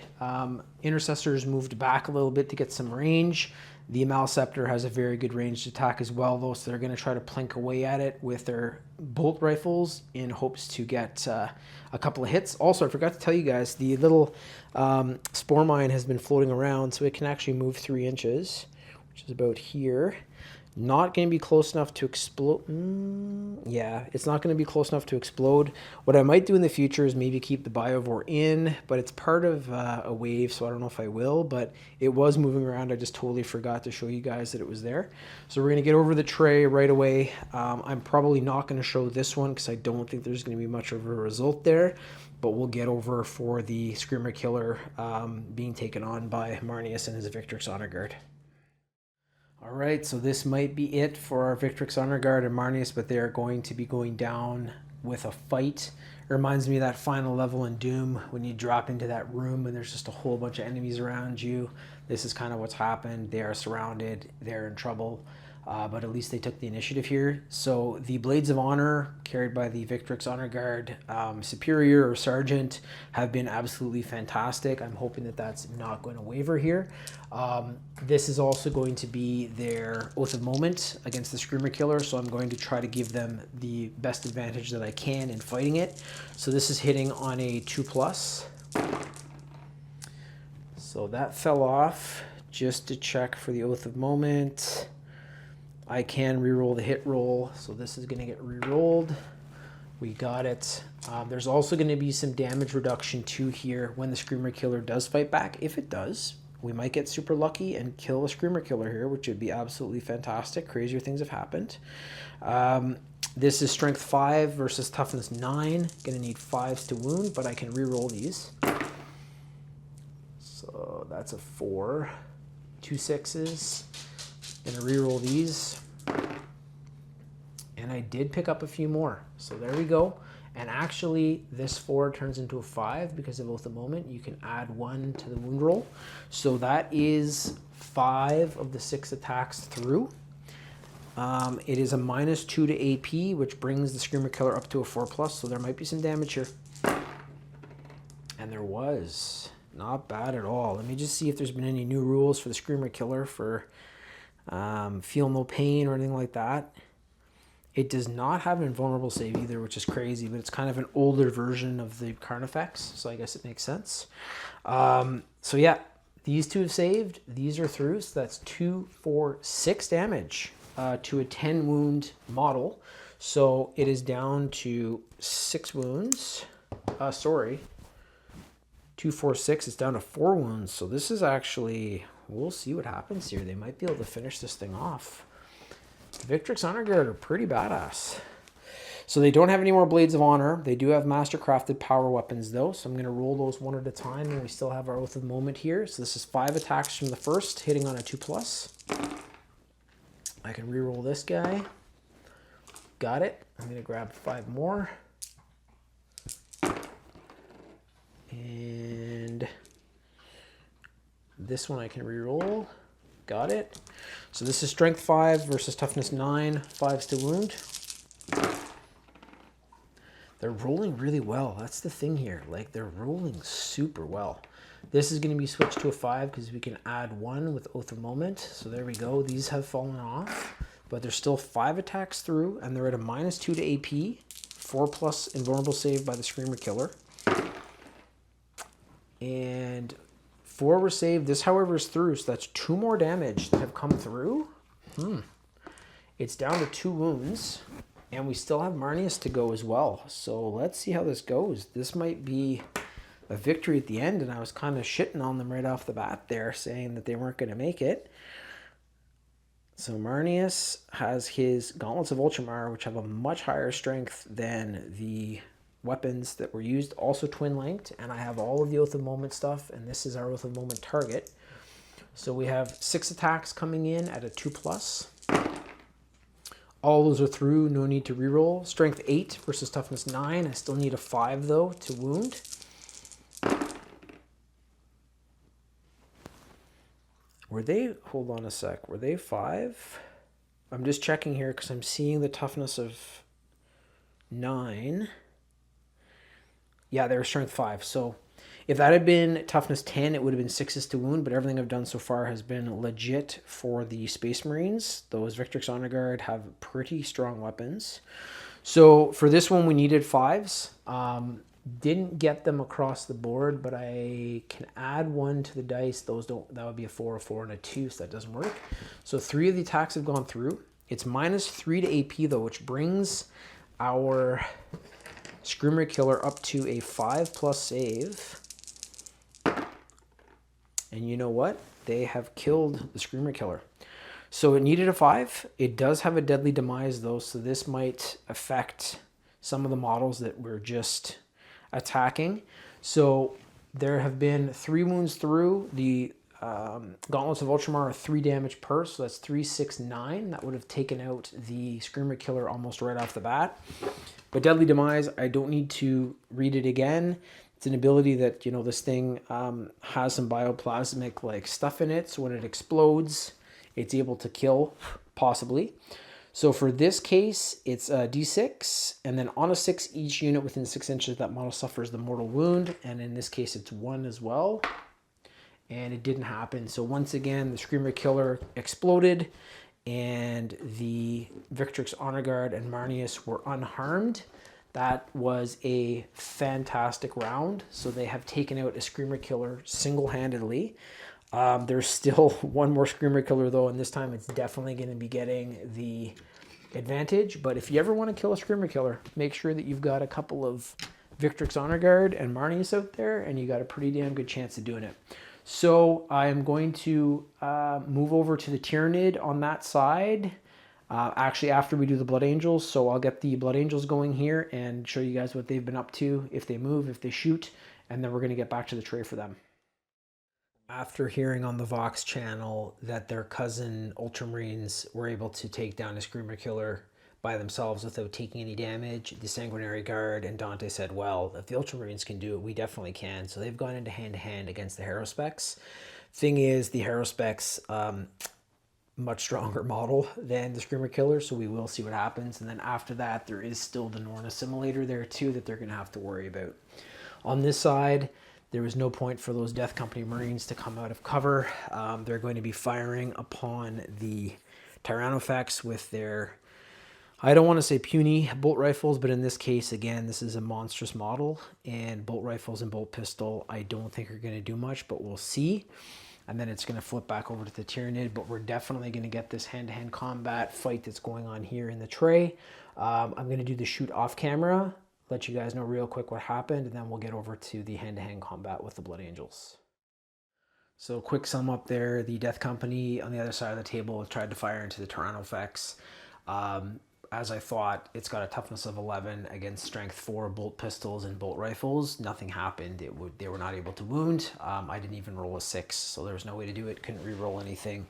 Intercessors moved back a little bit to get some range. The Malceptor has a very good ranged attack as well, though, so they're going to try to plink away at it with their bolt rifles in hopes to get a couple of hits. Also, I forgot to tell you guys, the little spore mine has been floating around, so it can actually move 3 inches, which is about here. Not going to be close enough to explode. Yeah, it's not going to be close enough to explode. What I might do in the future is maybe keep the Biovore in, but it's part of a wave, so I don't know if I will, but it was moving around. I just totally forgot to show you guys that it was there. So we're going to get over the tray right away. I'm probably not going to show this one because I don't think there's going to be much of a result there, but we'll get over for the Screamer Killer being taken on by Marneus and his Victrix Honor Guard. All right, so this might be it for our Victrix Honor Guard and Marneus, but they are going to be going down with a fight. It reminds me of that final level in Doom when you drop into that room and there's just a whole bunch of enemies around you. This is kind of what's happened. They are surrounded, they're in trouble, but at least they took the initiative here. So the Blades of Honor, carried by the Victrix Honor Guard Superior or Sergeant, have been absolutely fantastic. I'm hoping that that's not going to waver here. This is also going to be their Oath of Moment against the Screamer Killer, so I'm going to try to give them the best advantage that I can in fighting it. So this is hitting on a 2+. So that fell off. Just to check for the Oath of Moment, I can reroll the hit roll, so this is going to get re-rolled. We got it. There's also going to be some damage reduction too here when the Screamer Killer does fight back. If it does, we might get super lucky and kill a Screamer Killer here, which would be absolutely fantastic. Crazier things have happened. This is Strength 5 versus Toughness 9. Going to need 5s to wound, but I can re-roll these. So that's a 4. 2 6s. Gonna re-roll these. And I did pick up a few more. So there we go. And actually, this 4 turns into a 5 because of Oath of Moment. You can add 1 to the wound roll. So that is 5 of the 6 attacks through. It is a -2 to AP, which brings the Screamer Killer up to a 4+, so there might be some damage here. And there was. Not bad at all. Let me just see if there's been any new rules for the Screamer Killer for Feel No Pain or anything like that. It does not have an invulnerable save either, which is crazy, but it's kind of an older version of the Carnifex, so I guess it makes sense. So yeah, these two have saved. These are through, so that's 2, 4, 6 damage to a 10 wound model. So it is down to 6 wounds. 2, 4, 6. It's down to 4 wounds. So this is actually, we'll see what happens here. They might be able to finish this thing off. The Victrix Honor Guard are pretty badass. So they don't have any more Blades of Honor. They do have Mastercrafted power weapons though. So I'm going to roll those one at a time, and we still have our Oath of the Moment here. So this is 5 attacks from the first, hitting on a 2+. I can reroll this guy. Got it. I'm going to grab 5 more. And this one I can reroll. Got it. So this is Strength 5 versus Toughness 9. 5s to wound. They're rolling really well. That's the thing here. Like, they're rolling super well. This is going to be switched to a 5 because we can add 1 with Oath of Moment. So there we go. These have fallen off, but there's still 5 attacks through, and they're at a -2 to AP. 4+ invulnerable save by the Screamer Killer. And 4 were saved. This, however, is through, so that's 2 more damage that have come through. It's down to 2 wounds, and we still have Marnius to go as well. So let's see how this goes. This might be a victory at the end, and I was kind of shitting on them right off the bat there, saying that they weren't going to make it. So Marnius has his Gauntlets of Ultramar, which have a much higher strength than the weapons that were used, also twin-linked, and I have all of the Oath of Moment stuff, and this is our Oath of Moment target. So we have 6 attacks coming in at a 2+. All those are through, no need to reroll. Strength 8 versus Toughness 9. I still need a 5 though to wound. Were they, hold on a sec, were they 5? I'm just checking here because I'm seeing the toughness of 9. Yeah, they were strength 5. So if that had been toughness 10, it would have been 6s to wound, but everything I've done so far has been legit for the Space Marines. Those Victrix Honor Guard have pretty strong weapons. So for this one, we needed 5s. Didn't get them across the board, but I can add 1 to the dice. Those don't, that would be a 4, a 4, and a 2, so that doesn't work. So 3 of the attacks have gone through. It's -3 to AP though, which brings our Screamer Killer up to a 5+ save. And you know what? They have killed the Screamer Killer. So it needed a 5. It does have a deadly demise though, so this might affect some of the models that we're just attacking. So there have been 3 wounds through. The Gauntlets of Ultramar are 3 damage per, so that's 3, 6, 9. That would have taken out the Screamer Killer almost right off the bat. But Deadly Demise, I don't need to read it again. It's an ability that, you know, this thing has some bioplasmic like stuff in it, so when it explodes, it's able to kill, possibly. So for this case, it's a D6, and then on a 6, each unit within 6 inches of that model suffers the mortal wound, and in this case, it's 1 as well. And it didn't happen. So once again, the Screamer Killer exploded, and the Victrix Honor Guard and Marnius were unharmed. That was a fantastic round. So they have taken out a Screamer Killer single-handedly. There's still 1 more Screamer Killer though, and this time it's definitely going to be getting the advantage. But if you ever want to kill a Screamer Killer, make sure that you've got a couple of Victrix Honor Guard and Marnius out there, and you got a pretty damn good chance of doing it. So I'm going to move over to the Tyranid on that side, actually after we do the Blood Angels. So I'll get the Blood Angels going here and show you guys what they've been up to, if they move, if they shoot, and then we're going to get back to the tray for them. After hearing on the Vox channel that their cousin Ultramarines were able to take down a Screamer Killer by themselves without taking any damage, the Sanguinary Guard and Dante said, well, if the Ultramarines can do it, we definitely can. So they've gone into hand-to-hand against the Harrowspecs. Thing is, the Harrowspecs, much stronger model than the Screamer Killer, so we will see what happens. And then after that, there is still the Norn Assimilator there too that they're going to have to worry about. On this side, There was no point for those Death Company Marines to come out of cover. They're going to be firing upon the Tyranofex with their, I don't want to say puny bolt rifles, but in this case, again, this is a monstrous model, and bolt rifles and bolt pistol I don't think are going to do much, but we'll see. And then it's going to flip back over to the Tyranid, but we're definitely going to get this hand-to-hand combat fight that's going on here in the tray. I'm going to do the shoot off camera, let you guys know real quick what happened, and then we'll get over to the hand-to-hand combat with the Blood Angels. So quick sum up there, the Death Company on the other side of the table tried to fire into the Tyranofex. As I thought, it's got a toughness of 11 against strength 4 bolt pistols and bolt rifles. Nothing happened. They were not able to wound. I didn't even roll a 6, so there was no way to do it. Couldn't re-roll anything.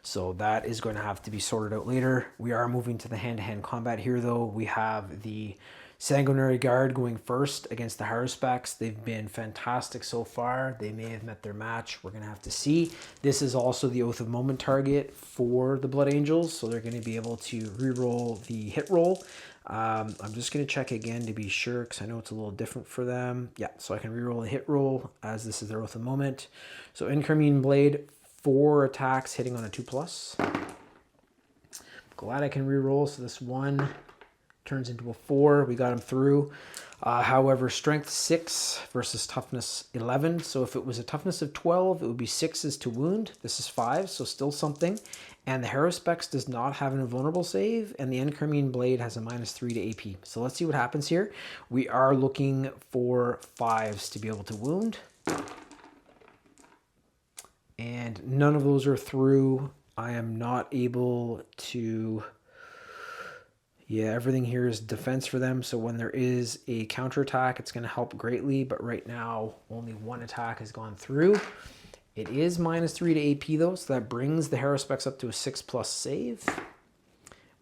So that is going to have to be sorted out later. We are moving to the hand-to-hand combat here, though. We have the Sanguinary Guard going first against the Haruspecs. They've been fantastic so far. They may have met their match. We're going to have to see. This is also the Oath of Moment target for the Blood Angels, so they're going to be able to re-roll the hit roll. I'm just going to check again to be sure, because I know it's a little different for them. Yeah, so I can re-roll a hit roll as this is their Oath of Moment. So Incurmine Blade, 4 attacks hitting on a 2+. Glad I can re-roll, so this one turns into a 4. We got him through. However, strength 6 versus toughness 11. So if it was a toughness of 12, it would be 6s to wound. This is 5, so still something. And the Haruspecs does not have an invulnerable save, and the Incurmine Blade has a -3 to AP. So let's see what happens here. We are looking for 5s to be able to wound. And none of those are through. I am not able to... Yeah, everything here is defense for them, so when there is a counterattack, it's going to help greatly, but right now, only 1 attack has gone through. It is -3 to AP, though, so that brings the Haruspecs up to a 6+ save,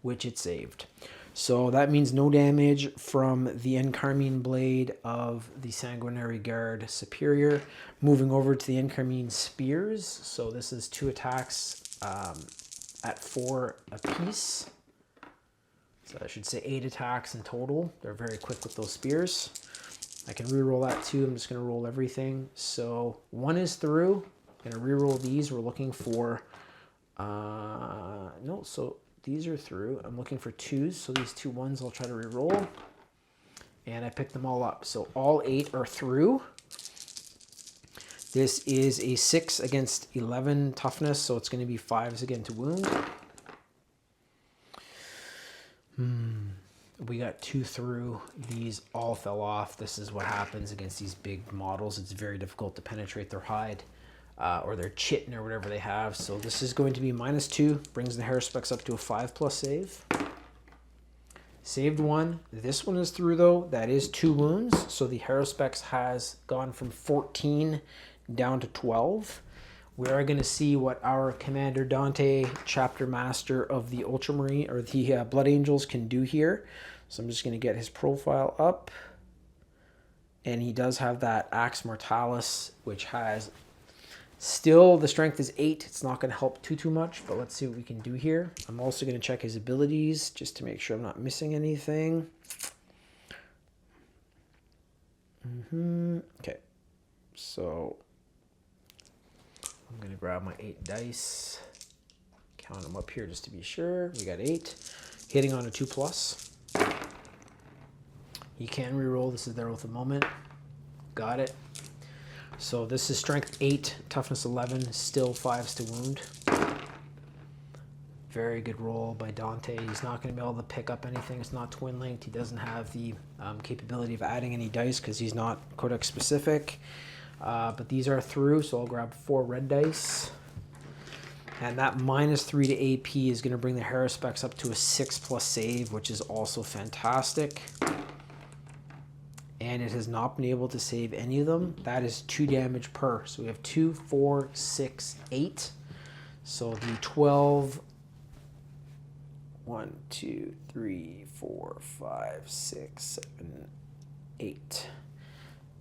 which it saved. So that means no damage from the Incurmine Blade of the Sanguinary Guard Superior. Moving over to the Incurmine Spears, so this is 2 attacks at 4 apiece. So I should say 8 attacks in total. They're very quick with those spears. I can re-roll that too. I'm just going to roll everything. So 1 is through. I'm going to re-roll these. We're looking for... no, so these are through. I'm looking for 2s. So these 2 1s I'll try to re-roll. And I picked them all up. So all 8 are through. This is a 6 against 11 toughness. So it's going to be 5s again to wound. We got 2 through. These all fell off. This is what happens against these big models. It's very difficult to penetrate their hide or their chitin or whatever they have. So this is going to be -2. Brings the Haruspecs up to a 5+ save. Saved 1. This one is through, though. That is 2 wounds. So the Haruspecs has gone from 14 down to 12. We are going to see what our Commander Dante, Chapter Master of the Ultramarine, or the Blood Angels, can do here. So I'm just going to get his profile up. And he does have that Axe Mortalis, which has still, the strength is 8. It's not going to help too much, but let's see what we can do here. I'm also going to check his abilities just to make sure I'm not missing anything. Okay, so... I'm going to grab my 8 dice, count them up here just to be sure. We got 8, hitting on a 2+. You can re-roll. This is their Oath of Moment. Got it. So this is strength 8, toughness 11, still 5s to wound. Very good roll by Dante. He's not going to be able to pick up anything. It's not twin linked. He doesn't have the capability of adding any dice because he's not codex specific. But these are through, so I'll grab 4 red dice. And that -3 to AP is going to bring the Haruspecs up to a 6+ save, which is also fantastic. And it has not been able to save any of them. That is 2 damage per. So we have 2, 4, 6, 8. So the 12... 1, 2, 3, 4, 5, 6, 7, 8.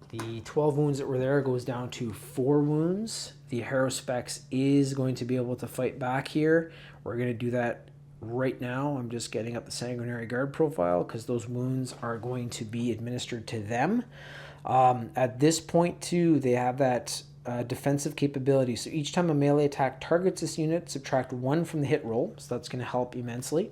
The 12 wounds that were there goes down to 4 wounds. The Haruspecs is going to be able to fight back here. We're going to do that right now. I'm just getting up the Sanguinary Guard profile because those wounds are going to be administered to them. At this point too, they have that defensive capability. So each time a melee attack targets this unit, subtract 1 from the hit roll. So that's going to help immensely.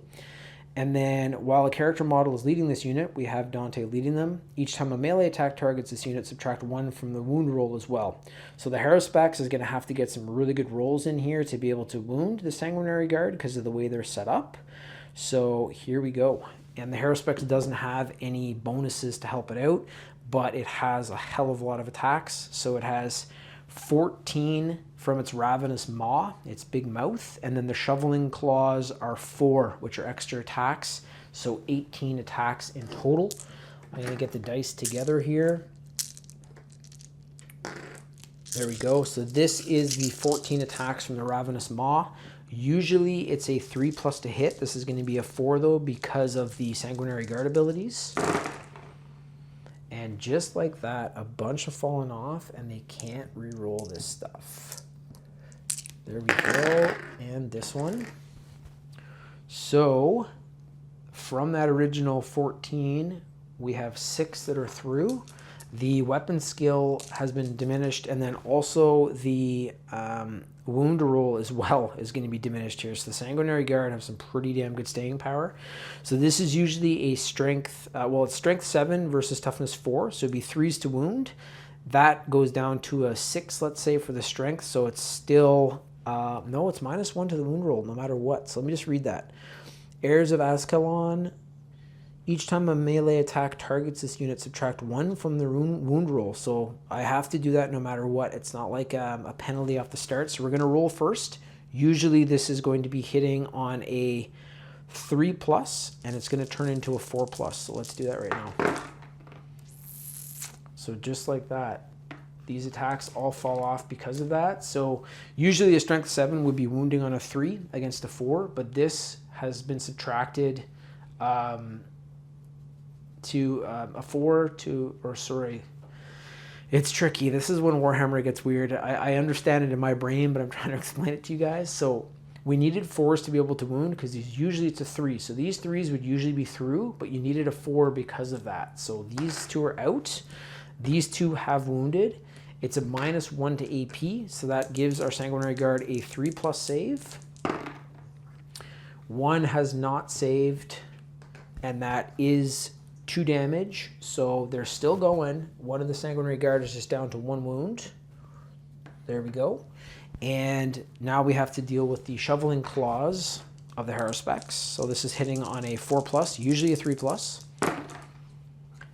And then while a character model is leading this unit, we have Dante leading them. Each time a melee attack targets this unit, subtract 1 from the wound roll as well. So the Haruspex is going to have to get some really good rolls in here to be able to wound the Sanguinary Guard because of the way they're set up. So here we go. And the Haruspex doesn't have any bonuses to help it out, but it has a hell of a lot of attacks. So it has 14 from its ravenous maw, its big mouth, and then the shoveling claws are 4, which are extra attacks, so 18 attacks in total. I'm going to get the dice together here. There we go. So this is the 14 attacks from the ravenous maw. Usually it's a 3+ to hit. This is going to be a 4 though because of the Sanguinary Guard abilities. And just like that, a bunch have fallen off and they can't re-roll this stuff. There we go. And this one. So from that original 14, we have 6 that are through. The weapon skill has been diminished, and then also the wound roll as well is going to be diminished here. So the Sanguinary Guard have some pretty damn good staying power. So this is usually a strength, it's strength 7 versus toughness 4, so it'd be 3s to wound. That goes down to a 6, let's say, for the strength, so it's still, no, it's -1 to the wound roll no matter what. So let me just read that. Heirs of Ascalon, each time a melee attack targets this unit, subtract 1 from the wound roll. So I have to do that no matter what. It's not like a penalty off the start. So we're going to roll first. Usually this is going to be hitting on a 3+, and it's going to turn into a 4+. So let's do that right now. So just like that, these attacks all fall off because of that. So usually a strength 7 would be wounding on a 3 against a 4, but this has been subtracted to a 4 to, or sorry, it's tricky. This is when Warhammer gets weird. I understand it in my brain, but I'm trying to explain it to you guys. So we needed 4s to be able to wound because usually it's a 3. So these 3s would usually be through, but you needed a 4 because of that. So these 2 are out. These 2 have wounded. It's a -1 to AP, so that gives our Sanguinary Guard a 3+ save. 1 has not saved, and that is 2 damage, so they're still going. One of the Sanguinary Guard is just down to 1 wound. There we go. And now we have to deal with the shoveling claws of the Haruspex. So this is hitting on a 4+, usually a 3+.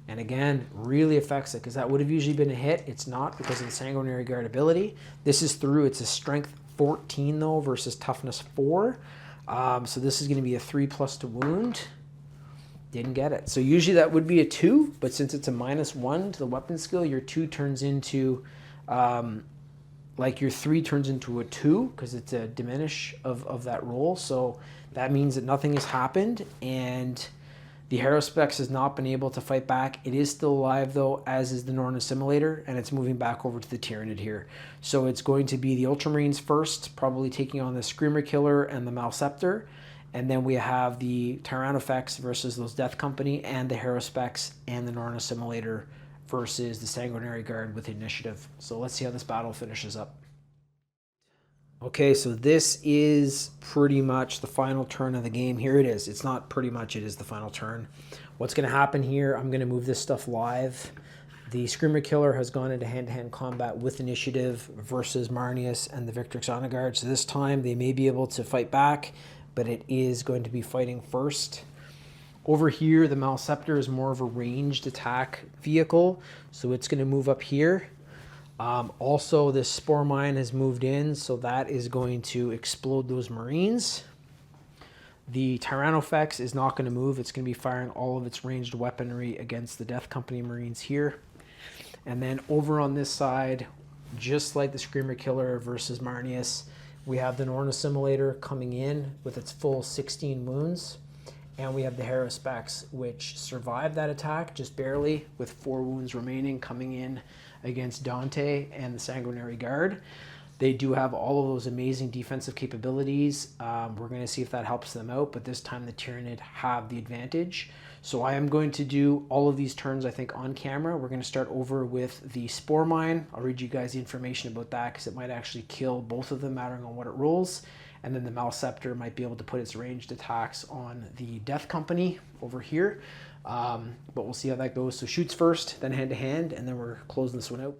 And again, really affects it because that would have usually been a hit. It's not because of the Sanguinary Guard ability. This is through. It's a strength 14 though versus toughness 4. So this is going to be a 3+ to wound. Didn't get it. So usually that would be a 2, but since it's a -1 to the weapon skill, your 2 turns into, like your 3 turns into a 2 because it's a diminish of that roll. So that means that nothing has happened, and the Haruspex has not been able to fight back. It is still alive though, as is the Norn Assimilator, and it's moving back over to the Tyranid here. So it's going to be the Ultramarines first, probably taking on the Screamer Killer and the Malceptor. And then we have the Tyranofex versus those Death Company, and the Haruspex and the Norn Assimilator versus the Sanguinary Guard with initiative. So let's see how this battle finishes up. Okay, so this is pretty much the final turn of the game. Here it is. It's not pretty much, it is the final turn. What's going to happen here, I'm going to move this stuff live. The Screamer Killer has gone into hand-to-hand combat with initiative versus Marnius and the Victrix Honor Guard. So this time they may be able to fight back, but it is going to be fighting first. Over here, the Malceptor is more of a ranged attack vehicle, so it's going to move up here. Also, this Spore Mine has moved in, so that is going to explode those Marines. The Tyranofex is not going to move. It's going to be firing all of its ranged weaponry against the Death Company Marines here. And then over on this side, just like the Screamer Killer versus Marnius, we have the Norn Assimilator coming in with its full 16 wounds. And we have the Haruspex, which survived that attack just barely with 4 wounds remaining, coming in against Dante and the Sanguinary Guard. They do have all of those amazing defensive capabilities. We're going to see if that helps them out, but this time the Tyranid have the advantage. So I am going to do all of these turns, I think, on camera. We're going to start over with the Spore Mine. I'll read you guys the information about that because it might actually kill both of them, mattering on what it rolls. And then the Malceptor might be able to put its ranged attacks on the Death Company over here. But we'll see how that goes. So shoots first, then hand to hand, and then we're closing this one out.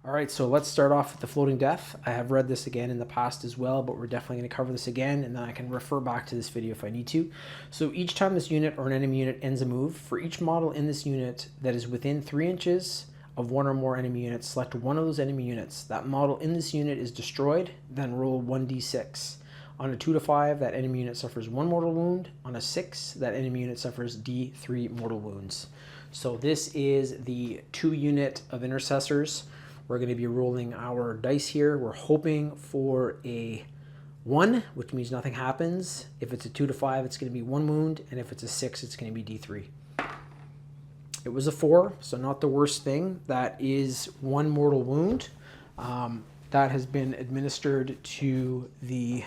All right, so let's start off with the Floating Death. I have read this again in the past as well, but we're definitely going to cover this again, and then I can refer back to this video if I need to. So each time this unit or an enemy unit ends a move, for each model in this unit that is within 3 inches of one or more enemy units, select one of those enemy units. That model in this unit is destroyed, then roll 1d6. On a 2 to 5, that enemy unit suffers 1 mortal wound. On a 6, that enemy unit suffers d3 mortal wounds. So this is the 2 unit of Intercessors. We're going to be rolling our dice here. We're hoping for a 1, which means nothing happens. If it's a 2 to 5, it's going to be 1 wound, and if it's a 6, it's going to be d3. It was a 4, so not the worst thing. That is 1 mortal wound. That has been administered to the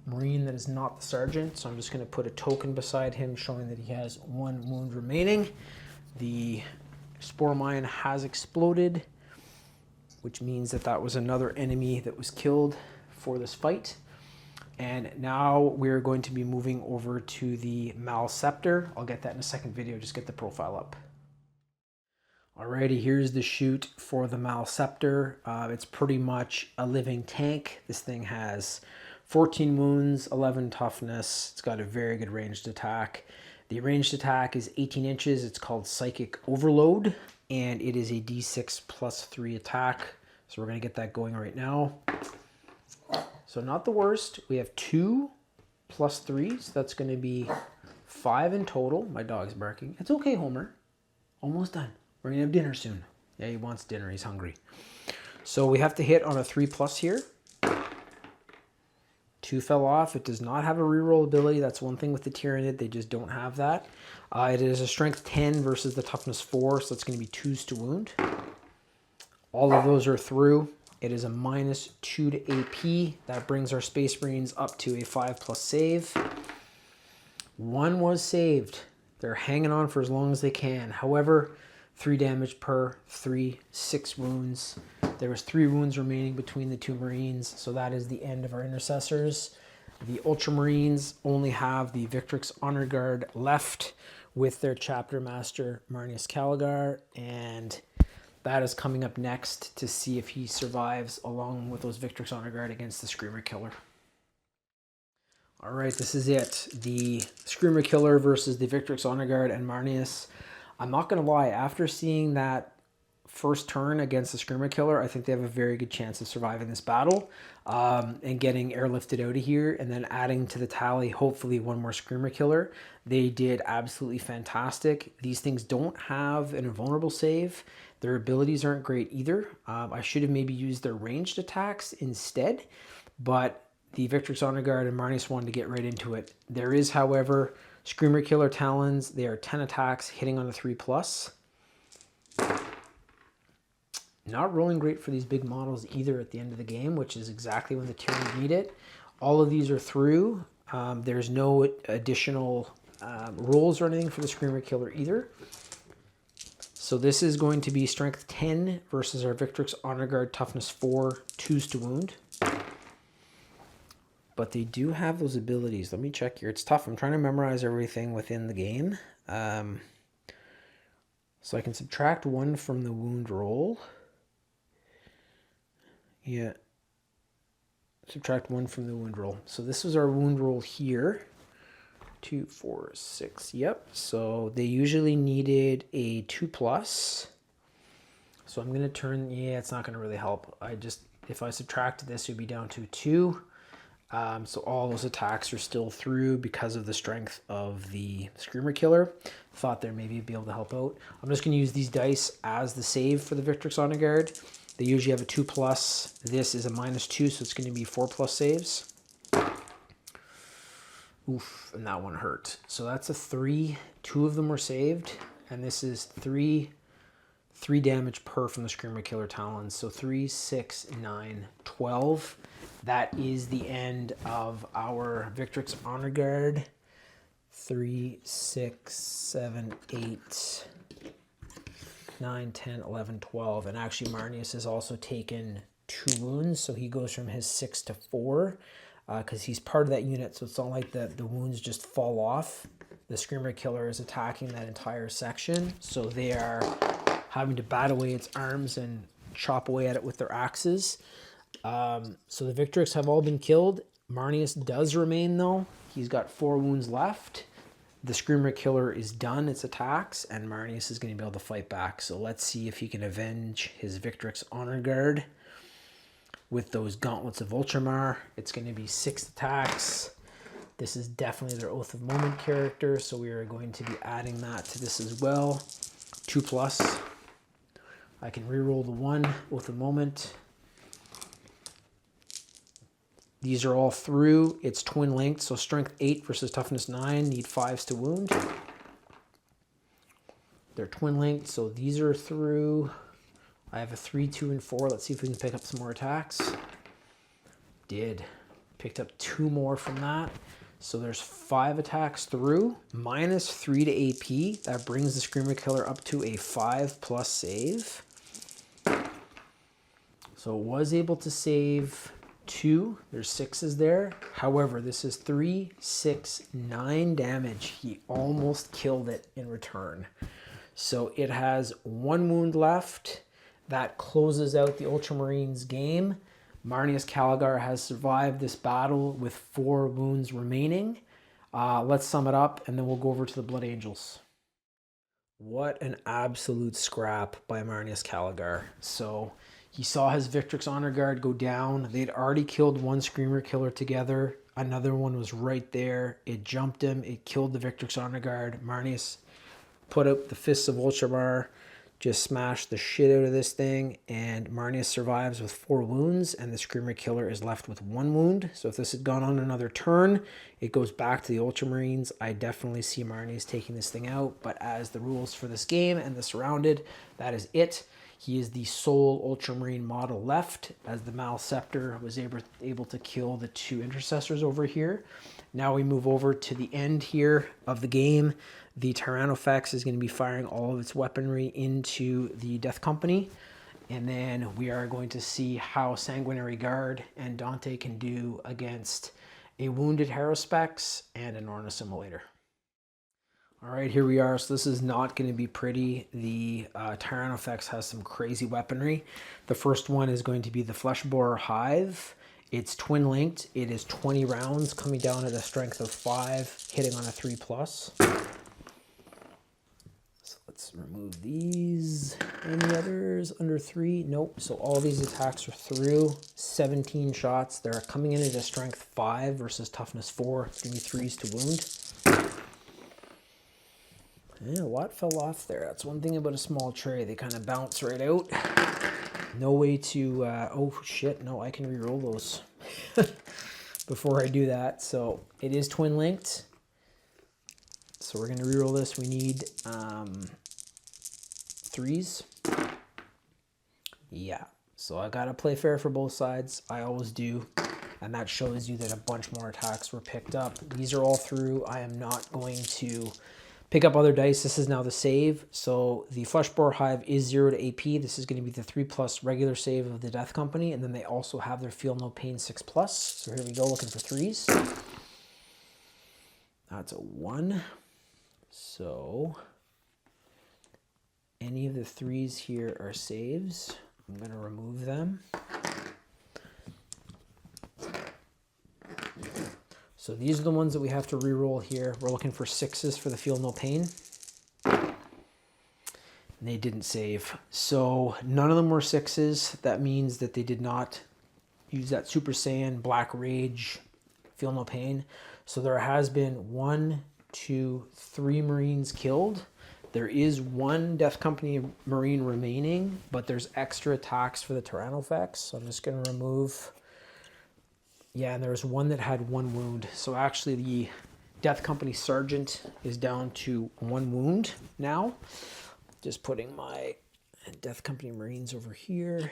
Marine that is not the Sergeant, so I'm just going to put a token beside him showing that he has 1 wound remaining. The Spore Mine has exploded, which means that that was another enemy that was killed for this fight. And now we're going to be moving over to the Malceptor. I'll get that in a second video, just get the profile up. Alrighty, here's the shoot for the Malceptor. It's pretty much a living tank. This thing has 14 wounds, 11 toughness. It's got a very good ranged attack. The ranged attack is 18 inches. It's called Psychic Overload, and it is a d6 plus 3 attack. So we're going to get that going right now. So not the worst. We have 2 plus 3s. That's going to be 5 in total. My dog's barking. It's okay, Homer. Almost done. We're going to have dinner soon. Yeah, he wants dinner. He's hungry. So we have to hit on a 3 plus here. 2 fell off. It does not have a reroll ability. That's one thing with the Tyranid. They just don't have that. It is a strength 10 versus the toughness 4, so it's going to be 2s to wound. All of those are through. It is a -2 to AP. That brings our Space Marines up to a 5 plus save. 1 was saved. They're hanging on for as long as they can. However, 3 damage per 3, 6 wounds. There was 3 wounds remaining between the 2 Marines, so that is the end of our Intercessors. The Ultramarines only have the Victrix Honor Guard left with their Chapter Master, Marnius Caligar, and that is coming up next to see if he survives along with those Victrix Honor Guard against the Screamer Killer. All right, this is it. The Screamer Killer versus the Victrix Honor Guard and Marnius. I'm not going to lie, after seeing that first turn against the Screamer Killer, I think they have a very good chance of surviving this battle and getting airlifted out of here, and then adding to the tally, hopefully, 1 more Screamer Killer. They did absolutely fantastic. These things don't have an invulnerable save. Their abilities aren't great either. I should have maybe used their ranged attacks instead, but the Victrix Honor Guard and Marnius wanted to get right into it. There is, however, Screamer Killer Talons. They are 10 attacks, hitting on a 3 plus. Not rolling great for these big models either at the end of the game, which is exactly when the Tyranid need it. All of these are through. There's no additional rolls or anything for the Screamer Killer either. So this is going to be strength 10 versus our Victrix Honor Guard toughness 4, 2s to wound. But they do have those abilities. Let me check here. It's tough. I'm trying to memorize everything within the game. So I can subtract 1 from the wound roll. Yeah. Subtract 1 from the wound roll. So this was our wound roll here. 2, 4, 6. Yep. So they usually needed a 2 plus. So I'm going to turn, yeah, it's not going to really help. If I subtract this, it would be down to 2. So all those attacks are still through because of the strength of the Screamer Killer. Thought there maybe be able to help out. I'm just going to use these dice as the save for the Victrix Honor Guard. They usually have a 2 plus. This is a -2, so it's going to be 4 plus saves. Oof, and that one hurt. So that's a 3. 2 of them were saved, and this is 3, 3 damage per from the Screamer Killer Talons. So 3, 6, 9, 12. That is the end of our Victrix Honor Guard. 3, 6, 7, 8, 9, 10, 11, 12. And actually Marnius has also taken 2 wounds, so he goes from his 6 to 4 because he's part of that unit, so it's not like the wounds just fall off. The Screamer Killer is attacking that entire section, so they are having to bat away its arms and chop away at it with their axes. So the Victrix have all been killed. Marnius does remain though. He's got 4 wounds left. The Screamer Killer is done its attacks, and Marnius is going to be able to fight back. So let's see if he can avenge his Victrix Honor Guard with those Gauntlets of Ultramar. It's going to be 6 attacks. This is definitely their Oath of Moment character, so we are going to be adding that to this as well. 2+. I can reroll the 1 Oath of Moment. These are all through. It's twin linked, so strength 8 versus toughness 9. Need 5s to wound. They're twin linked, so these are through. I have a 3, 2, and 4. Let's see if we can pick up some more attacks. Did. Picked up 2 more from that. So there's 5 attacks through. Minus 3 to AP. That brings the Screamer Killer up to a 5+ save. So it was able to save 2. There's 6s there. However, this is 3, 6, 9 damage. He almost killed it in return. So it has 1 wound left. That closes out the Ultramarines game. Marnius Caligar has survived this battle with 4 wounds remaining. Let's sum it up, and then we'll go over to the Blood Angels. What an absolute scrap by Marnius Caligar. So he saw his Victrix Honor Guard go down. They'd already killed 1 Screamer Killer together. Another one was right there. It jumped him. It killed the Victrix Honor Guard. Marnius put up the Fists of Ultramar, just smashed the shit out of this thing, and Marnius survives with 4 wounds, and the Screamer Killer is left with 1 wound. So if this had gone on another turn, it goes back to the Ultramarines. I definitely see Marnius taking this thing out, but as the rules for this game and the Surrounded, that is it. He is the sole Ultramarine model left, as the Malceptor was able to kill the 2 Intercessors over here. Now we move over to the end here of the game. The Tyrannofex is going to be firing all of its weaponry into the Death Company. And then we are going to see how Sanguinary Guard and Dante can do against a Wounded Haruspex and an Orna Assimilator. All right, here we are. So this is not going to be pretty. The Tyrannofex has some crazy weaponry. The first one is going to be the Fleshborer Hive. It's twin linked. It is 20 rounds coming down at a strength of 5, hitting on a 3+. So let's remove these. Any others under 3? Nope. So all these attacks are through. 17 shots. They're coming in at a strength 5 versus toughness 4. It's going to be 3s to wound. Yeah, a lot fell off there. That's one thing about a small tray. They kind of bounce right out. No way to... oh, shit. No, I can reroll those before I do that. So it is twin linked. So we're going to reroll this. We need 3s. Yeah. So I got to play fair for both sides. I always do. And that shows you that a bunch more attacks were picked up. These are all through. I am not going to pick up other dice. This is now the save. So the Fleshborer Hive is 0 to AP. This is going to be the 3+ regular save of the Death Company. And then they also have their Feel No Pain 6+. So here we go, looking for 3s. That's a 1. So any of the 3s here are saves. I'm going to remove them. So these are the ones that we have to re-roll here. We're looking for 6s for the Feel No Pain. And they didn't save. So none of them were 6s. That means that they did not use that Super Saiyan, Black Rage, Feel No Pain. So there has been 1, 2, 3 Marines killed. There is 1 Death Company Marine remaining, but there's extra attacks for the Tyrannofex. So I'm just going to remove... Yeah, and there's 1 that had 1 wound. So actually the Death Company Sergeant is down to 1 wound now. Just putting my And Death Company Marines over here.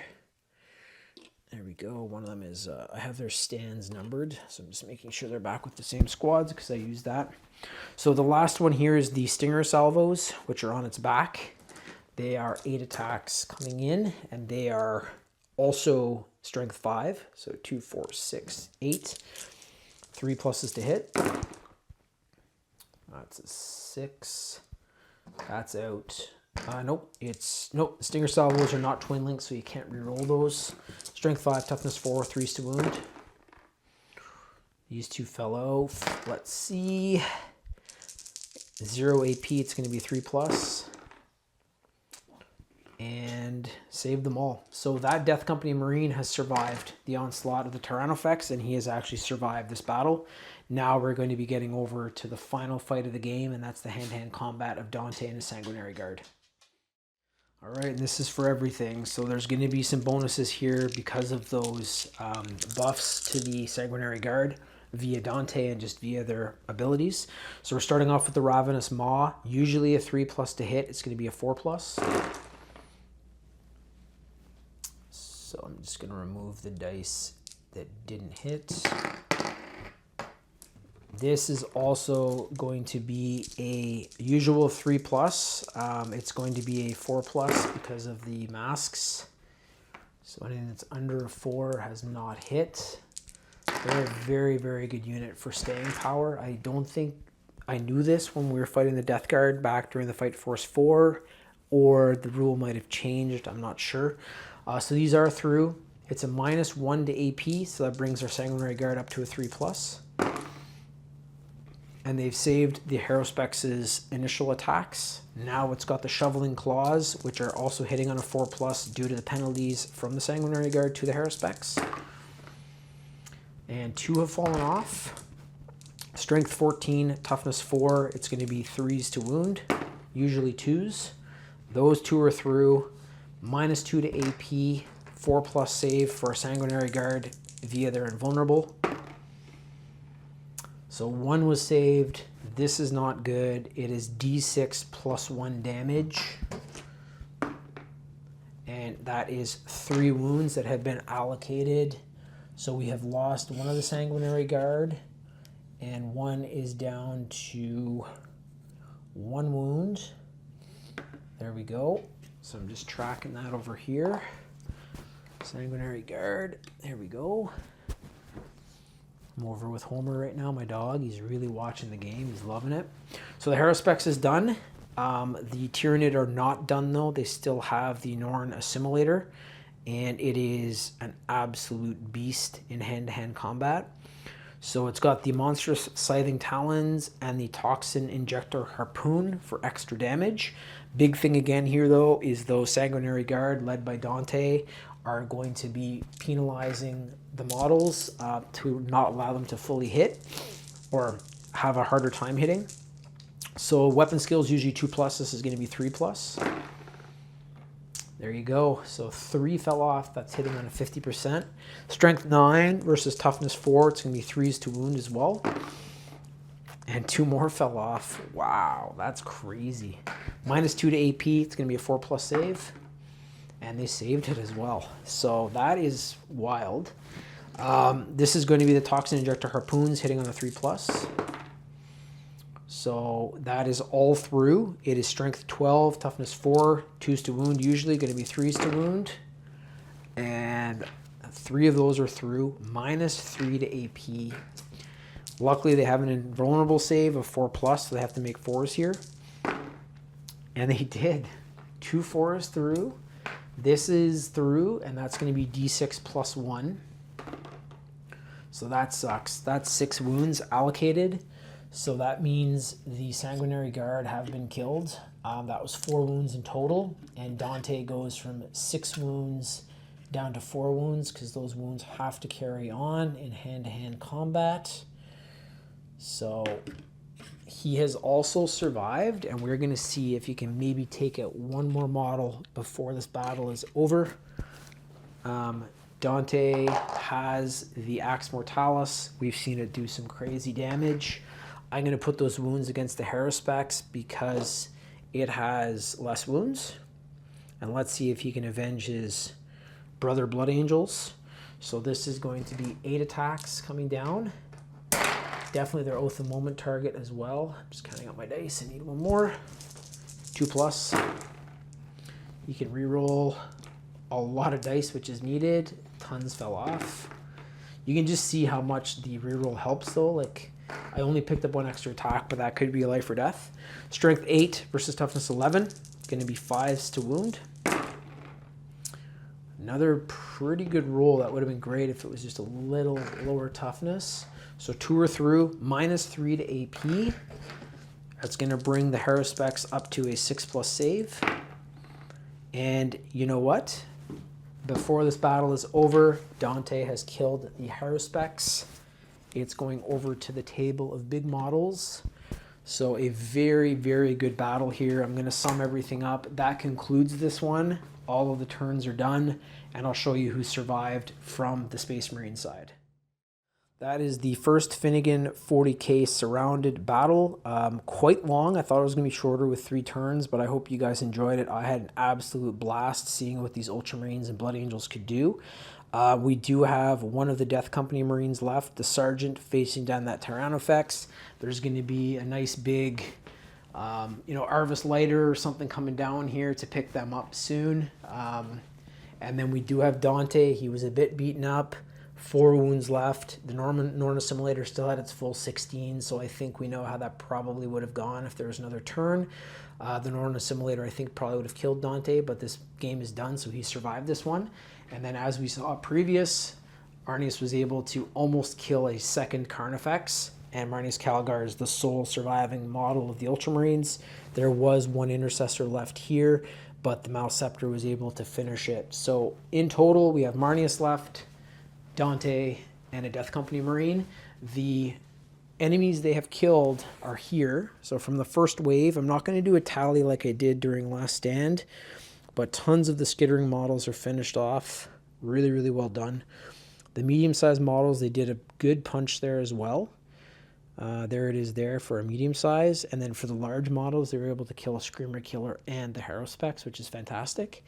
There we go. One of them is, I have their stands numbered, so I'm just making sure they're back with the same squads because I use that. So the last one here is the Stinger Salvos, which are on its back. They are 8 attacks coming in, and they are also strength 5. So 2, 4, 6, 8. 3 pluses to hit. That's a 6. That's out. Nope. Stinger Salvos are not twin links, so you can't reroll those. Strength 5, toughness 4, 3s to wound. These two fell off. Let's see. 0 AP, it's going to be 3 plus. And save them all. So that Death Company Marine has survived the onslaught of the Tyrannofex, and he has actually survived this battle. Now we're going to be getting over to the final fight of the game, and that's the hand-to-hand combat of Dante and his Sanguinary Guard. All right, and this is for everything. So there's going to be some bonuses here because of those buffs to the Sanguinary Guard via Dante and just via their abilities. So we're starting off with the Ravenous Maw. Usually a 3 plus to hit. It's going to be a 4 plus. So I'm just going to remove the dice that didn't hit. This is also going to be a usual 3 plus. It's going to be a 4 plus because of the masks. So anything that's under a 4 has not hit. They're a very, very good unit for staying power. I don't think I knew this when we were fighting the Death Guard back during the Fight Force 4, or the rule might have changed. I'm not sure. So these are through. It's a -1 to AP, so that brings our Sanguinary Guard up to a 3 plus. And they've saved the Haruspex' initial attacks. Now it's got the Shoveling Claws, which are also hitting on a 4 plus due to the penalties from the Sanguinary Guard to the Haruspex. And 2 have fallen off. Strength 14, toughness 4. It's going to be 3s to wound, usually 2s. Those 2 are through. -2 to AP, 4 plus save for a Sanguinary Guard via their invulnerable. So 1 was saved. This is not good. It is D6 plus 1 damage. And that is 3 wounds that have been allocated. So we have lost one of the Sanguinary Guard, and 1 is down to 1 wound. There we go. So I'm just tracking that over here. Sanguinary Guard. There we go. I'm over with Homer right now, my dog. He's really watching the game. He's loving it. So the Haruspex is done. The Tyranid are not done, though. They still have the Norn Assimilator, and it is an absolute beast in hand-to-hand combat. So it's got the monstrous Scything Talons and the Toxin Injector Harpoon for extra damage. Big thing again here, though, is those Sanguinary Guard led by Dante are going to be penalizing the models to not allow them to fully hit or have a harder time hitting. So weapon skills usually 2 plus. This is going to be 3 plus. There you go. So 3 fell off. That's hitting on a 50%. Strength 9 versus toughness 4. It's going to be 3s to wound as well. And 2 more fell off. Wow, that's crazy. -2 to AP. It's going to be a 4 plus save. And they saved it as well. So that is wild. This is going to be the Toxin Injector Harpoons hitting on a 3 plus. So that is all through. It is strength 12, toughness 4, 2s to wound, usually going to be 3s to wound. And 3 of those are through, -3 to AP. Luckily, they have an invulnerable save of 4 plus, so they have to make 4s here. And they did. 2 4s through. This is through, and that's going to be D6 plus 1. So that sucks. That's 6 wounds allocated. So that means the Sanguinary Guard have been killed. That was 4 wounds in total. And Dante goes from 6 wounds down to 4 wounds because those wounds have to carry on in hand-to-hand combat. So he has also survived, and we're going to see if he can maybe take out 1 more model before this battle is over. Dante has the Axe Mortalis. We've seen it do some crazy damage. I'm going to put those wounds against the Haruspex because it has less wounds. And let's see if he can avenge his brother Blood Angels. So this is going to be 8 attacks coming down. Definitely their Oath of Moment target as well. I'm just counting out my dice. I need one more. 2+. You can reroll a lot of dice, which is needed. Tons fell off. You can just see how much the reroll helps though. Like, I only picked up 1 extra attack, but that could be a life or death. Strength 8 versus toughness 11. Going to be 5s to wound. Another pretty good roll. That would have been great if it was just a little lower toughness. So 2 are through, -3 to AP. That's going to bring the Haruspecs up to a 6+ save. And you know what? Before this battle is over, Dante has killed the Haruspecs. It's going over to the table of big models. So a very, very good battle here. I'm going to sum everything up. That concludes this one. All of the turns are done, and I'll show you who survived from the Space Marine side. That is the first Finnigan 40K surrounded battle. Quite long. I thought it was going to be shorter with 3 turns, but I hope you guys enjoyed it. I had an absolute blast seeing what these Ultramarines and Blood Angels could do. We do have one of the Death Company Marines left, the Sergeant, facing down that Tyranofex. There's going to be a nice big, Arvis Lighter or something coming down here to pick them up soon. And then we do have Dante. He was a bit beaten up. 4 wounds left. The Norn Assimilator still had its full 16, so I think we know how that probably would have gone if there was another turn. The Norn Assimilator, I think, probably would have killed Dante, but this game is done, so he survived this one. And then as we saw previous, Arnius was able to almost kill a second Carnifex, and Marnius Calgar is the sole surviving model of the Ultramarines. There was 1 Intercessor left here, but the Malceptor was able to finish it. So in total, we have Marnius left, Dante, and a Death Company Marine. The enemies they have killed are here. So from the first wave, I'm not going to do a tally like I did during Last Stand, but tons of the skittering models are finished off. Really, really well done. The medium-sized models, they did a good punch there as well. There it is there for a medium size. And then for the large models, they were able to kill a Screamer Killer and the Haruspecs, which is fantastic.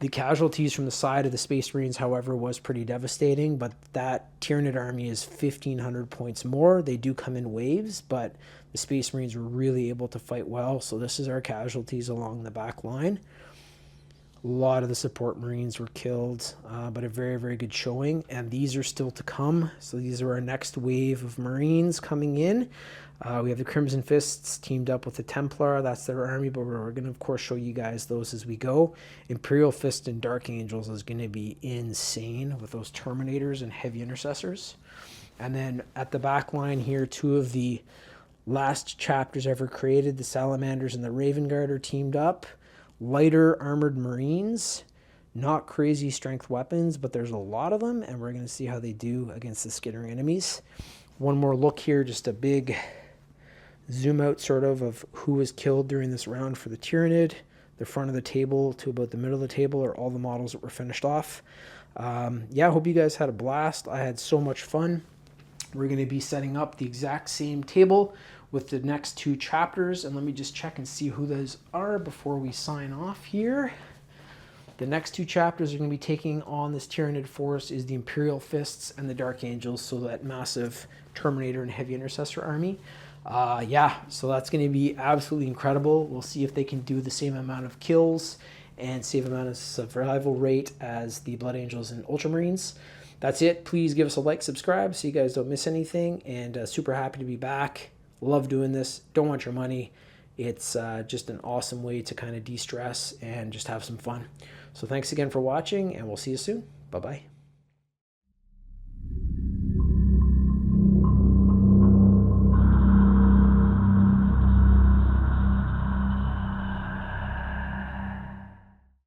The casualties from the side of the Space Marines, however, was pretty devastating, but that Tyranid Army is 1,500 points more. They do come in waves, but the Space Marines were really able to fight well, so this is our casualties along the back line. A lot of the support Marines were killed, but a very, very good showing, and these are still to come. So these are our next wave of Marines coming in. We have the Crimson Fists teamed up with the Templar. That's their army, but we're going to, of course, show you guys those as we go. Imperial Fist and Dark Angels is going to be insane with those Terminators and Heavy Intercessors. And then at the back line here, 2 of the last chapters ever created, the Salamanders and the Raven Guard, are teamed up. Lighter Armored Marines, not crazy strength weapons, but there's a lot of them, and we're going to see how they do against the skittering enemies. One more look here, just a big zoom out sort of who was killed during this round for the Tyranid. The front of the table to about the middle of the table are all the models that were finished off. Yeah, I hope you guys had a blast. I had so much fun. We're going to be setting up the exact same table with the next 2 chapters, and let me just check and see who those are before we sign off here. The next 2 chapters are going to be taking on this Tyranid force is the Imperial Fists and the Dark Angels, so that massive Terminator and Heavy Intercessor army. Yeah, so that's going to be absolutely incredible. We'll see if they can do the same amount of kills and same amount of survival rate as the Blood Angels and Ultramarines. That's it. Please give us a like, subscribe so you guys don't miss anything, and super happy to be back. Love doing this. Don't want your money. It's just an awesome way to kind of de-stress and just have some fun. So thanks again for watching, and we'll see you soon. Bye-bye.